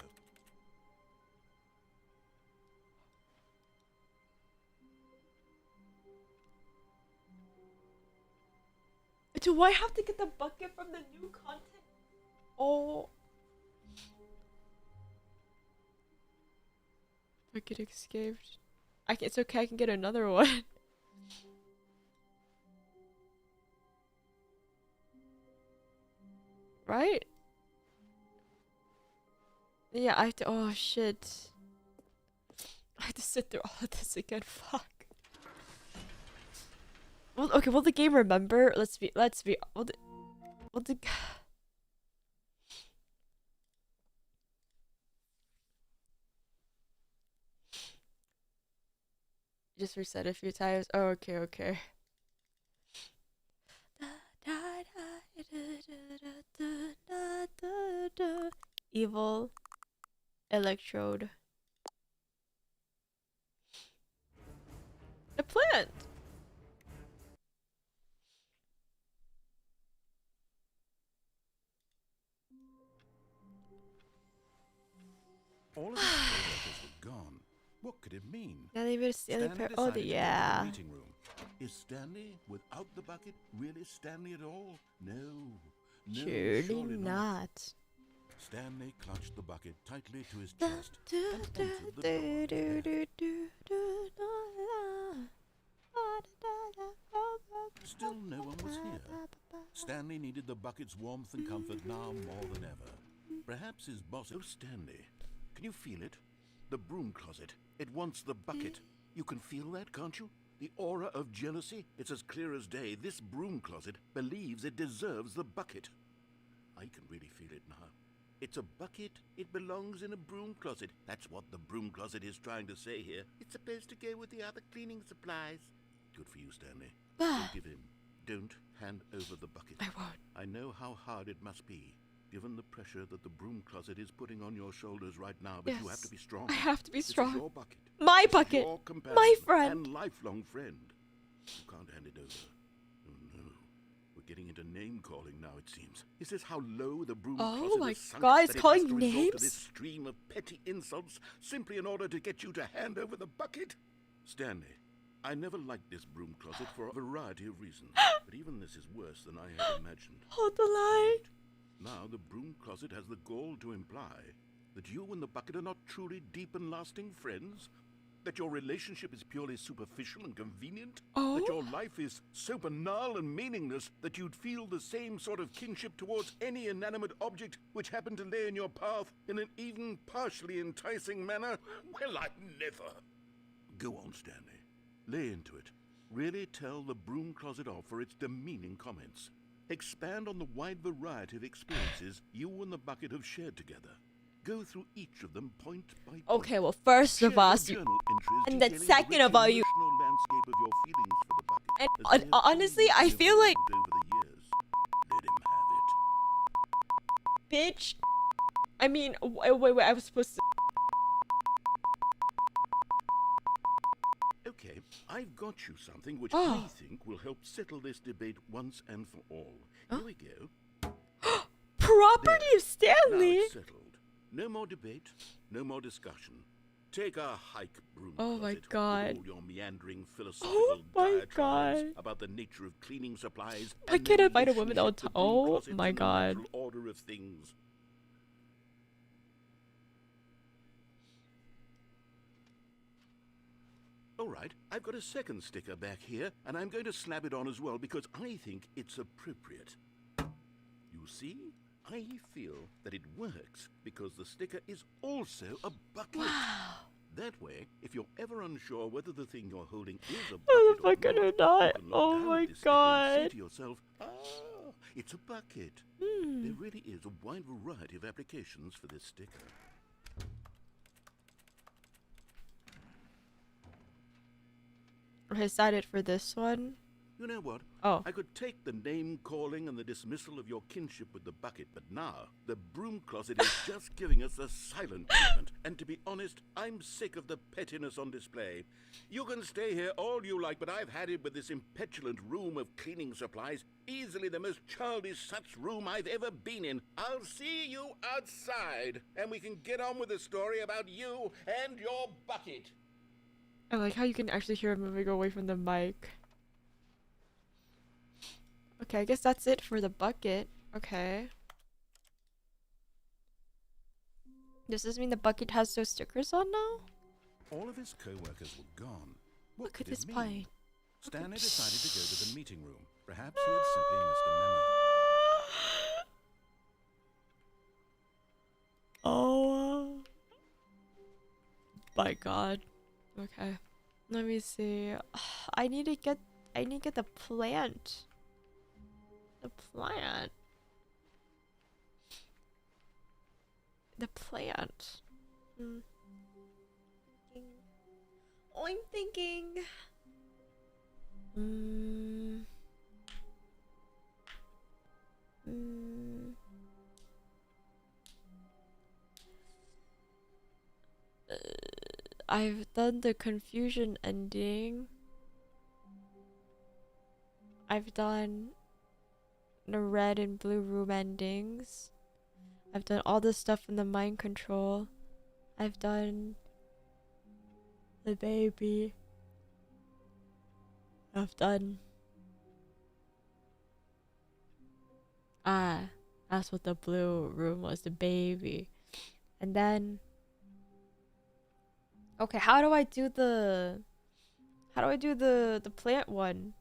Do I have to get the bucket from the new content? Oh. Bucket escaped. It's okay, I can get another one. Right? Yeah, I have to. Oh shit. I have to sit through all of this again. Fuck. Well, okay, will the game remember? Let's be. Will the just reset a few times. Oh, okay. Evil electrode. A plant. All of his coworkers were gone. What could it mean? Now they made Stanley Parable. Oh, decided to go to yeah. the meeting room. Is Stanley without the bucket really Stanley at all? No, Surely not. Stanley clutched the bucket tightly to his chest and entered the door. Still no one was here. Stanley needed the bucket's warmth and comfort now more than ever. Perhaps his boss... Oh, Stanley, can you feel it? The broom closet. It wants the bucket. You can feel that, can't you? The aura of jealousy? It's as clear as day. This broom closet believes it deserves the bucket. I can really feel it now. It's a bucket. It belongs in a broom closet. That's what the broom closet is trying to say here. It's supposed to go with the other cleaning supplies. Good for you, Stanley. Don't give in. Don't hand over the bucket. I won't. I know how hard it must be, given the pressure that the broom closet is putting on your shoulders right now, but you have to be strong. I have to be This is strong. your bucket. My This is bucket. your companion My friend. and lifelong friend. You can't hand it over. Oh no. We're getting into name calling now, it seems. Is this how low the broom Oh closet my has sunk God, it's that it calling has to resort to names? this stream of petty insults simply in order to get you to hand over the bucket? Stanley, I never liked this broom closet for a variety of reasons, but even this is worse than I had imagined. Hold the line. Now the broom closet has the gall to imply that you and the bucket are not truly deep and lasting friends, that your relationship is purely superficial and convenient, that your life is so banal and meaningless that you'd feel the same sort of kinship towards any inanimate object which happened to lay in your path in an even partially enticing manner. Well, I never. Go on, Stanley. Lay into it. Really tell the broom closet off for its demeaning comments. Expand on the wide variety of experiences you and the bucket have shared together. Go through each of them point by point. Okay, well, first of all, and then second of all, you. And honestly, I feel like. Bitch. I mean, wait, I was supposed to. Okay, I've got you something which I think will help settle this debate once and for all. Here we go. Property of Now Stanley. it's settled. No more debate, no more discussion. Take a hike, broom Oh my closet, God. with all your meandering philosophical my diatribes God. about the nature of cleaning supplies. Why and can't the I find a woman that will relationship to broom oh closets my and the God. natural order of things. All right, I've got a second sticker back here, and I'm going to slap it on as well because I think it's appropriate. You see? I feel that it works because the sticker is also a bucket. Wow. That way, if you're ever unsure whether the thing you're holding is a Oh, the bucket bucket or you not. can look Oh down my at this sticker and say God. to yourself, it's a bucket. Hmm. There really is a wide variety of applications for this sticker. I decided for this one. You know what? Oh. I could take the name calling and the dismissal of your kinship with the bucket, but now the broom closet is just giving us the silent treatment. And to be honest, I'm sick of the pettiness on display. You can stay here all you like, but I've had it with this impetulant room of cleaning supplies. Easily the most childish such room I've ever been in. I'll see you outside, and we can get on with the story about you and your bucket. I like how you can actually hear him moving away from the mic. Okay, I guess that's it for the bucket. Okay. Does this mean the bucket has those stickers on now? All of his co-workers were gone. What Look at could it this mean? pie. Stanley decided to go to the meeting room. Perhaps he had simply missed a memo. Oh my god. Okay. Let me see. I need to get the plant. The plant. The plant. Oh, I'm thinking. I've done the confusion ending. I've done the red and blue room endings. I've done all the stuff in the mind control. I've done the baby. I've done... that's what the blue room was, the baby. And then... Okay, how do I do the plant one?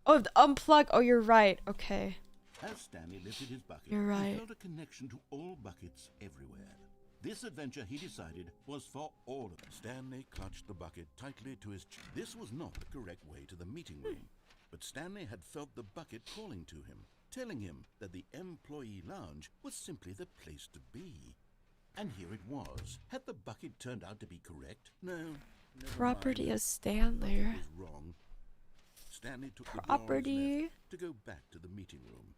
Oh, the unplug. Oh, you're right. Okay. As Stanley lifted his bucket, You're right. he felt a connection to all buckets everywhere. This adventure, he decided, was for all of them. Stanley clutched the bucket tightly to his chest. This was not the correct way to the meeting room, but Stanley had felt the bucket calling to him, telling him that the employee lounge was simply the place to be. And here it was. Had the bucket turned out to be correct? No. never Property mind. of Stanley. It was wrong. Stanley took the door on his Property. left to go back to the meeting room.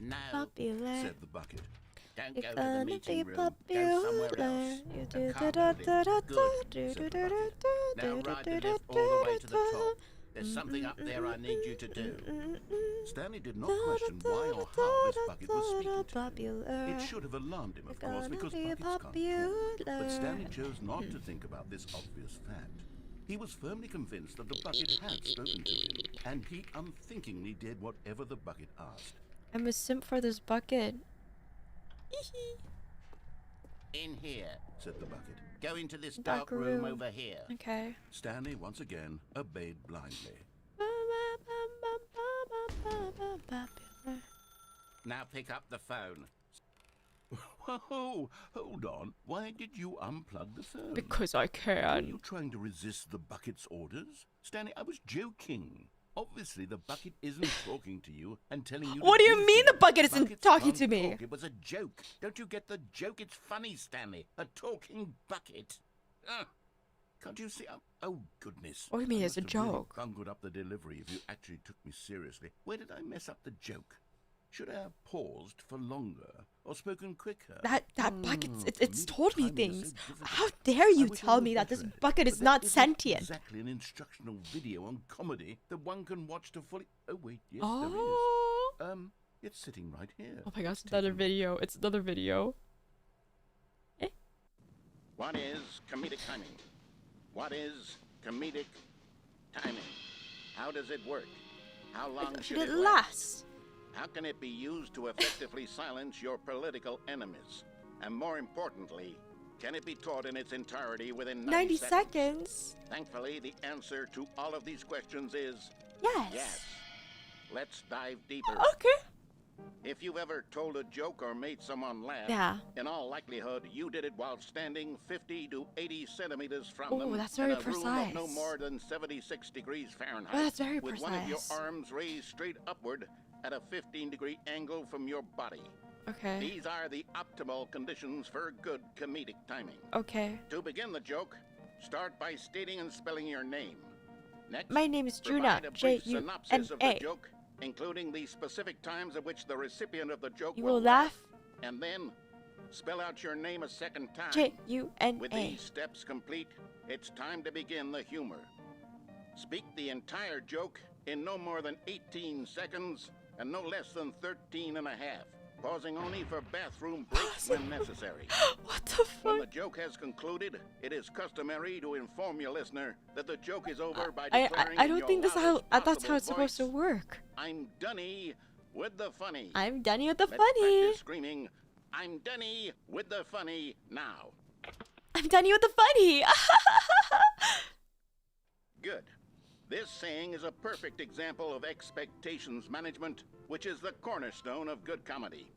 No, Popular. Said the bucket. don't You're go to the gonna meeting be room. popular. Go somewhere else. You The do car da da building. da da Good, do said do the do bucket. do Now do ride do the do lift all the way to the top. There's something up there I need you to do. Stanley did not question why or how this bucket was speaking to him. It should have alarmed him, of course, because buckets can't talk. But Stanley chose not to think about this obvious fact. He was firmly convinced that the bucket had spoken to him, and he unthinkingly did whatever the bucket asked. I'm a simp for this bucket. In here. Said the bucket. Go into this Dark dark room room. over here. Okay. Stanley once again obeyed blindly. Now pick up the phone. Whoa, hold on. Why did you unplug the phone? Because I Were can. you trying to resist the bucket's orders? Stanley, I was joking. Obviously, the bucket isn't talking to you and telling you. What to do you mean the things. bucket isn't Buckets talking can't to me? talk. It was a joke. Don't you get the joke? It's funny, Stanley. A talking bucket. Can't you see? Oh, goodness. What do you mean I it's a must have really joke? bungled up the delivery if you actually took me seriously. Where did I mess up the joke? Should I have paused for longer or spoken quicker? That bucket, it's comedic told me timing is so things. difficult. How dare you I wish I tell were me that this better at it, bucket but is there not isn't sentient? Exactly an instructional video on comedy that one can watch to fully. Oh wait, yes Oh. there is. It's sitting right here. Oh my gosh, it's Take another a look. video. It's another video. What is comedic timing? What is comedic timing? How does it work? How long Should should it it last? How can it be used to effectively silence your political enemies? And more importantly, can it be taught in its entirety within 90 seconds? seconds? Thankfully, the answer to all of these questions is Yes. yes. Let's dive deeper. Okay. If you've ever told a joke or made someone laugh, Yeah. in all likelihood, you did it while standing 50 to 80 centimeters from Ooh, them that's very in a room of no precise. more than 76 degrees Fahrenheit. Oh, that's very with one of your precise. arms raised straight upward at a 15-degree angle from your body. Okay. These are the optimal conditions for good comedic timing. Okay. To begin the joke, start by stating and spelling your name. Next, My name is Juna. provide a brief JUNA. synopsis of the joke, including the specific times at which the recipient of the joke You will laugh. and then spell out your name a second time. With JUNA. these steps complete, it's time to begin the humor. Speak the entire joke in no more than 18 seconds and no less than 13 and a half, pausing only for bathroom breaks when necessary. What the When the fuck? joke has concluded, it is customary to inform your listener that the joke is over by declaring I in don't your think that's how loudest that's how it's possible supposed to voice, work. I'm Dunny with the funny. I'm Dunny with the Let's funny. practice screaming, I'm Dunny with the funny now. I'm Dunny with the funny. Good. This saying is a perfect example of expectations management, which is the cornerstone of good comedy.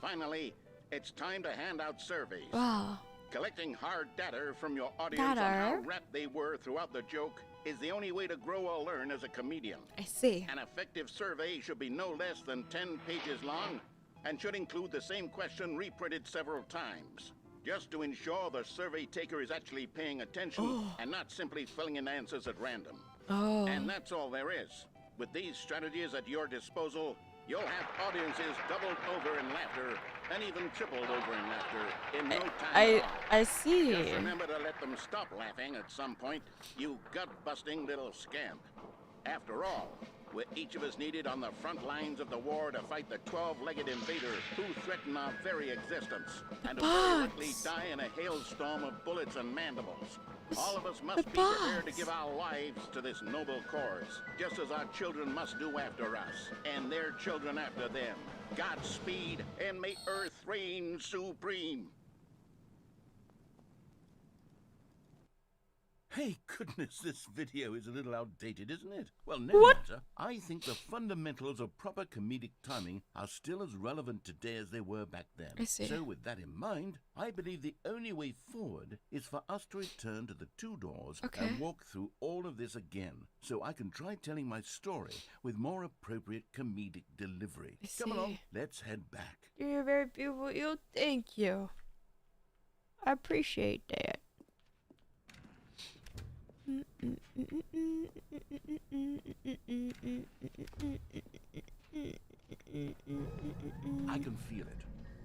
Finally, it's time to hand out surveys. Wow. Collecting hard data from your audience on how Data? rapt they were throughout the joke is the only way to grow or learn as a comedian. I see. An effective survey should be no less than 10 pages long and should include the same question reprinted several times, just to ensure the survey taker is actually paying attention and not simply filling in answers at random. Oh. And that's all there is. With these strategies at your disposal, you'll have audiences doubled over in laughter and even tripled over in laughter in no time at all. I see. Just remember to let them stop laughing at some point, you gut-busting little scamp. After all, we're each of us needed on the front lines of the war to fight the 12-legged invader who threaten our very existence, and who very likely bots. die in a hailstorm of bullets and mandibles. All of us The must be prepared to bots. give our lives to this noble cause, just as our children must do after us, and their children after them. Godspeed, and may Earth reign supreme. Hey, goodness, this video is a little outdated, isn't it? Well, no matter. I think the fundamentals of proper comedic timing are still as relevant today as they were back then. I see. So with that in mind, I believe the only way forward is for us to return to the two doors and walk through all of this again, so I can try telling my story with more appropriate comedic delivery. I Come along, see. let's head back. You're very beautiful. You. Thank you. I appreciate that. I can feel it.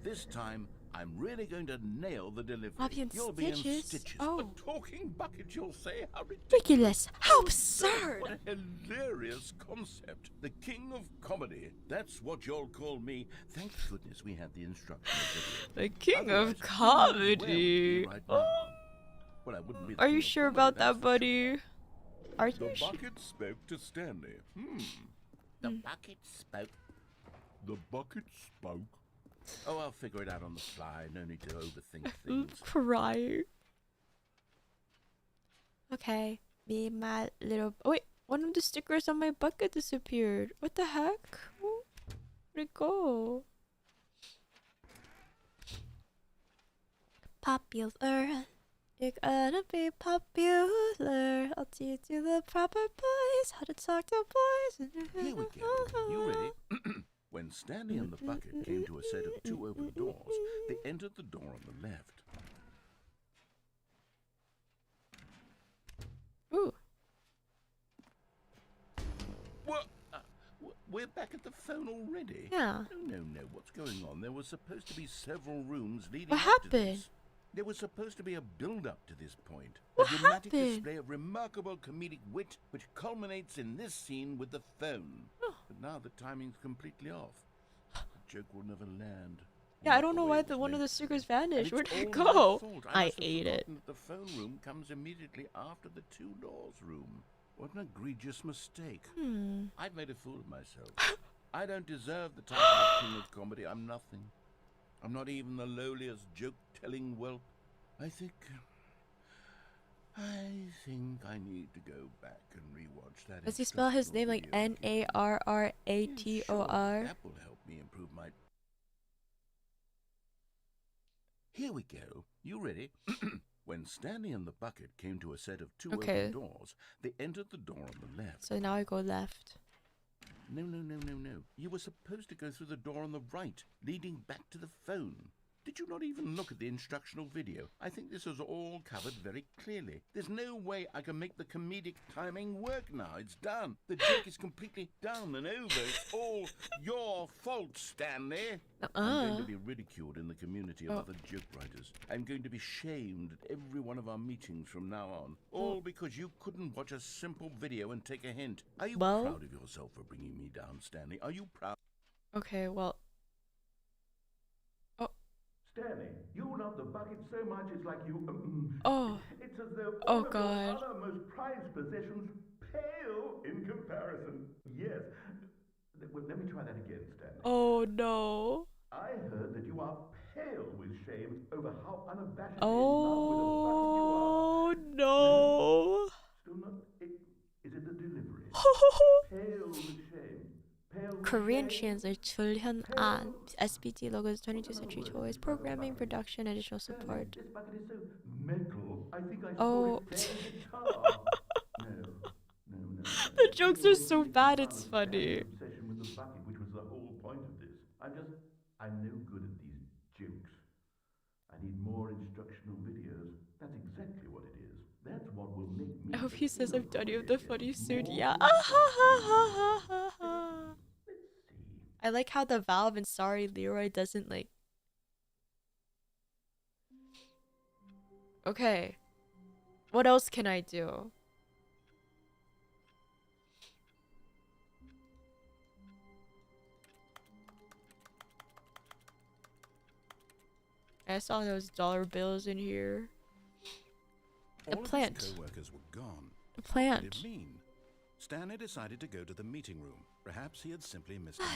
This time, I'm really going to nail the delivery. I'll be in You'll be in stitches. stitches. Oh. A talking bucket, you'll say. How Ridiculous. How absurd. What a hilarious concept. The king of comedy. That's what you'll call me. Thank goodness we had the instructional video. The king Otherwise, of where would we comedy. be right now? Well, I wouldn't be the Are king you of sure comedy, about that's that, for sure. buddy? Are The you sure? bucket spoke to Stanley. The bucket spoke. The bucket spoke. Oh, I'll figure it out on the fly. No need to overthink things. Cry. Okay. Me and my little. Oh, wait. One of the stickers on my bucket disappeared. What the heck? Where'd it go? Popular. You're gonna be popular. I'll teach you the proper boys how to talk to boys. Here we go. You ready? When Stanley and the bucket came to a set of two open doors, they entered the door on the left. Ooh. What? We're back at the phone already? Yeah. No. What's going on? There were supposed to be several rooms leading What up to happened? this. There was supposed to be a build-up to this point. What a dramatic happened? display of remarkable comedic wit, which culminates in this scene with the phone. But now the timing's completely off. The joke will never land. Yeah, I Not don't know way why it the was one of meant. the stickers And vanished. it's Where'd it all my go? fault. I must have ate it. forgotten that the phone room comes immediately after the two doors room. What an egregious mistake. I've made a fool of myself. I don't deserve the title of king of comedy. I'm nothing. I'm not even the lowliest joke-telling whelp. I think I need to go back and rewatch that. Does he spell his name like instructional video. Narrator? Sure, that will help me improve my... Here we go. You ready? When Stanley and the bucket came to a set of two Okay. open doors, they entered the door on the left. So now I go left. No. You were supposed to go through the door on the right, leading back to the phone. Did you not even look at the instructional video? I think this is all covered very clearly. There's no way I can make the comedic timing work now. It's done. The joke is completely done and over. It's all your fault, Stanley. I'm going to be ridiculed in the community of other joke writers. I'm going to be shamed at every one of our meetings from now on. All because you couldn't watch a simple video and take a hint. Are you proud of yourself for bringing me down, Stanley? Are you proud? Okay, well. Stanley, you love the bucket so much it's like you. It's as though Oh all of God. your other most prized possessions pale in comparison. Yes. Well, let me try that again, Stanley. Oh no. I heard that you are pale with shame over how unabashedly in love with a bucket you are. Oh no. Still not. Is it the delivery? Pale with shame. Korean translator Chul An, SBT logos, 22th Century Toys, programming, production, additional support. This bucket is so metal. I think I Oh. saw it guitar. No. The jokes are so bad, it's funny. Obsession with the bucket, which was the whole point of this. I'm no good at these jokes. I need more instructional videos. That's exactly what it is. That's what will make me. I hope he says I'm done with the funny suit. Yeah. I like how the Valve and Sorry Leroy doesn't like. Okay. What else can I do? I saw those dollar bills in here. The plant. All of his co-workers were gone. The plant. What did it mean? Stanley decided to go to the meeting room. Perhaps he had simply missed a memo.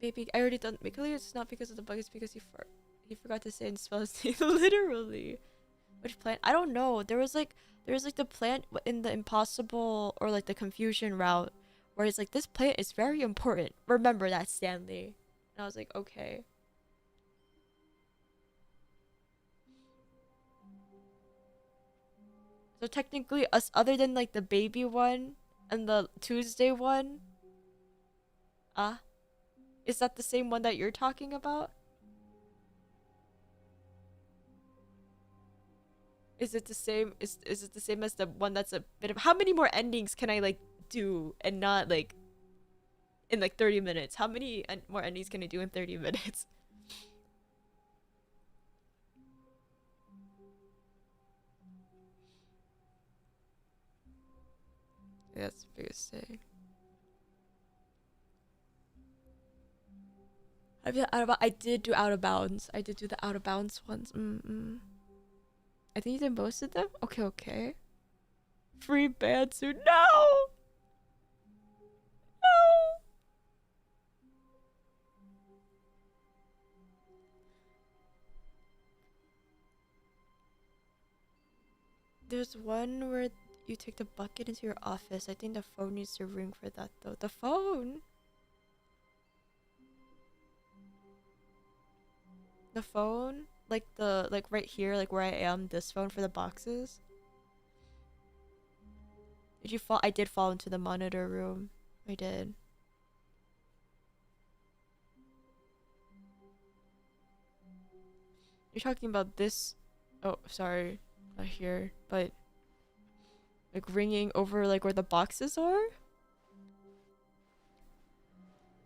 Baby, I already done. Make clear it's not because of the bug. It's because he forgot to say and spell his name literally. Which plant? I don't know. There was like the plant in the impossible or like the confusion route where it's like this plant is very important. Remember that, Stanley. And I was like, okay. So technically, us other than like the baby one and the Tuesday one, is that the same one that you're talking about? Is it the same? Is it the same as the one that's a bit of? How many more endings can I like do and not like in like 30 minutes? How many more endings can I do in 30 minutes? That's the biggest thing. I did do out of bounds. I did do the out of bounds ones. I think you did most of them. Okay. Free Bansu. No. There's one where you take the bucket into your office. I think the phone needs to ring for that though. The phone. The phone, like right here, like where I am. This phone for the boxes. Did you fall? I did fall into the monitor room. I did. You're talking about this? Oh, sorry, not here, but like ringing over like where the boxes are.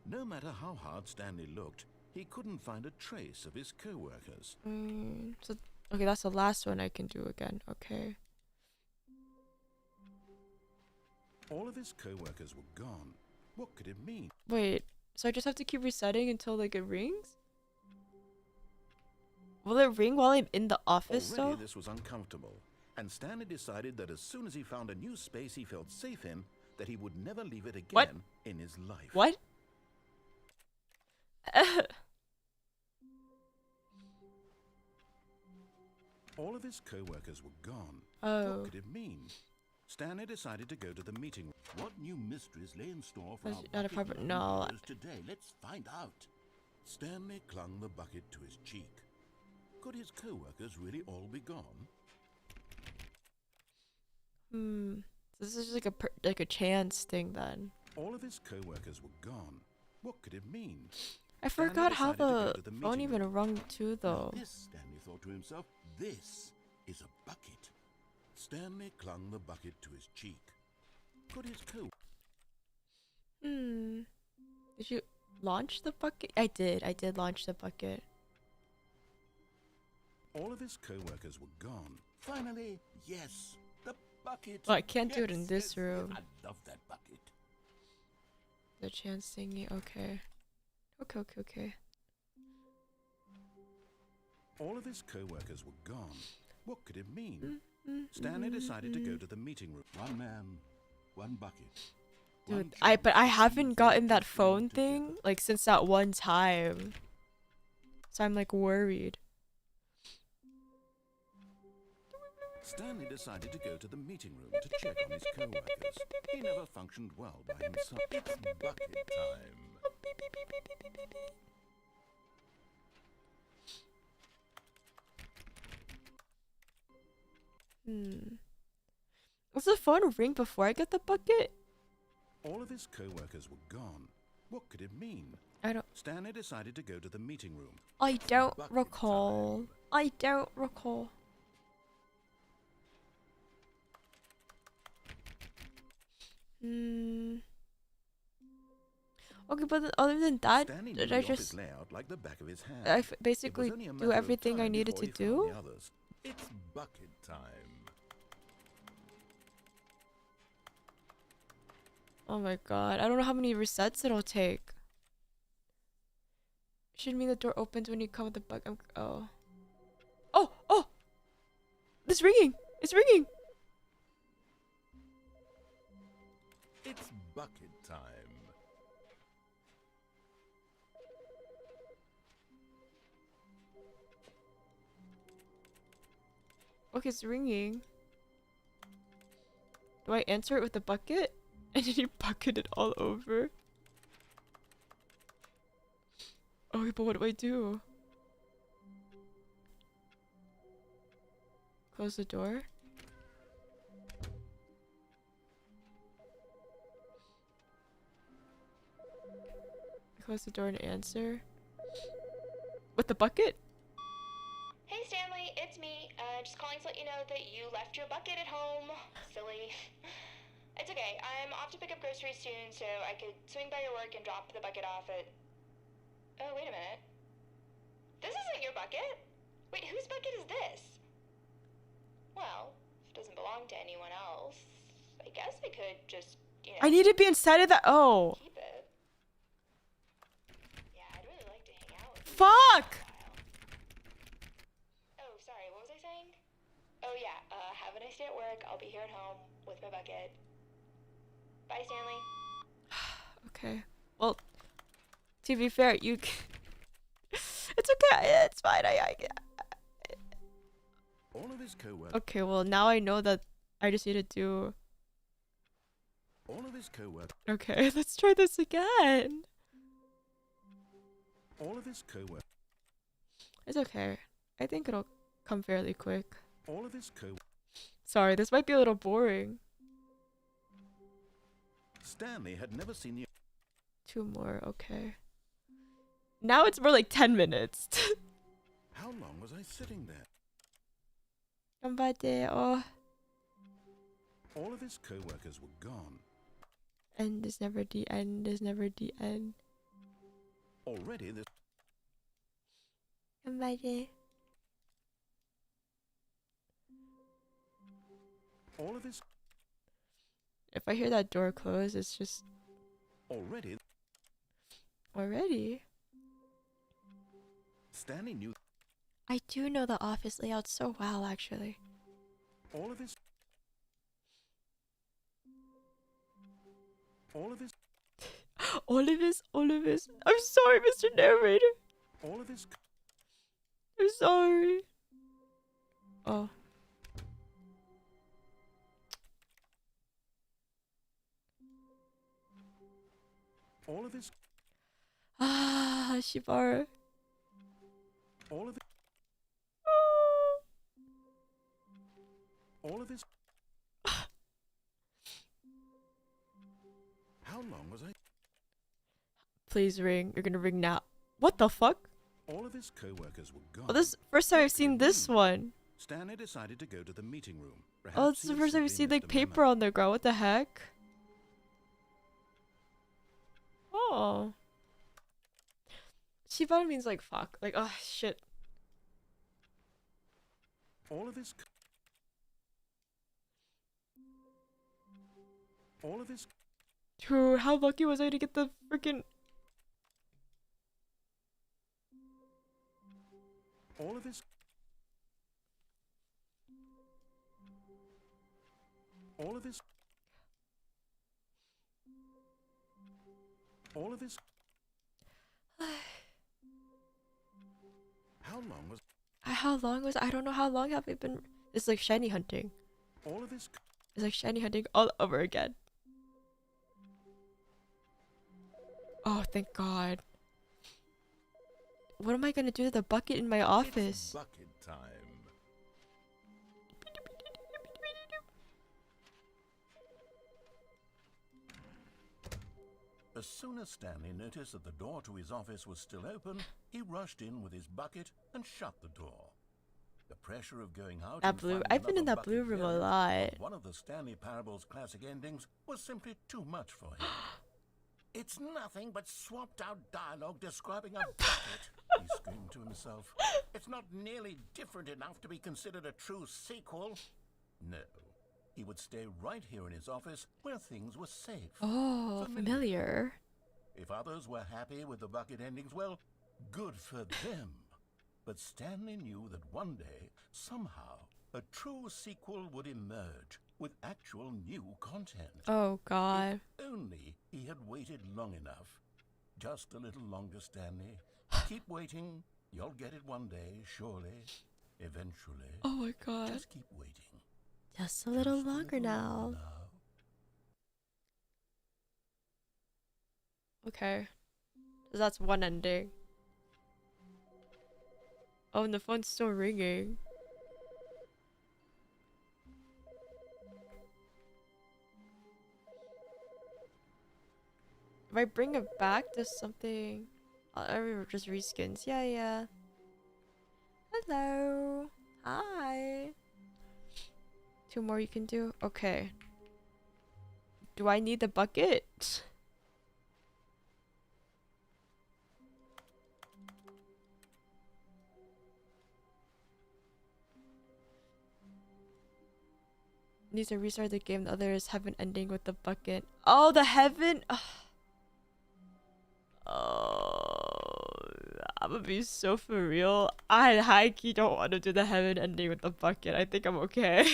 No matter how hard Stanley looked, he couldn't find a trace of his co-workers. So okay, that's the last one I can do again. Okay. All of his co-workers were gone. What could it mean? Wait, so I just have to keep resetting until like it rings? Will it ring while I'm in the office Already though? this was uncomfortable, and Stanley decided that as soon as he found a new space he felt safe in, that he would never leave it again in his life. What? All of his co-workers were gone. Oh. What could it mean? Stanley decided to go to the meeting room. What new mysteries lay in store for Was our it not a bucket proper- loving no. heroes today? Let's find out. Stanley clung the bucket to his cheek. Could his co-workers really all be gone? This is like a chance thing then. All of his co-workers were gone. What could it mean? I Stanley forgot how decided to go the to the phone meeting even room. rung too, though. Now this, Stanley thought to himself, this is a bucket. Stanley clung the bucket to his cheek. Could his co... Did you launch the bucket? I did launch the bucket. All of his co-workers were gone. Finally, yes, the bucket. Oh, I can't do it in Yes, this yes, room. I love that bucket. The chance thingy, okay. Okay. All of his co-workers were gone. What could it mean? Stanley decided to go to the meeting room. One man, one bucket. Dude, but I haven't gotten that phone thing like since that one time. So I'm like worried. Stanley decided to go to the meeting room to check on his co-workers. He never functioned well by himself. It's bucket time. Does the phone ring before I get the bucket? All of his co-workers were gone. What could it mean? I don't. Stanley decided to go to the meeting room. I don't Bucket recall. time. I don't recall. Okay, but other than that, Stanley did knew I the office just layout like the back of his hand. I It was basically only a do matter of everything I time needed to before he found do? the others. It's bucket time. Oh my god, I don't know how many resets it'll take. Should mean the door opens when you come with the bug. Oh. Oh! It's ringing! It's ringing! It's bucket time. Okay, it's ringing. Do I answer it with the bucket? And then you bucket it all over? Okay, but what do I do? Close the door? Close the door and answer? With the bucket? Hey Stanley, it's me. Just calling to let you know that you left your bucket at home. Silly. It's okay. I'm off to pick up groceries soon, so I could swing by your work and drop the bucket off at... Oh, wait a minute. This isn't your bucket. Wait, whose bucket is this? Well, if it doesn't belong to anyone else, I guess I could just, I need to be inside of that. Oh. keep it. Yeah, I'd really like to hang out with you Fuck! for a while. Oh, sorry, what was I saying? Oh yeah, have a nice day at work. I'll be here at home with my bucket. Bye, Stanley. Okay. Well, to be fair, you it's okay. It's fine. All of his co-workers. Okay, well, now I know that I just need to do... All of his co-workers. Okay, let's try this again. All of his co-workers. It's okay. I think it'll come fairly quick. All of his co. Sorry, this might be a little boring. Stanley had never seen the. 2 more, okay. Now it's more like 10 minutes. How long was I sitting there? Ganbatte. Oh, All of his co-workers were gone. end is never the end is never the end. Already this. Ganbatte. All of his. If I hear that door close, it's just Already. already. Stanley knew. I do know the office layout so well, actually. All of his. All of his. Olivis. I'm sorry, Mr. Narrator. All of his. I'm sorry. Oh. All of his. Ah, Shibara. All of it. All of his. How long was I? Please ring. You're gonna ring now. What the fuck? All of his co-workers were gone. Oh, this first time I've seen this one. Stanley decided to go to the meeting room. Oh, Perhaps it's he the had first time I've simply seen like missed a paper memo. on the ground. What the heck? Oh. Shibata means like fuck. Like, oh shit. All of his Dude, how lucky was I to get the freaking. all of his all of his all of his How long was I don't know how long have I been. It's like shiny hunting. all of his It's like shiny hunting all over again. Oh, thank God. What am I gonna do to the bucket in my office? bucket time. As soon as Stanley noticed that the door to his office was still open, he rushed in with his bucket and shut the door. The pressure of going out That and blue. finding I've been in another that blue bucket room a variant lot. of one of the Stanley Parable's classic endings was simply too much for him. It's nothing but swapped out dialogue describing a bucket, he screamed to himself. It's not nearly different enough to be considered a true sequel. No, he would stay right here in his office where things were safe. Oh, familiar. If others were happy with the bucket endings, well, good for them. But Stanley knew that one day, somehow, a true sequel would emerge with actual new content. Oh, God. If only he had waited long enough. Just a little longer, Stanley. Keep waiting. You'll get it one day, surely. Eventually. Oh, my God. Just keep waiting. Just a little longer now. Okay. So that's one ending. Oh, and the phone's still ringing. If I bring it back to something... just reskins. Yeah, yeah. Hello. Hi. 2 more you can do? Okay. Do I need the bucket? Needs to restart the game. The others have an ending with the bucket. Oh, the heaven. Ugh. Oh, I'm gonna be so for real. I high key don't want to do the heaven ending with the bucket. I think I'm okay.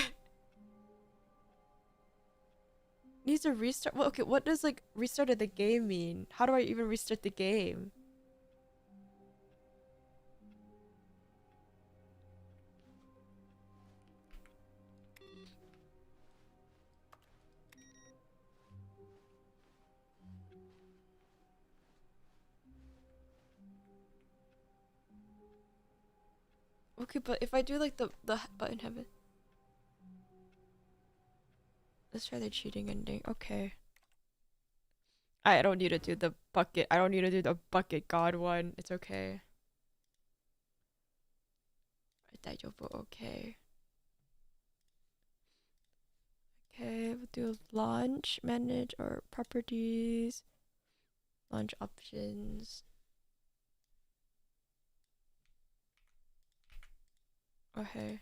Needs to restart. Well, okay, what does like restart of the game mean? How do I even restart the game? Okay, but if I do like the button heaven. Let's try the cheating ending. Okay. I don't need to do the bucket. I don't need to do the bucket god one. It's okay. Okay. Okay, we'll do launch, manage, or properties. Launch options. Okay.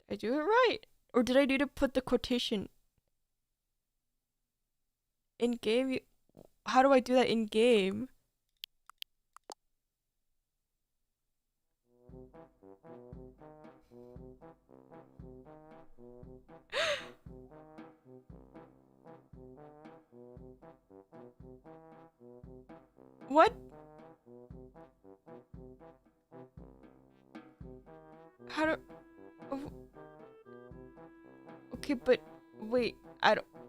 Did I do it right? Or did I need to put the quotation? In game? How do I do that in game? What? How do... Oh. Okay, but wait, I don't...